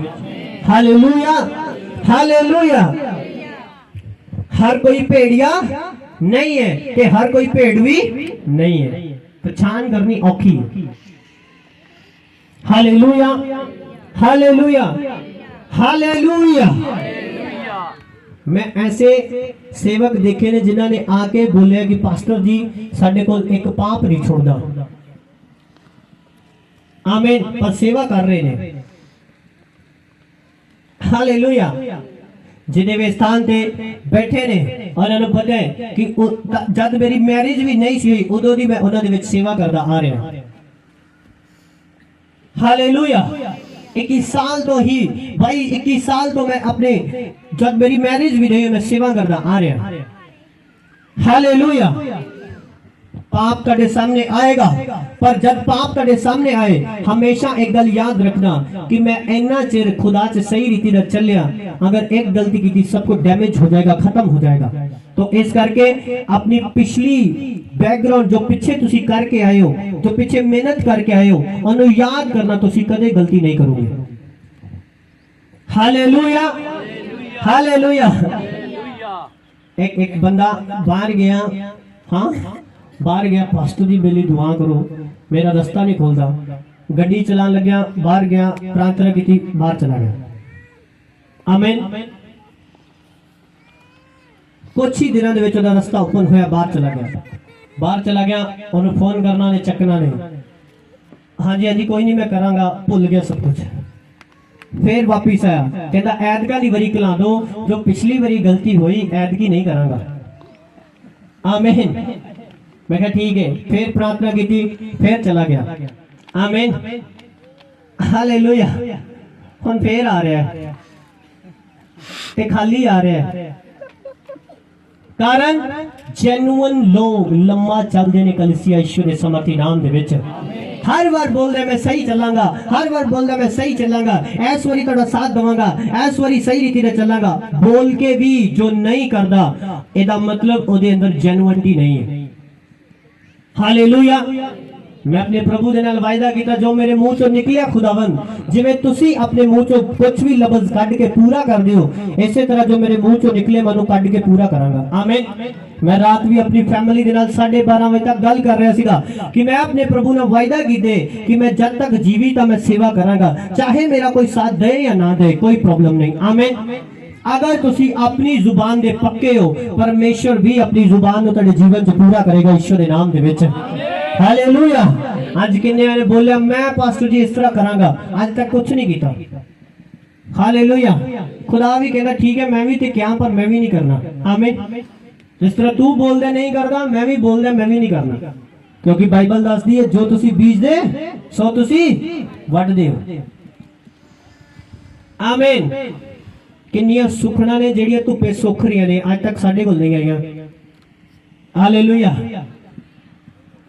हालेलुया हालेलुया हर कोई भेड़िया नहीं है ते हर कोई भेड़ भी नहीं है पहचान करनी औखी हालेलुया हालेलुया हालेलुया मैं ऐसे सेवक देखे ने जिन्हों ने आके बोलिया कि पास्टर जी साडे कोल एक पाप नहीं छोड़दा आमीन पर सेवा कर रहे ने हालेलुया जिन्हें वे स्थान ते बैठे ने और उन्हें पता है कि जब मेरी मैरिज भी नहीं सी उदों दी मैं उन्हां दे विच सेवा करदा आ रहा हालेलुया 21 साल तो ही भाई 21 साल तो मैं अपने जब मेरी मैरिज भी नहीं मैं सेवा करना आ रहा हालेलुया पाप तेरे सामने आएगा पर जब पाप तेरे सामने आए हमेशा एक गल याद रखना कि मैं इन्ना चिर खुदा से सही रीति से चलिया अगर एक गलती की सब कुछ डैमेज हो जाएगा खत्म हो जाएगा तो इस करके अपनी पिछली बैकग्राउंड जो पीछे तुसी करके आए हो जो पीछे मेहनत करके आए हो उन्हें याद करना तुसी कदे गलती नहीं करोगे हालेलुया हालेलुया एक बंदा बाहर गया हाँ बाहर गया पास्टर जी मेरी दुआ करो मेरा रास्ता नहीं खोलता गड्डी चलान लग्या बाहर गया प्रार्थना की बाहर चला गया आमीन कुछ ही दिनों के विच रास्ता ओपन होया बाहर चला गया उन्हें फोन करना ने चकना ने हाँ जी हाँ जी कोई नहीं मैं करांगा भुल गया सब कुछ फिर वापिस आया कहता ऐदका दी वरी कला दो जो पिछली वरी गलती हुई ऐदकी नहीं करांगा आमीन मैं कहा ठीक है फिर प्रार्थना की थी फिर चला गया आमीन हालेलुया हुन फिर आ रहा है ते खाली आ रहा है कारण जेन्युइन लोग लम्मा चलते ने कलीसिया ईश्वर के समर्थी नाम दे विच हर बार बोल रहे मैं सही चलांगा हर बार बोल रहा मैं सही चलांगा ऐस वारी थोड़ा साथ दवांगा ऐस वारी सही रीति से चलांगा बोल के भी जो नहीं करता एदा मतलब ओदे अंदर जेन्युइनिटी नहीं है हालेलुया मैं अपने प्रभु दे नाल वायदा कीता जो मेरे मुंह चो निकलिया खुदावन जिवें तुसी अपने मुंह चो कुछ भी लफ्ज कढ के पूरा कर दियो इसे तरह जो मेरे मुंह चो निकले मैं कढ के पूरा करांगा आमीन मैं रात भी अपनी फैमिली दे नाल 12:30 बजे तक गल कर रहा सीगा कि मैं अपने प्रभु ने वायदा कीते कि मैं जब तक जीवित मैं सेवा करांगा चाहे मेरा कोई साथ दे या ना दे कोई प्रॉब्लम नहीं आमीन अगर तुसी अपनी जुबान दे पक्के हो परमेश्वर भी अपनी जुबान नु तेरे जीवन च पूरा करेगा ईश्वर दे नाम दे विच हालेलुया आज किन्ने ने बोलिया मैं पास्टर जी इस तरह करांगा, आज तक कुछ नहीं किया। हालेलुया। खुदा भी कहता ठीक है मैं भी ते क्या पर मैं भी नहीं करना। आमीन। जिस तरह तू बोल दे नहीं करदा, मैं भी बोल दे मैं भी नहीं करना, क्योंकि बाइबल दसदी है जो तुसी बीज दे सो तुसी वड दे। आमीन। किन्नियां सुखना ने जेड़ियां धुप्पे सुख रही ने आज तक साडे कोल नहीं आईयां। हालेलुया।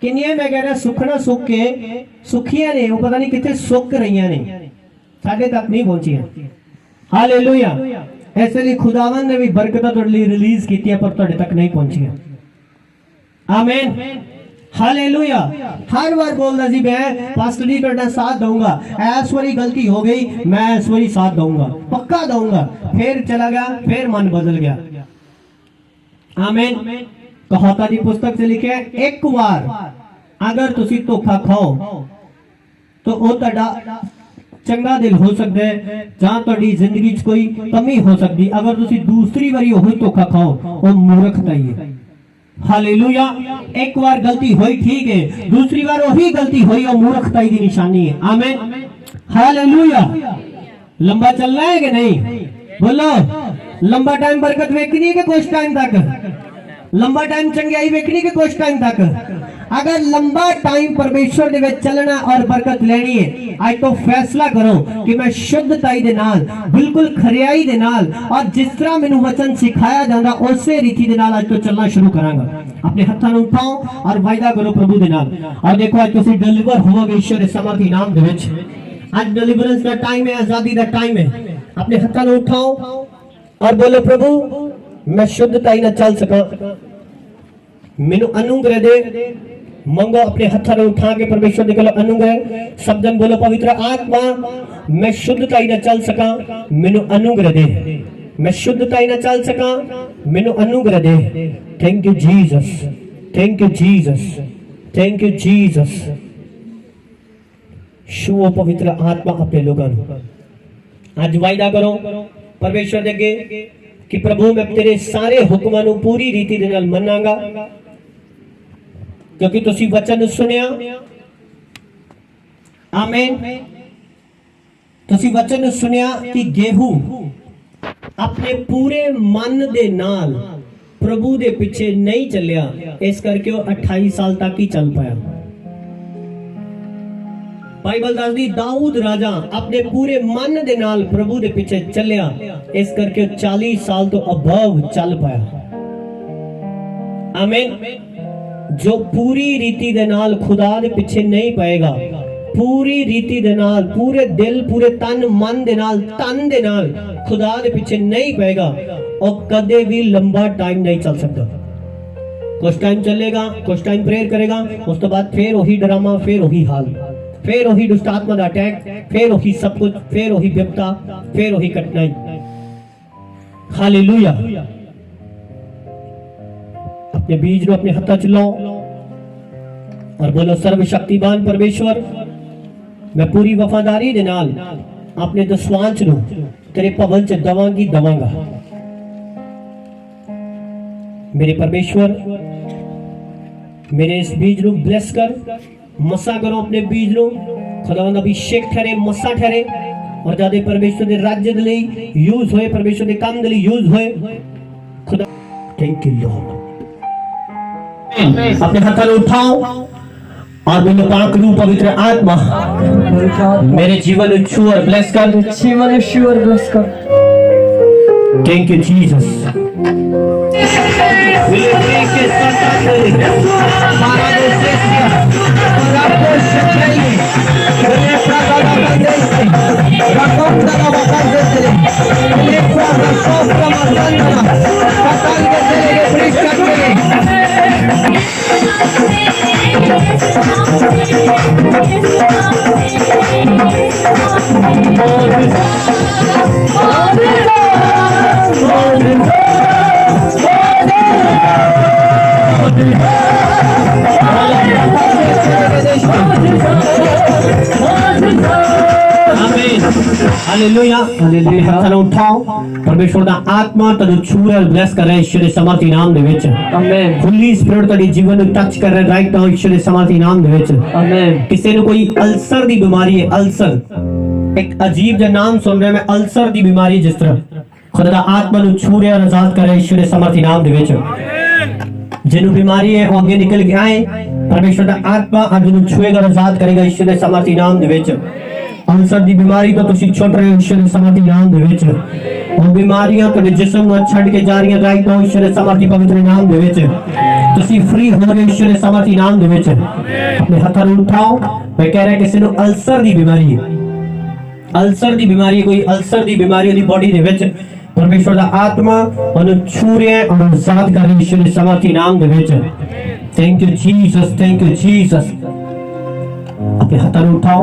किन्नियां मैं कह रहा सुखना सुख के सुखियां ने वो पता नहीं कितने सुख रही ने, साडे तक नहीं पहुंचियां। हालेलुया। ऐसे लिए खुदावन ने भी बरकत तुहाडे लिए रिलीज की पर तुहाडे तक नहीं पहुंचियां। आमीन। हालेलुया। हर बार बोलदा जी मैं पास्टर जी तुहाडा साथ दूंगा, इस बारी गलती हो गई मैं इस बारी साथ दूंगा, पक्का दूंगा, फिर चला गया, फिर मन बदल गया। आमीन। कहावतां दी पुस्तक से लिखे एक बार अगर तुसी धोखा खाओ तो वो तुहाडा चंगा दिल हो सकता है जहां तुहाडी जिंदगी च कोई कमी हो सकती, अगर तुसी दूसरी बारी वही धोखा खाओ वो मूर्खता ही है। हालेलुया। एक बार गलती हुई ठीक है, दूसरी बार वही गलती हुई और मूर्खता की निशानी है। आमीन। हालेलुया। लंबा चलना है कि नहीं? बोलो। लंबा टाइम बरकत वेखनी है कि कुछ टाइम तक? लंबा टाइम चंगाई वेखनी के कुछ टाइम तक? अगर लंबा टाइम परमेश्वर दे विच चलना और बरकत लेनी है, आज तो फैसला करो कि मैं शुद्धताई दे नाल, बिल्कुल खरियाई दे नाल और जिस तरह मैनू वचन सिखाया जांदा उसे रीति दे नाल आज तो चलना शुरू करांगा। अपने हाथां नूं उठाओ और वायदा करो प्रभु दे नाल। और देखो आज तुसीं डिलीवर होवोगे ईश्वर दे समर्थी नाम दे विच। आज डिलीवरेंस का टाइम है, आजादी का टाइम है। अपने हाथां नूं उठाओ और बोलो प्रभु मैं शुद्धताई ना चल सका, मेनू अनुग्रह दे। मंगो अपने हाथों में उठा के परमेश्वर दे कोलों अनुग्रह। सब जन बोलो पवित्र आत्मा मैं शुद्धताई ना चल सका, मेनू अनुग्रह दे। मैं शुद्धताई ना चल सका, मेनू अनुग्रह दे। Thank you Jesus, thank you Jesus, thank you Jesus. छुओ पवित्र आत्मा अपने लोगों नूं। आज वायदा करो परमेश्वर दे अगे कि प्रभु मैं तेरे सारे हुक्मां नूं पूरी रीति दे नाल मनांगा, क्योंकि तुसी वचन सुनिया। आमीन। तुसी वचन सुनिया कि गेहूं अपने पूरे मन दे नाल प्रभु दे पीछे नहीं चलिया, इस करके वो 28 साल तक ही चल पाया। बाइबल दसदी दाऊद राजा अपने पूरे मन दे नाल प्रभु दे पीछे चलिया, इस करके 40 साल तो अबव चल पाया। आमीन। जो पूरी रीति दे नाल खुदा दे पीछे नहीं पाएगा, पूरी रीति दे नाल, पूरे दिल, पूरे तन, मन दे नाल, तन दे नाल खुदा दे पीछे नहीं पाएगा, और कदे भी लंबा टाइम नहीं चल सकता। कुछ टाइम चलेगा, कुछ टाइम प्रेयर करेगा, उस तो बाद फिर वही ड्रामा, फिर वही हाल, फिर वही दुष्ट आत्मा का अटैक, फिर वही सब कुछ, फिर वही विपदा, फिर वही कठिनाई। हालेलुया। अपने बीज नो अपने हाथों च लो और बोलो सर्वशक्तिमान परमेश्वर मैं पूरी वफादारी दे नाल अपने दसवांच नु तेरे भवन च दवांगा। मेरे परमेश्वर मेरे इस बीज नु ब्लेस कर, मसा करो अपने बीज नु, खुदावंद अभिषेक ठहरे, मसा ठहरे और जादे परमेश्वर दे राज्य दे लई यूज होए, परमेश्वर दे काम दे लई यूज होए। खुदा थैंक यू लॉर्ड। अपने हाथों में उठाओ और मैंने पाक रूप पवित्र आत्मा मेरे जीवन में छू और ब्लेस कर, जीवन में छू और ब्लेस कर। Thank you Jesus. आमीन हालेलुया हालेलुया। हत्थ उठाओ परमेश्वर ਦਾ ਆਤਮਾ ਤੁਹਾਨੂੰ ਛੂ ਰਿਹਾ ਬਲੈਸ ਕਰ ਰਿਹਾ ਈਸ਼ਵਰ ਦੇ ਸਮਰਥੀ ਨਾਮ ਦੇ ਵਿੱਚ ਆਮੇਨ ਹੋਲੀ ਸਪਿਰਿਟ ਤੁਹਾਡੇ ਜੀਵਨ ਨੂੰ ਟੱਚ ਕਰ ਰਿਹਾ ਰਾਈਟ ਨਾਓ ਈਸ਼ਵਰ ਦੇ ਸਮਰਥੀ ਨਾਮ ਦੇ ਵਿੱਚ ਆਮੇਨ ਕਿਸੇ ਨੂੰ ਕੋਈ ਅਲਸਰ ਦੀ ਬਿਮਾਰੀ ਹੈ ਅਲਸਰ ਇੱਕ ਅਜੀਬ ਜਿਹਾ ਨਾਮ ਸੁਣ ਰਿਹਾ ਮੈਂ ਅਲਸਰ ਦੀ ਬਿਮਾਰੀ ਜਿਸ ਤਰ੍ਹਾਂ ਖੁਦਾ ਦਾ ਆਤਮਾ ਨੂੰ ਛੂ ਰਿਹਾ ਆਜ਼ਾਦ ਕਰ ਰਿਹਾ ਈਸ਼ਵਰ ਦੇ ਸਮਰਥੀ ਨਾਮ ਦੇ ਵਿੱਚ ਜਿਹਨੂੰ ਬਿਮਾਰੀ ਹੈ ਉਹ ਅੱਗੇ ਨਿਕਲ ਕੇ ਆਏ परमेश्वर का आत्मा आज ਨੂੰ ਛੂਏਗਾ ਆਜ਼ਾਦ ਕਰੇਗਾ ਈਸ਼ਵਰ ਦੇ ਸਮਰਥੀ ਨਾਮ ਦੇ ਵਿੱਚ ਅਲਸਰ ਦੀ ਬਿਮਾਰੀ ਤੋਂ ਤੁਸੀਂ ਛੁੱਟ ਰਹੇ ਹੋ ਈਸ਼ਵਰ ਦੇ ਸਮਰਥੀ ਨਾਮ ਦੇ ਵਿੱਚ ਉਹ ਬਿਮਾਰੀਆਂ ਤੁਹਾਡੇ ਜਿਸਮ ਨੂੰ ਛੱਡ ਕੇ ਜਾ ਰਹੀਆਂ ਰਾਈਟ ਨਾਓ ਈਸ਼ਵਰ ਦੇ ਸਮਰਥੀ ਪਵਿੱਤਰ ਨਾਮ ਦੇ ਵਿੱਚ ਤੁਸੀਂ ਫ੍ਰੀ ਹੋ ਗਏ ਈਸ਼ਵਰ ਦੇ ਸਮਰਥੀ ਨਾਮ ਦੇ ਵਿੱਚ ਆਪਣੇ ਹੱਥਾਂ ਨੂੰ ਉਠਾਓ ਮੈਂ ਕਹਿ ਰਿਹਾ ਕਿਸੇ ਨੂੰ ਅਲਸਰ ਦੀ ਬਿਮਾਰੀ ਹੈ ਅਲਸਰ ਦੀ ਬਿਮਾਰੀ ਕੋਈ ਅਲਸਰ ਦੀ ਬਿਮਾਰੀ ਉਹਦੀ ਬੋਡੀ ਦੇ ਵਿੱਚ परमेश्वर का आत्मा ਉਹਨੂੰ ਛੂ ਰਿਹਾ ਹੈ ਔਰ ਆਜ਼ਾਦ ਕਰ ਰਿਹਾ ਈਸ਼ਵਰ ਦੇ ਸਮਰਥੀ ਨਾਮ ਦੇ ਵਿੱਚ thank you Jesus thank you Jesus अपने हाथ उठाओ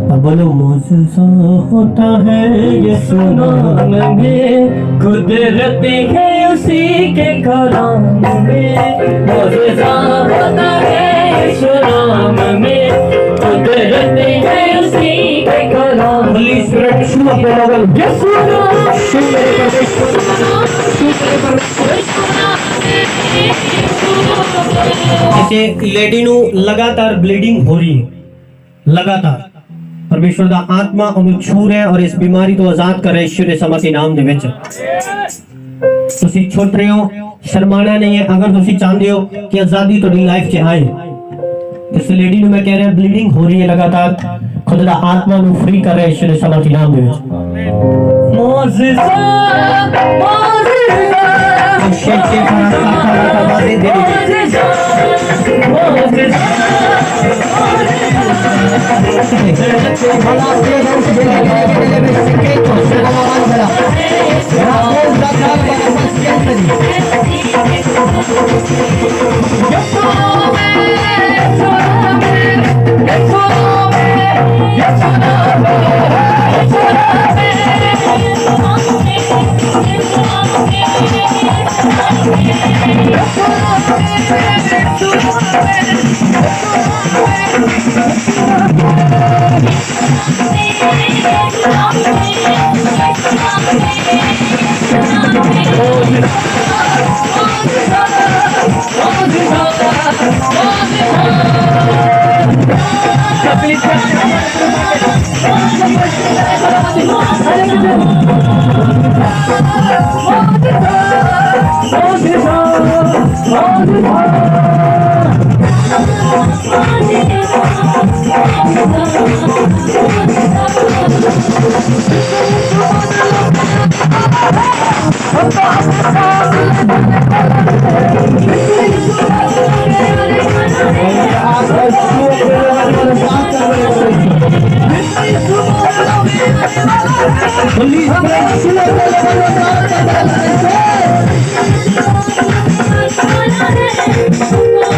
और बोलो मुझसे होता है ये सुना में कुदरती है उसी के कलाम में मौजूदा होता है यीशु नाम में कुदरती है उसी के कलाम होली स्पिरिट छू अपने लोगों को यीशु नाम छू मेरे परमेश्वर छू मेरे परमेश्वर किसी लेडी ਨੂੰ लगातार ब्लीडिंग हो रही है लगातार परमेश्वर ਦਾ ਆਤਮਾ ਉਹਨੂੰ ਛੂ ਰਿਹਾ ਔਰ ਇਸ ਬਿਮਾਰੀ ਤੋਂ ਆਜ਼ਾਦ ਕਰ ਰਿਹਾ ਈਸ਼ਵਰ ਦੇ ਸਮਰਥੀ ਨਾਮ ਦੇ ਵਿੱਚ ਤੁਸੀਂ ਛੁੱਟ ਰਹੇ ਹੋ ਸ਼ਰਮਾਣਾ ਨਹੀਂ ਹੈ ਅਗਰ ਤੁਸੀਂ ਚਾਹੁੰਦੇ ਹੋ ਕਿ ਆਜ਼ਾਦੀ ਤੁਹਾਡੀ ਲਾਈਫ 'ਚ ਆਏ ਇਸ ਲੇਡੀ ਨੂੰ ਮੈਂ ਕਹਿ ਰਿਹਾ ਬਲੀਡਿੰਗ ਹੋ ਰਹੀ ਹੈ लगातार ਖੁਦਾ ਦਾ ਆਤਮਾ ਨੂੰ ਫ੍ਰੀ ਕਰ ਰਿਹਾ ਈਸ਼ਵਰ ਦੇ ਸਮਰਥੀ ਨਾਮ ਦੇ ਵਿੱਚ मौजूदा शेचे फरासा का बातें दे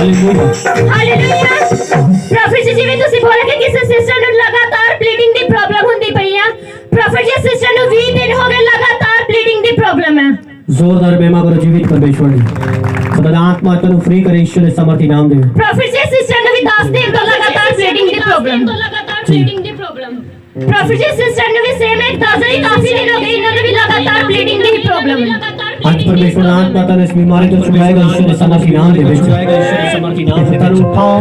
ਹਾਲੇਲੂਇਆ ਪ੍ਰੋਫੈਟ ਜੀ ਜਿਵੇਂ ਤੁਸੀਂ ਬੋਲਿਆ ਕਿ ਕਿਸੇ ਸਿਸਟਰ ਨੂੰ ਲਗਾਤਾਰ ਬਲੀਡਿੰਗ ਦੀ ਪ੍ਰੋਬਲਮ ਹੁੰਦੀ ਪਈ ਆ ਪ੍ਰੋਫੈਟ ਜੀ ਸਿਸਟਰ ਨੂੰ 20 ਦਿਨ ਹੋ ਗਏ ਲਗਾਤਾਰ ਬਲੀਡਿੰਗ ਦੀ ਪ੍ਰੋਬਲਮ ਹੈ जोरदार बेमा करो जीवित परमेश्वर खुदा दा आत्मा तनु फ्री करे ईश्वर दे समर्थी नाम दे ਪ੍ਰੋਫੈਟ ਜੀ ਸਿਸਟਰ ਨੂੰ ਵੀ 10 ਦਿਨ ਤੋਂ ਲਗਾਤਾਰ ਬਲੀਡਿੰਗ ਦੀ ਪ੍ਰੋਬਲਮ ਪ੍ਰੋਫੈਟ ਜੀ ਸਿਸਟਰ ਨੂੰ ਵੀ ਸੇਮ ਇੱਕ ਤਾਜ਼ਾ ਹੀ ਕਾਫੀ ਦਿਨ ਹੋ ਗਏ ਇਹਨਾਂ ਨੂੰ ਵੀ ਲਗਾਤਾਰ ਬਲੀਡਿੰਗ ਦੀ ਪ੍ਰੋਬਲਮ ਹੈ आज परमेश्वर दा आत्मा तनु इस बीमारी को छुड़ाएगा ईश्वर दे समर्थी नाम दे छुड़ाएगा ईश्वर दे समर्थी नाम दे तनु उठाओ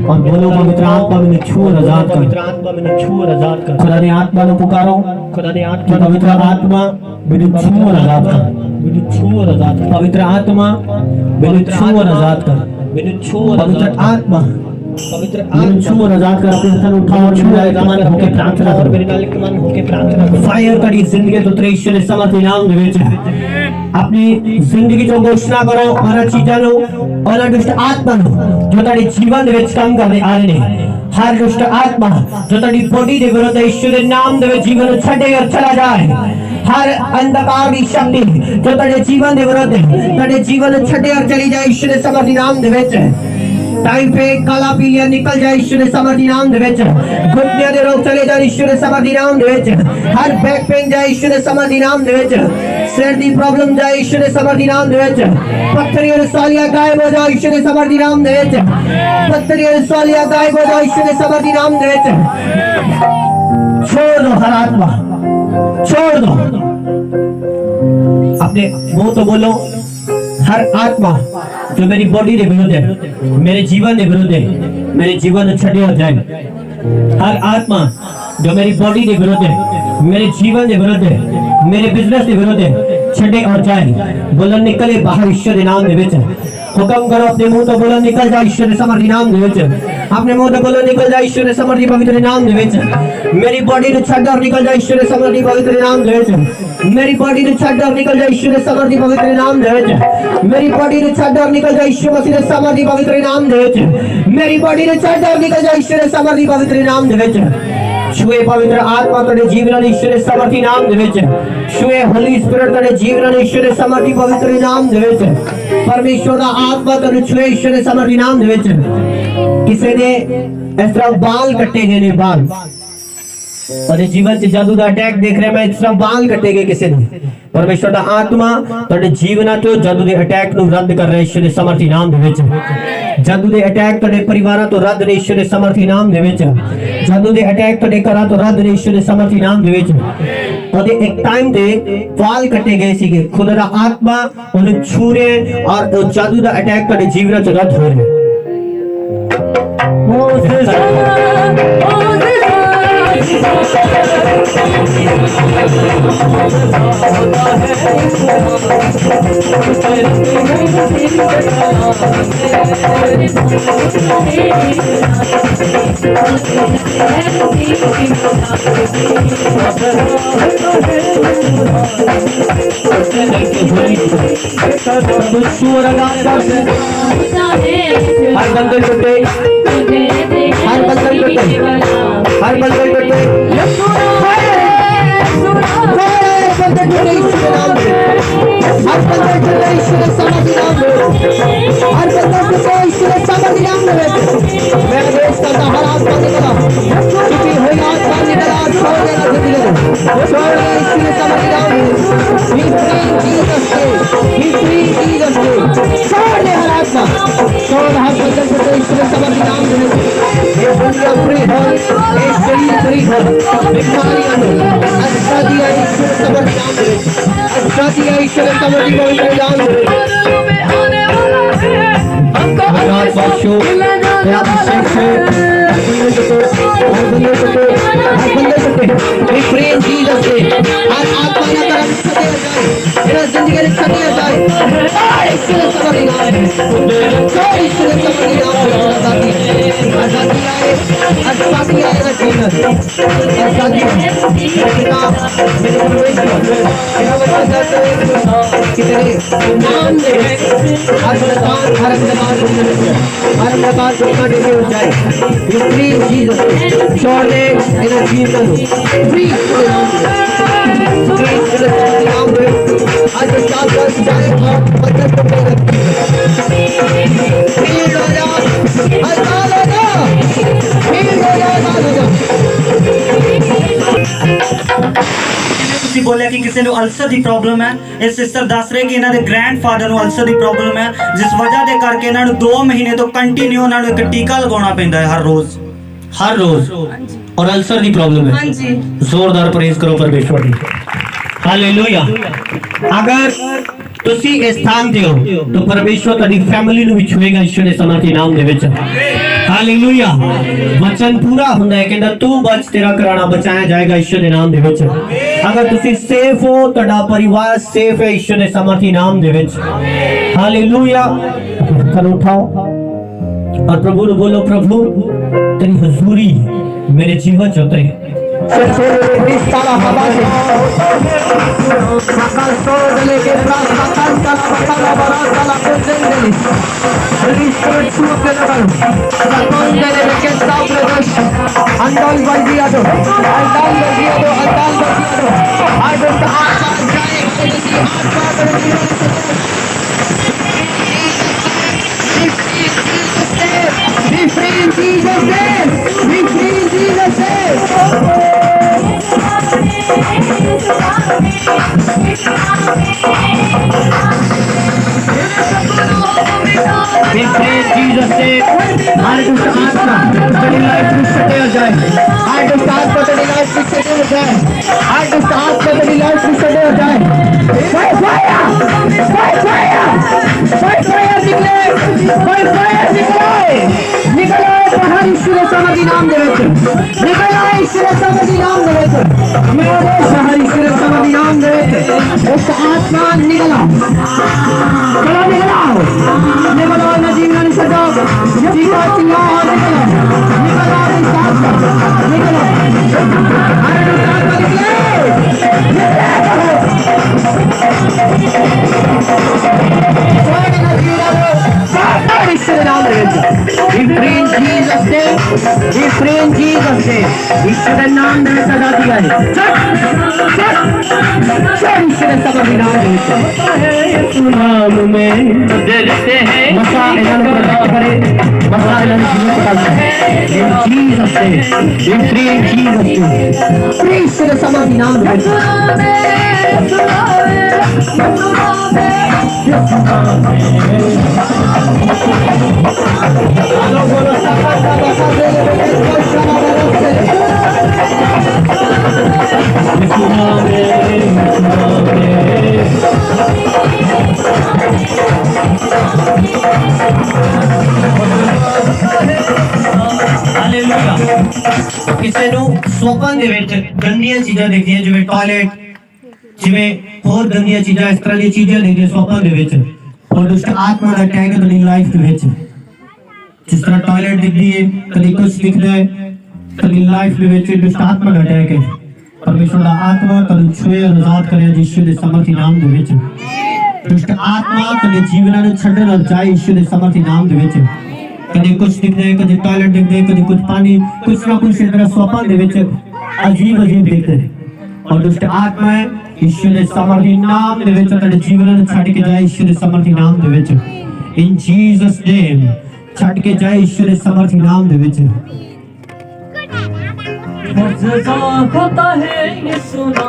और बोलो पवित्र आत्मा मैंने छू और आजाद कर पवित्र आत्मा मैंने छू और आजाद कर खुदा ने आत्मा को पुकारो खुदा ने आत्मा पवित्र आत्मा मैंने छू और आजाद कर मैंने छू और आजाद कर पवित्र आत्मा मैंने छू और आजाद कर मैंने छू और पवित्र आत्मा पवित्र छू और आजाद कर अपने हाथ उठाओ और छू आजाद होकर प्रार्थना करो मेरे नाल मन होकर प्रार्थना करो फायर करी जिंदगी तो तेरे ईश्वर दे समर्थी नाम दे विच अपनी जिंदगी जो घोषणा करो हर चीज़ां नु और दुष्ट आत्मा नु जो तेरे जीवन दे विच काम करदे आ रहे ने हर दुष्ट आत्मा जो तेरी बॉडी दे विरुद्ध ईश्वर दे नाम दे विच जीवन छड्डे और चला जाए हर अंधकार की शक्ति जो तेरे जीवन दे विरुद्ध तेरे जीवन छड्डे और चली जाए ईश्वर दे समर्थी नाम दे विच टाइम पे काला पीलिया निकल जाए ईश्वर दे समर्थी नाम दे विच घुटने दे रोग चले जाए ईश्वर दे समर्थी नाम दे विच हर बैक पेन जाए ईश्वर दे समर्थी नाम दे विच सिर दी प्रॉब्लम जाए ईश्वर दे समर्थी नाम दे विच पत्थरी और सालियां गायब हो जाए ईश्वर दे समर्थी नाम दे विच पत्थरी और सालियां गायब हो जाए ईश्वर दे समर्थी नाम दे विच छोड़ दो हर आत्मा, छोड़ दो। अपने मुंह तो बोलो, हर आत्मा जो मेरी बॉडी के विरुद्ध है, मेरे जीवन के विरुद्ध है, मेरे जीवन छड़े हो जाए। हर आत्मा जो मेरी बॉडी के विरुद्ध है, मेरे जीवन के विरुद्ध है, मेरे बिजनेस के विरुद्ध है, छड़े और जाए। बोलो निकले बाहर ईश्वर के नाम दे विच। हुक्म करो अपने मुंह तो बोलो निकल जा ईश्वर के समर्थी नाम दे विच। अपने मुंह तो बोलो निकल जा ईश्वर के समर्थी पवित्र नाम दे विच। मेरी बॉडी को छड़ और निकल जा ईश्वर के समर्थी पवित्र नाम दे विच। मेरी बॉडी को छड़ और निकल जा ईश्वर के समर्थी पवित्र नाम दे विच। मेरी बॉडी को छड़ और निकल जा ईश्वर मसीह के समर्थी पवित्र नाम दे विच। मेरी बॉडी को छड़ और निकल जा ईश्वर के समर्थी पवित्र नाम दे विच। छुए पवित्र आत्मा तेरे जीवन ईश्वर समर्थी नाम दे विच। छुए होली स्पिरिट तेरे जीवन ईश्वर समर्थी पवित्र नाम दे विच। परमेश्वर दा आत्मा तेरे छुए ईश्वर समर्थी नाम दे विच। किसी ने इस तरह बाल कट्टे गए ने, बाल तेरे जीवन से जादू का अटैक देख रहे, मैं इस तरह बाल कट्टे गए किसी ने। परमेश्वर दा आत्मा तेरे जीवन तो जादू के अटैक नु रद्द कर रहे ईश्वर समर्थी नाम दे विच। जादू के अटैक तेरे परिवार तो रद्द ने ईश्वर समर्थी नाम दे विच। जादू के अटैक तेरे घरां तो रद्द ने ईश्वर समर्थी नाम दे विच। और एक टाइम दे वाल कटे गए सीगे, खुदा दा आत्मा उन्हें छू रहे और जादू दा अटैक तेरे जीवन से रद्द हो रहे। हर बंदर टूटे, हर बंदर टूटे, हर बंदर टूटे, हर बंदर टूटे ईश्वर समर्थी नाम दे। हर बंदर टूटे ईश्वर समर्थी नाम दे। मैं आदेश करता हर आत्मा निकला, छुपी हुई आत्मा निकला, छोड़ देना जिंदगी को, छोड़ दे ईश्वर समर्थी नाम दे। Be free Jesus name, be free Jesus name। छोड़ दे हर आत्मा, छोड़ हर बंदर टूटे ईश्वर समर्थी नाम दे। ये दुनिया फ्री हो, ये शरीर फ्री हो, बीमारियां हो, अच्छा दिया ईश्वर समर्थी नाम दे। अच्छा दिया ईश्वर समर्थी पवित्र नाम दे। God bless you। तेरा अभिषेक से हर बंदे को be free in Jesus name। हर आत्मा ना कर छटे जाए, तेरा जिंदगी में छटे जाए। ईश्वर समर्थी नाम दे, ईश्वर समर्थी नाम दे। आजादी आए, आजादी आए ना जीवन, आजादी पिता मेरे परमेश्वर तेरा वचन कहता है कि तेरे नाम में हर प्रकार हर प्रकार दुखा देने हो जाए। फ्री जीसस छोड़ दे तेरा जीवन हो, फ्री नाम दे। आज साथ साथ जाए और मतलब को मेरा फील हो जा, अकाल हो जा, फील हो जा, अकाल हो जा। ਤੁਸੀਂ ਬੋਲਿਆ ਕਿ ਕਿਸੇ ਨੂੰ ਅਲਸਰ ਦੀ ਪ੍ਰੋਬਲਮ ਹੈ। ਇਹ ਸਿਸਟਰ ਦੱਸ ਰਹੇ ਕਿ ਇਹਨਾਂ ਦੇ ਗ੍ਰੈਂਡਫਾਦਰ ਨੂੰ ਅਲਸਰ ਦੀ ਪ੍ਰੋਬਲਮ ਹੈ, ਜਿਸ ਵਜ੍ਹਾ ਦੇ ਕਰਕੇ ਇਹਨਾਂ ਨੂੰ 2 ਮਹੀਨੇ ਤੋਂ ਕੰਟੀਨਿਊ ਇਹਨਾਂ ਨੂੰ ਇੱਕ ਟੀਕਾ ਲਗਾਉਣਾ ਪੈਂਦਾ ਹੈ ਹਰ रोज। और अल्सर की प्रॉब्लम है। हाँ जी। जोरदार प्रेज करो परमेश्वर की। हालेलुया। अगर तुसी इस स्थान ते हो तो परमेश्वर तेरी फैमिली नु भी छुएगा ईश्वर दे समर्थी नाम दे विच। हालेलुया। वचन पूरा हुंदा है, कहंदा तू बच तेरा कराना बचाया जाएगा ईश्वर दे नाम दे विच। अगर तुसी सेफ हो, तेरा परिवार सेफ है ईश्वर दे समर्थी नाम दे विच। हालेलुया। कर उठाओ और प्रभु ने बोलो, प्रभु तेरी हुजूरी मेरे जीवन च उतरे। सारा हवा से सकल सोच लेके सकल साला बड़ा साला प्रेजेंट रिलीज कर छू के लगन सकल देने में के साथ प्रदेश अंदाल बजिया दो, अंदाल बजिया दो, अंदाल बजिया दो। आज तो आकाश जाए किसी आत्मा पर be free in Jesus name, be free in Jesus name। Oh, We pray in Jesus' name. हर दुष्ट आत्मा तेरी लाइफ में सटे हो जाए। हर दुष्ट आत्मा तेरी लाइफ में सटे हो जाए। हर दुष्ट आत्मा तेरी लाइफ में सटे हो जाए। By fire! By fire! By fire निकले! By fire निकले! निकलो बाहर यीशु के समर्थी नाम दे विच। निकलो यीशु के समर्थी नाम दे विच। मेरे बाहर यीशु के समर्थी नाम दे विच। उस आत्मा निकलो। चलो निकलो। निकलो ना जीवन सजो। जीवा चिल्लाओ निकलो। निकलो इस आत्मा। निकलो। हर आत्मा ईश्वर नाम में सजा दिया है। नाम में डरते हैं मसा ऐलान करे मसा ऐलान करता है जीसस से इन जीसस से ईश्वर समाधि नाम में ਕਿਸੇ ਨੂੰ ਸੋਪਾਂ ਦੇ ਵਿੱਚ ਗੰਦੀਆਂ ਚੀਜ਼ਾਂ ਦੇਖਦੀਆਂ ਜਿਵੇਂ ਟਾਇਲਟ ਜਿਵੇਂ ਹੋਰ ਗੰਦੀਆਂ ਚੀਜ਼ਾਂ ਇਸ ਤਰ੍ਹਾਂ ਦੀਆਂ ਚੀਜ਼ਾਂ ਦੇਖਦੀਆਂ ਸੋਪਾਂ ਦੇ ਵਿੱਚ ਔਰ ਦੁਸ਼ਟ ਆਤਮਾ ਦਾ ਅਟੈਕ ਤੁਹਾਡੀ ਲਾਈਫ ਦੇ ਵਿੱਚ ਜਿਸ ਤਰ੍ਹਾਂ ਟਾਇਲਟ ਦਿਖਦੀ ਹੈ ਕਦੇ ਕੁਝ ਦਿਖਦਾ ਹੈ ਤੁਹਾਡੀ ਲਾਈਫ ਦੇ ਵਿੱਚ ਦੁਸ਼ਟ ਆਤਮਾ ਦਾ ਅਟੈਕ ਹੈ ਪਰਮੇਸ਼ਰ ਦਾ ਆਤਮਾ ਤੁਹਾਨੂੰ ਛੁਏ ਆਜ਼ਾਦ ਕਰੇ ਯਿਸੂ ਦੇ ਸਮਰਥੀ ਨਾਮ ਦੇ ਵਿੱਚ ਦੁਸ਼ਟ ਆਤਮਾ ਤੁਹਾਡੇ ਜੀਵਨਾਂ ਨੂੰ ਛੱਡਣ ਨਾਲ ਚਾਹੇ ਯਿਸੂ ਦੇ ਸਮਰਥੀ ਨਾਮ ਦੇ ਵਿੱਚ कभी कुछ दिखते हैं कभी टॉयलेट दिखते हैं कभी कुछ पानी कुछ ना कुछ इस तरह सोपा दे विच अजीब अजीब दिखते हैं और दुष्ट आत्मा है ईश्वर के समर्थी नाम दे विच तेरे जीवन ਨੂੰ ਛੱਡ ਕੇ ਜਾਏ ईश्वर के समर्थी नाम दे विच इन जीसस नेम ਛੱਡ ਕੇ ਜਾਏ ईश्वर के समर्थी नाम दे विच मुझसा होता है ये सुना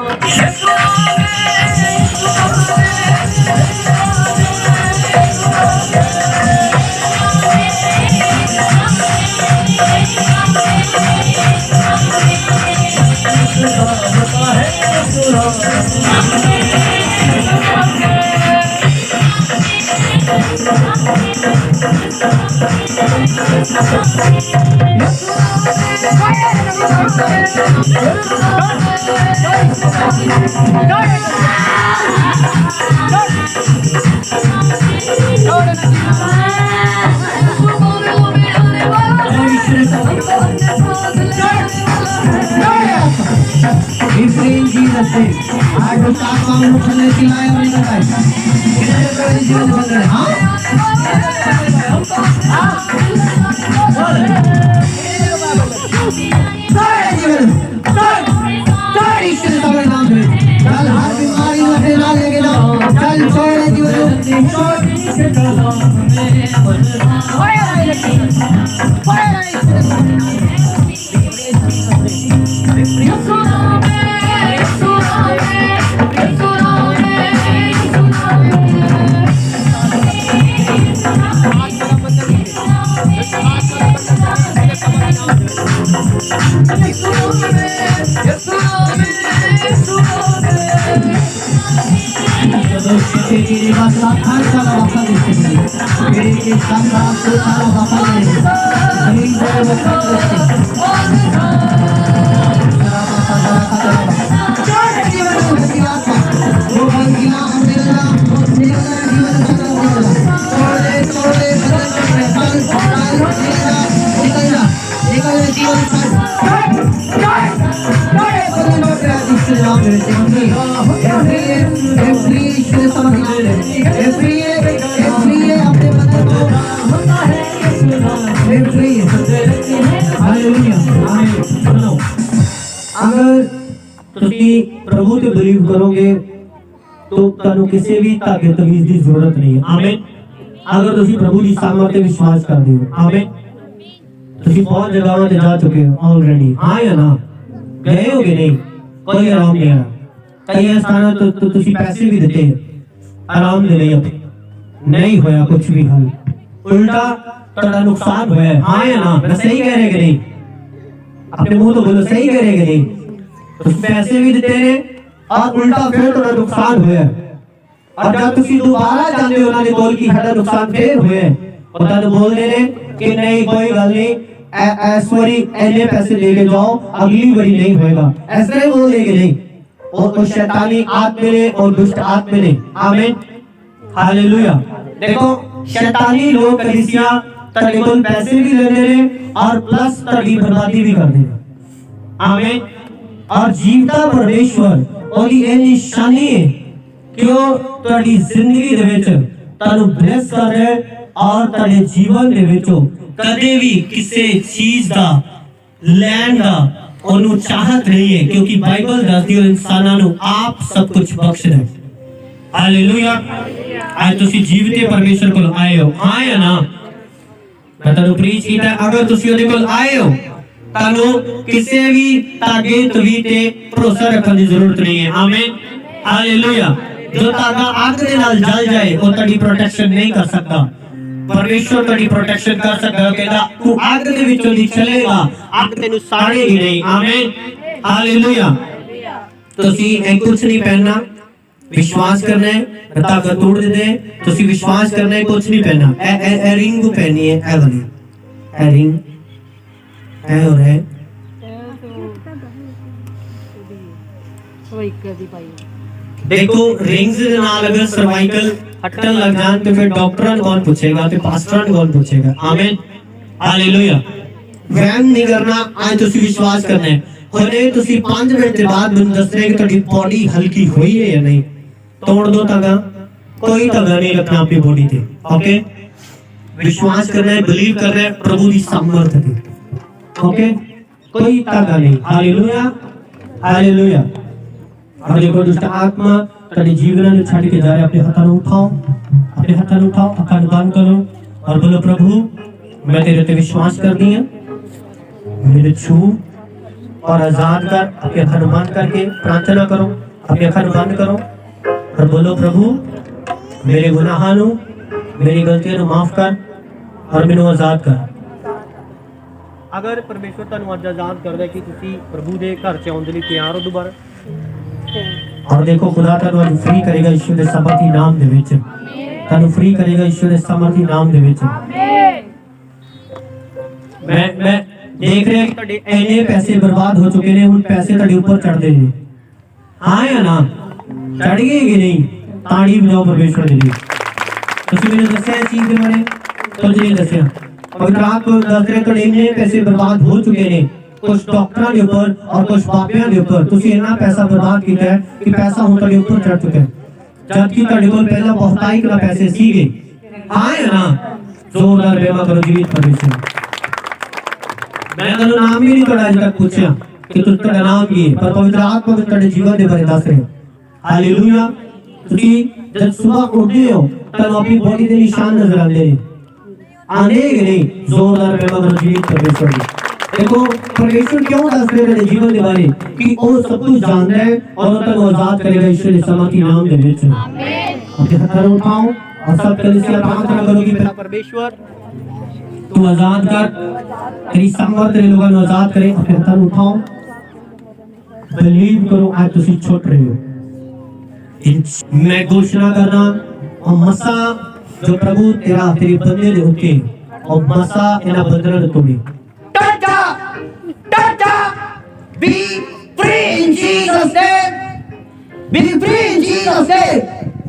प्रभु ते बिलीव करोगे तो ਤੁਹਾਨੂੰ ਕਿਸੇ ਵੀ ਧਾਗੇ ਤਵੀਜ਼ ਦੀ ਜ਼ਰੂਰਤ ਨਹੀਂ ਹੈ ਆਮੀਨ ਅਗਰ ਤੁਸੀਂ ਪ੍ਰਭੂ ਦੀ ਸਾਮਰਥ ਤੇ ਵਿਸ਼ਵਾਸ ਕਰਦੇ ਹੋ ਆਮੀਨ ਤੁਸੀਂ ਬਹੁਤ ਜਗ੍ਹਾਵਾਂ ਤੇ ਜਾ ਚੁੱਕੇ ਹੋ ਆਲਰੇਡੀ ਹਾਂ ਜਾਂ ਨਾ ਗਏ ਹੋਗੇ ਨਹੀਂ ਕੋਈ ਆਰਾਮ ਨਹੀਂ ਆਇਆ ਕਈ ਸਥਾਨਾਂ ਤੋਂ ਤੁਸੀਂ ਪੈਸੇ ਵੀ ਦਿੱਤੇ ਆਰਾਮ ਦੇ ਲਈ ਨਹੀਂ ਹੋਇਆ ਕੁਝ ਵੀ ਹੱਲ उल्टा थोड़ा नुकसान हुआ है। हाँ या ना? मैं सही कह रहे कि नहीं? अपने मुंह तो बोलो, सही कह रहे कि नहीं? तो पैसे भी देते रहे और उल्टा फिर थोड़ा नुकसान हुआ है। और जब तुसी दोबारा जाते हो उन्होंने बोल की साਡਾ नुकसान फिर हुआ है, ਉਹਨਾਂ ਨੂੰ बोलते ने कि नहीं कोई गल नहीं, इस बारी इन्ने पैसे लेके जाओ, अगली बारी नहीं होएगा। ऐसे ही बोल देंगे नहीं, वो शैतानी आत्मा ने और दुष्ट आत्मा ने। आमीन, हालेलुया। देखो शैतानी लोग कलीसिया ਤੁਹਾਡੇ ਕੋਲ पैसे भी लेते ने और प्लस ਤੁਹਾਡੀ बर्बादी भी करते हैं। आमीन। और जीवता परमेश्वर ਉਹਦੀ ਇਹ ਨਿਸ਼ਾਨੀ ਹੈ ਕਿ ਉਹ ਤੁਹਾਡੀ ਜ਼ਿੰਦਗੀ ਦੇ ਵਿੱਚ ਤੁਹਾਨੂੰ ਬਲੈਸ ਕਰ ਰਿਹਾ ਹੈ और ਤੁਹਾਡੇ ਜੀਵਨ ਦੇ ਵਿੱਚ ਕਦੇ ਵੀ ਕਿਸੇ ਚੀਜ਼ ਦਾ ਲੈਣ ਦਾ ਉਹਨੂੰ ਚਾਹਤ ਨਹੀਂ ਹੈ, ਕਿਉਂਕਿ ਬਾਈਬਲ ਦੱਸਦੀ ਹੈ ਇਨਸਾਨਾਂ ਨੂੰ ਆਪ ਸਭ ਕੁਝ ਬਖਸ਼ਦਾ ਹੈ। ਹਾਲੇਲੂਇਆ। ਅੱਜ ਤੁਸੀਂ ਜੀਵਤੇ ਪਰਮੇਸ਼ਰ ਕੋਲ ਆਏ ਹੋ, ਹਾਂ ਜਾਂ ਨਾ? ਮੈਂ ਤੁਹਾਨੂੰ ਪ੍ਰੀਚ ਕੀਤਾ, ਅਗਰ ਤੁਸੀਂ ਉਹਦੇ ਕੋਲ ਆਏ ਹੋ ਤੁਹਾਨੂੰ ਕਿਸੇ ਵੀ ਤਾਗੇ ਤਵੀ ਤੇ ਭਰੋਸਾ ਰੱਖਣ ਦੀ ਜ਼ਰੂਰਤ ਨਹੀਂ ਹੈ। ਆਮੀਨ, ਹਾਲੇਲੂਇਆ। ਜੋ ਤਾਗਾ ਅੱਗ ਦੇ ਨਾਲ ਜਲ ਜਾਏ ਉਹ ਤੁਹਾਡੀ ਪ੍ਰੋਟੈਕਸ਼ਨ ਨਹੀਂ ਕਰ ਸਕਦਾ, परमेश्वर तेरी प्रोटेक्शन कर सकता है। कहता तू आग दे विचों दी चलेगा, आग तेनु साड़ेगी नहीं। आमीन, हालेलुया। तुसी एक कुछ नहीं पहनना, विश्वास करना है, ताकत तोड़ देते हैं। तुसी विश्वास करना है, कुछ नहीं पहनना। ए रिंग को पहनी है, ए वाली ए रिंग ए और है देखो रिंग्स दे नाल अगर सर्वाइकल हटन लग जान तो फिर डॉक्टर कौन पूछेगा, तो पास्टर कौन पूछेगा। आमीन, हालेलुया। वहम नहीं करना, आज तुसी विश्वास करना है। हुणे तुसी 5 मिनट के बाद मैनूं दसना कि तुहाडी बॉडी हल्की हुई है या नहीं। तोड़ दो धागा, कोई धागा नहीं रखना अपनी बॉडी ते। ओके, विश्वास करना है, बिलीव करना है प्रभु दी सामर्थ ते। ओके, कोई धागा नहीं। Hallelujah, hallelujah. और देखो दुष्ट आत्मा तेरे जीवन में छाड़ के जा रहे, अपने हाथों को उठाओ, अपने हाथों को उठाओ, आंखें बंद करो और बोलो प्रभु मैं तेरे पे विश्वास कर दी है, मेरे छू और आजाद कर। अपने आंखें बंद करके प्रार्थना करो, अपने आंखें बंद करो और बोलो प्रभु मेरे गुनाहां नू, मेरी गलतियां नू माफ कर और मैनू आजाद कर। अगर परमेश्वर तुहानू अज आजाद कर दे कि तुसी प्रभु दे घर च आउण दे लई तैयार हो दोबारा, और देखो खुदा तुहानू फ्री करेगा यीशु दे सामर्थी नाम दे विच। तुहानू फ्री करेगा यीशु दे सामर्थी नाम दे विच। मैं देख रहा कि तुहाडे इन्ने पैसे बर्बाद हो चुके ने, हुण पैसे तुहाडे ऊपर चढ़दे ने। हां या ना? चढ़ गए कि नहीं? ताड़ी बजाओ परमेश्वर दे लिए। तुसीं मैनूं दस्सिया इस चीज़ दे बारे, कुछ नहीं दस्सिया। पवित्र आत्मा दस रहे तुहाडे इन्ने पैसे बर्बाद हो चुके ने, कुछ डॉक्टरों के ऊपर और कुछ बापियां के ऊपर। तुसी इतना पैसा बर्बाद किया है कि पैसा हुण तुहाडे ऊपर चढ़ चुका है, जबकि तुहाडे कोल पहला बहुतायत ना पैसे सीगे। हां या ना? जोरदार बेमा करो जीवित परमेश्वर। मैं तुहानू नाम ही नहीं तुहाडा अज तक पूछया कि तुहाडा नाम की है, पर पवित्र आत्मा ने तुहाडे जीवन दे बारे दस रहे। हालेलुया। तुसी जब सुबह उठदे हो तुहानू अपनी बॉडी दे निशान नजर आंदे ने, आंदे कि नहीं? जोरदार बेमा करो जीवित परमेश्वर। देखो परमेश्वर क्यों दस रहे हैं जीवन के बारे कि वो सब कुछ जानता है और वो आजाद करेगा ईश्वर के सामर्थी नाम दे विच। आमीन। अपने हाथ उठाओ और सब कलीसिया प्रार्थना करो कि मेरा परमेश्वर तू आजाद कर, तेरी सामर्थ तेरे लोगों को आजाद करे। अपने हाथ उठाओ, बिलीव करो आज तुसी छुट रहे हो। मैं घोषणा करना और मसा जो प्रभु तेरा तेरे बंदे ने होके और मसा इना बंधन तोड़े। Be free in Jesus' name. Be free in Jesus' name.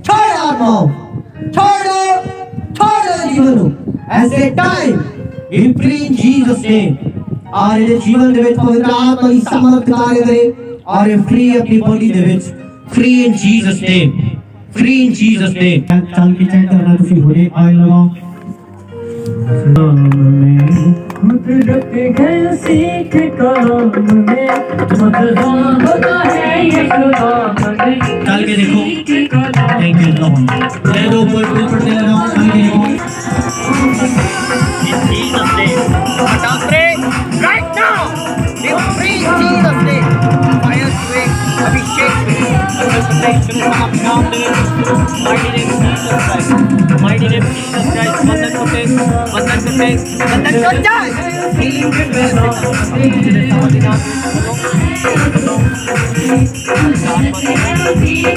छोड़ आत्माओं, छोड़ो जीवन को। ऐसे time be free in Jesus' name. और ये जीवन दे विच पवित्र आत्मा की सामर्थ कार्य करे और ये फ्री अपनी body they which, free in Jesus' name, free in Jesus' name। चल के चेक करना तुसी होरे ऑयल लगाओ। कुदरत है सीख काम में मददां होता है यीशु नाम में। चल के देखो। Thank you Lord. ले दो ऊपर से लगाओ। चल के देखो। In Jesus' name. Right now. Be free in Jesus' name. Fire to it. Abhishek Mighty name Jesus Christ, बंधन टूटे, बंधन टूट जाए।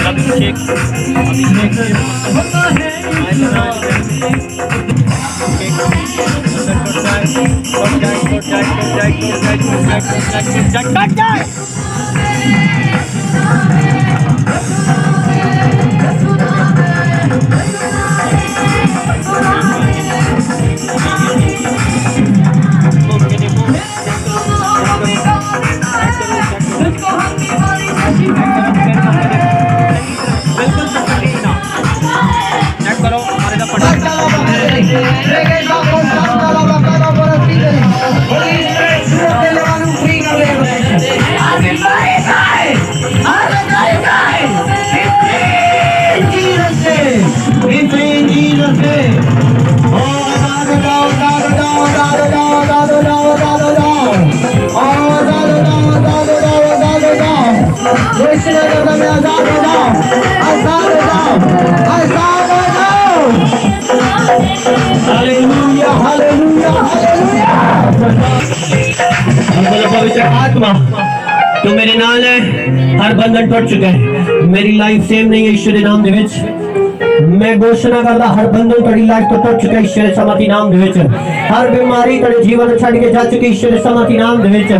अभिषेक, टूट जाए। पवित्र आत्मा तो मेरे नाल है, हर बंधन टूट चुका है। मेरी लाइफ सेम नहीं है ईश्वर के नाम दे विच। मैं घोषणा करदा हर बंधन तेरी लाइफ तो टूट चुका है ईश्वर के समर्थी नाम दे विच। हर बीमारी तेरे जीवन छड़ के जा चुकी ईश्वर के समर्थी नाम दे विच।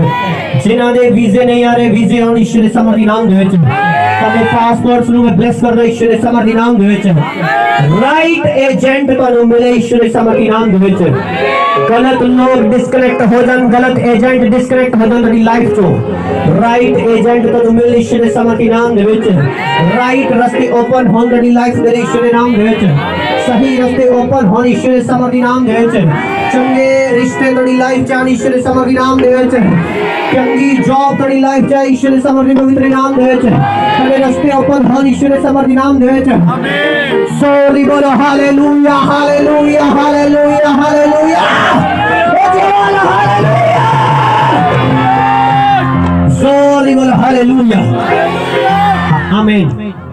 जिन्हां दे वीजे नहीं आ रहे वीजे आउण ईश्वर के समर्थी नाम दे विच। अपने पासपोर्ट्स ਨੂੰ मैं ब्लेस कर रहा ईश्वर के समर्थी नाम दे विच। राइट एजेंट ਤੁਹਾਨੂੰ मिले ईश्वर के समर्थी नाम दे विच। गलत लोग डिस्कनेक्ट हो जान, गलत एजेंट डिस्कनेक्ट हो जान तेरी लाइफ चो। राइट एजेंट ਤੁਹਾਨੂੰ ਮਿਲ ईश्वर के समर्थी नाम दे विच। राइट रस्ते ओपन होन तेरी लाइफ तेरे ईश्वर के नाम दे विच। सही रस्ते ओपन होन ईश्वर के समर्थी नाम दे विच। चंगे रिश्ते तेरी लाइफ चान ईश्वर के समर्थी नाम दे विच। चंगी जॉब तेरी लाइफ चाहे ईश्वर के समर्थी पवित्र नाम दे विच। तेरे रस्ते ओपन होन ईश्वर के समर्थी नाम दे विच। आमीन। सोली बोलो हालेलुया हालेलुया हालेलुया हालेलुया। सोली बोलो हालेलुया। आमीन।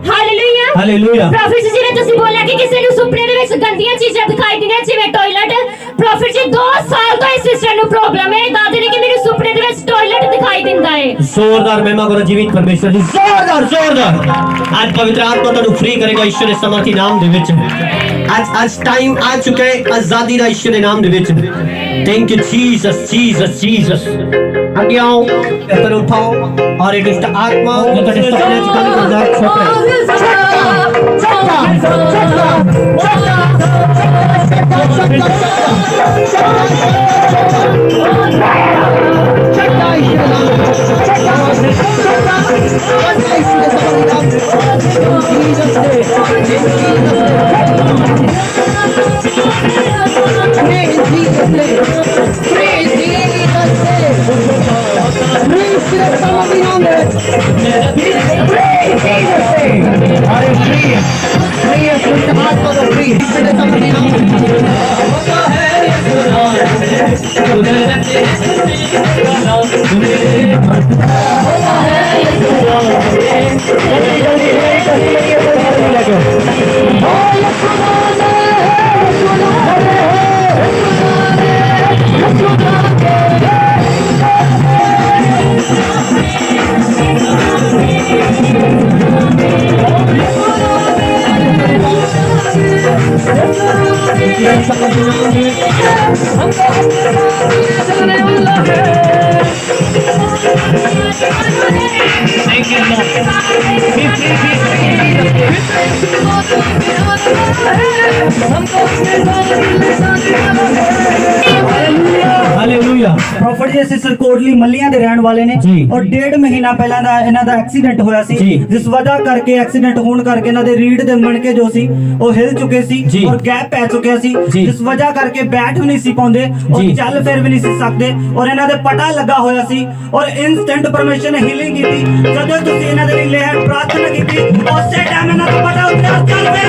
Hallelujah hallelujah. ਪ੍ਰੋਫੈਟ ਜੀ ਨੇ ਤੁਸੀਂ ਬੋਲਿਆ ਕਿ ਕਿਸੇ ਨੂੰ ਸੁਪਨੇ ਦੇ ਵਿੱਚ ਗੰਦੀਆਂ ਚੀਜ਼ਾਂ ਦਿਖਾਈ ਦਿੰਦੀਆਂ ਜਿਵੇਂ ਟਾਇਲਟ। ਪ੍ਰੋਫੈਟ ਜੀ 2 ਸਾਲ ਤੋਂ ਇਸ ਸਿਸਟਰ ਨੂੰ ਪ੍ਰੋਬਲਮ ਹੈ। ਦੱਸਦੇ ਨੇ ਕਿ ਮੈਨੂੰ ਸੁਪਨੇ ਦੇ ਵਿੱਚ ਟਾਇਲਟ ਦਿਖਾਈ ਦਿੰਦਾ ਹੈ। जोरदार महिमा करो जीवित परमेश्वर जी, जोरदार जोरदार। आज पवित्र आत्मा ਤੁਹਾਨੂੰ फ्री करेगा ईश्वर के समर्थी नाम दे विच। आज टाइम आ चुका है आजादी का ईश्वर के नाम दे विच। Thank you Jesus Jesus Jesus. आगे आओ, पैर उठाओ और एक दुष्ट आत्मा जो तेरे सपने में काम करता है ਪ੍ਰੋਫੈਟ ਜੀ ਸਿਸਟਰ ਕੋਟਲੀ ਮੱਲੀਆਂ ਦੇ ਰਹਿਣ ਵਾਲੇ ਨੇ ਔਰ 1.5 ਮਹੀਨਾ ਪਹਿਲਾਂ ਦਾ ਇਹਨਾਂ ਦਾ ਐਕਸੀਡੈਂਟ ਹੋਇਆ ਸੀ, ਜਿਸ ਵਜ੍ਹਾ ਕਰਕੇ ਐਕਸੀਡੈਂਟ ਹੋਣ ਕਰਕੇ ਇਹਨਾਂ ਦੇ ਰੀੜ ਦੇ ਮਣਕੇ ਜੋ ਸੀ ਉਹ ਹਿਲ ਚੁੱਕੇ ਸੀ ਔਰ ਗੈਪ ਪੈ ਚੁੱਕਿਆ ਸੀ, ਜਿਸ ਵਜ੍ਹਾ ਕਰਕੇ ਬੈਠ ਵੀ ਨਹੀਂ ਸੀ ਪਾਉਂਦੇ ਔਰ ਚੱਲ ਫਿਰ ਵੀ ਨਹੀਂ ਸੀ ਸਕਦੇ ਔਰ ਇਹਨਾਂ ਦੇ ਪਟਾ ਲੱਗਾ ਹੋਇਆ ਸੀ ਔਰ ਇਨਸਟੈਂਟ ਪਰਮੇਸ਼ਰ ਨੇ ਹੀਲਿੰਗ ਕੀਤੀ। ਜਦੋਂ ਤੁਸੀਂ ਇਹਨਾਂ ਦੇ ਲਈ ਲਹਿਰ ਪ੍ਰਾਰਥਨਾ ਕੀਤੀ ਉਸੇ ਟਾਈਮ ਇਹਨਾਂ ਦਾ ਪਟਾ ਉੱਤਰਿਆ ਔਰ ਚੱਲ ਪਏ।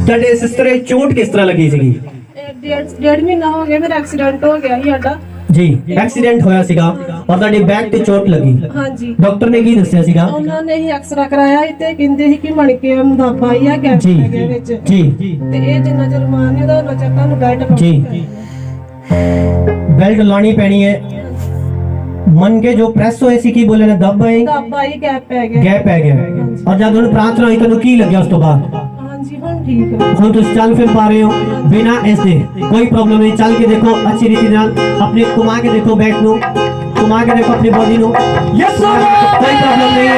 ਤੁਹਾਡੇ ਸਿਸਟਰ ਇਹ ਚੋਟ ਕਿਸ ਤਰ੍ਹਾਂ ਲੱਗੀ ਸੀਗੀ? डेढ़ महीना हो गया मेरा एक्सीडेंट हो गया ही साडा ਜੀ ਐਕਸੀਡੈਂਟ ਹੋਇਆ ਸੀਗਾ ਔਰ ਤੁਹਾਡੇ ਬੈਕ ਤੇ ਚੋਟ ਲੱਗੀ। हाँ जी ਡਾਕਟਰ ਨੇ ਕੀ ਦੱਸਿਆ ਸੀਗਾ? उन्होंने ही एक्सरा कराया ही ते कहंदे ही कि मणके मुदाबा ही है गैप ਜੀ है विच ਜੀ ते ए जिन्ना जुर्मान है दा नचा तानु बेल्ट ਜੀ ਬੈਲਟ ਲਾਣੀ ਪੈਣੀ ਹੈ। ਮਨ ਕੇ ਜੋ ਪ੍ਰੈਸ ਹੋਏ ਸੀ ਕੀ ਬੋਲੇ ਨੇ ਦੱਬ ਆਏ मुदाबा ही गैप पै गया ਗੈਪ ਪੈ ਗਿਆ ਔਰ ਜਦ ਉਹਨੂੰ ਪ੍ਰਾਰਥਨਾ ਹੋਈ ਤੁਹਾਨੂੰ ਕੀ ਲੱਗਿਆ ਉਸ ਤੋਂ ਬਾਅਦ? हाँ जी हुन ठीक है ਹੁਣ ਤੁਸੀਂ ਚੱਲ ਫਿਰ ਪਾ ਰਹੇ ਹੋ ਬਿਨਾ ਇਸ ਦੇ ਕੋਈ ਪ੍ਰੋਬਲਮ ਨਹੀਂ। ਚੱਲ ਕੇ ਦੇਖੋ ਅੱਛੀ ਰੀਤੀ ਨਾਲ ਆਪਣੇ ਘੁਮਾ ਕੇ ਦੇਖੋ ਬੈਕ ਨੂੰ ਘੁਮਾ ਕੇ ਦੇਖੋ ਆਪਣੀ ਬੋਡੀ ਨੂੰ ਕੋਈ ਪ੍ਰੋਬਲਮ ਨਹੀਂ ਹੈ।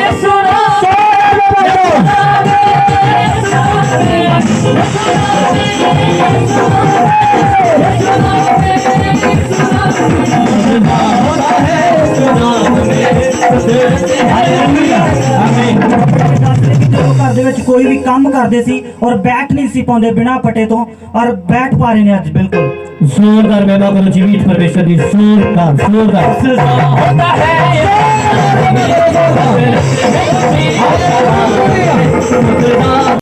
ਘਰ ਦੇ ਵਿੱਚ ਕੋਈ ਵੀ ਕੰਮ ਕਰਦੇ ਸੀ ਔਰ ਬੈਠ ਨਹੀਂ ਸੀ ਪਾਉਂਦੇ ਬਿਨਾ ਪਟੇ ਤੋਂ ਔਰ ਬੈਠ ਪਾ ਰਹੇ ਨੇ ਅੱਜ ਬਿਲਕੁਲ। जोरदार महिमा करो जीवित परमेश्वर की जोरदार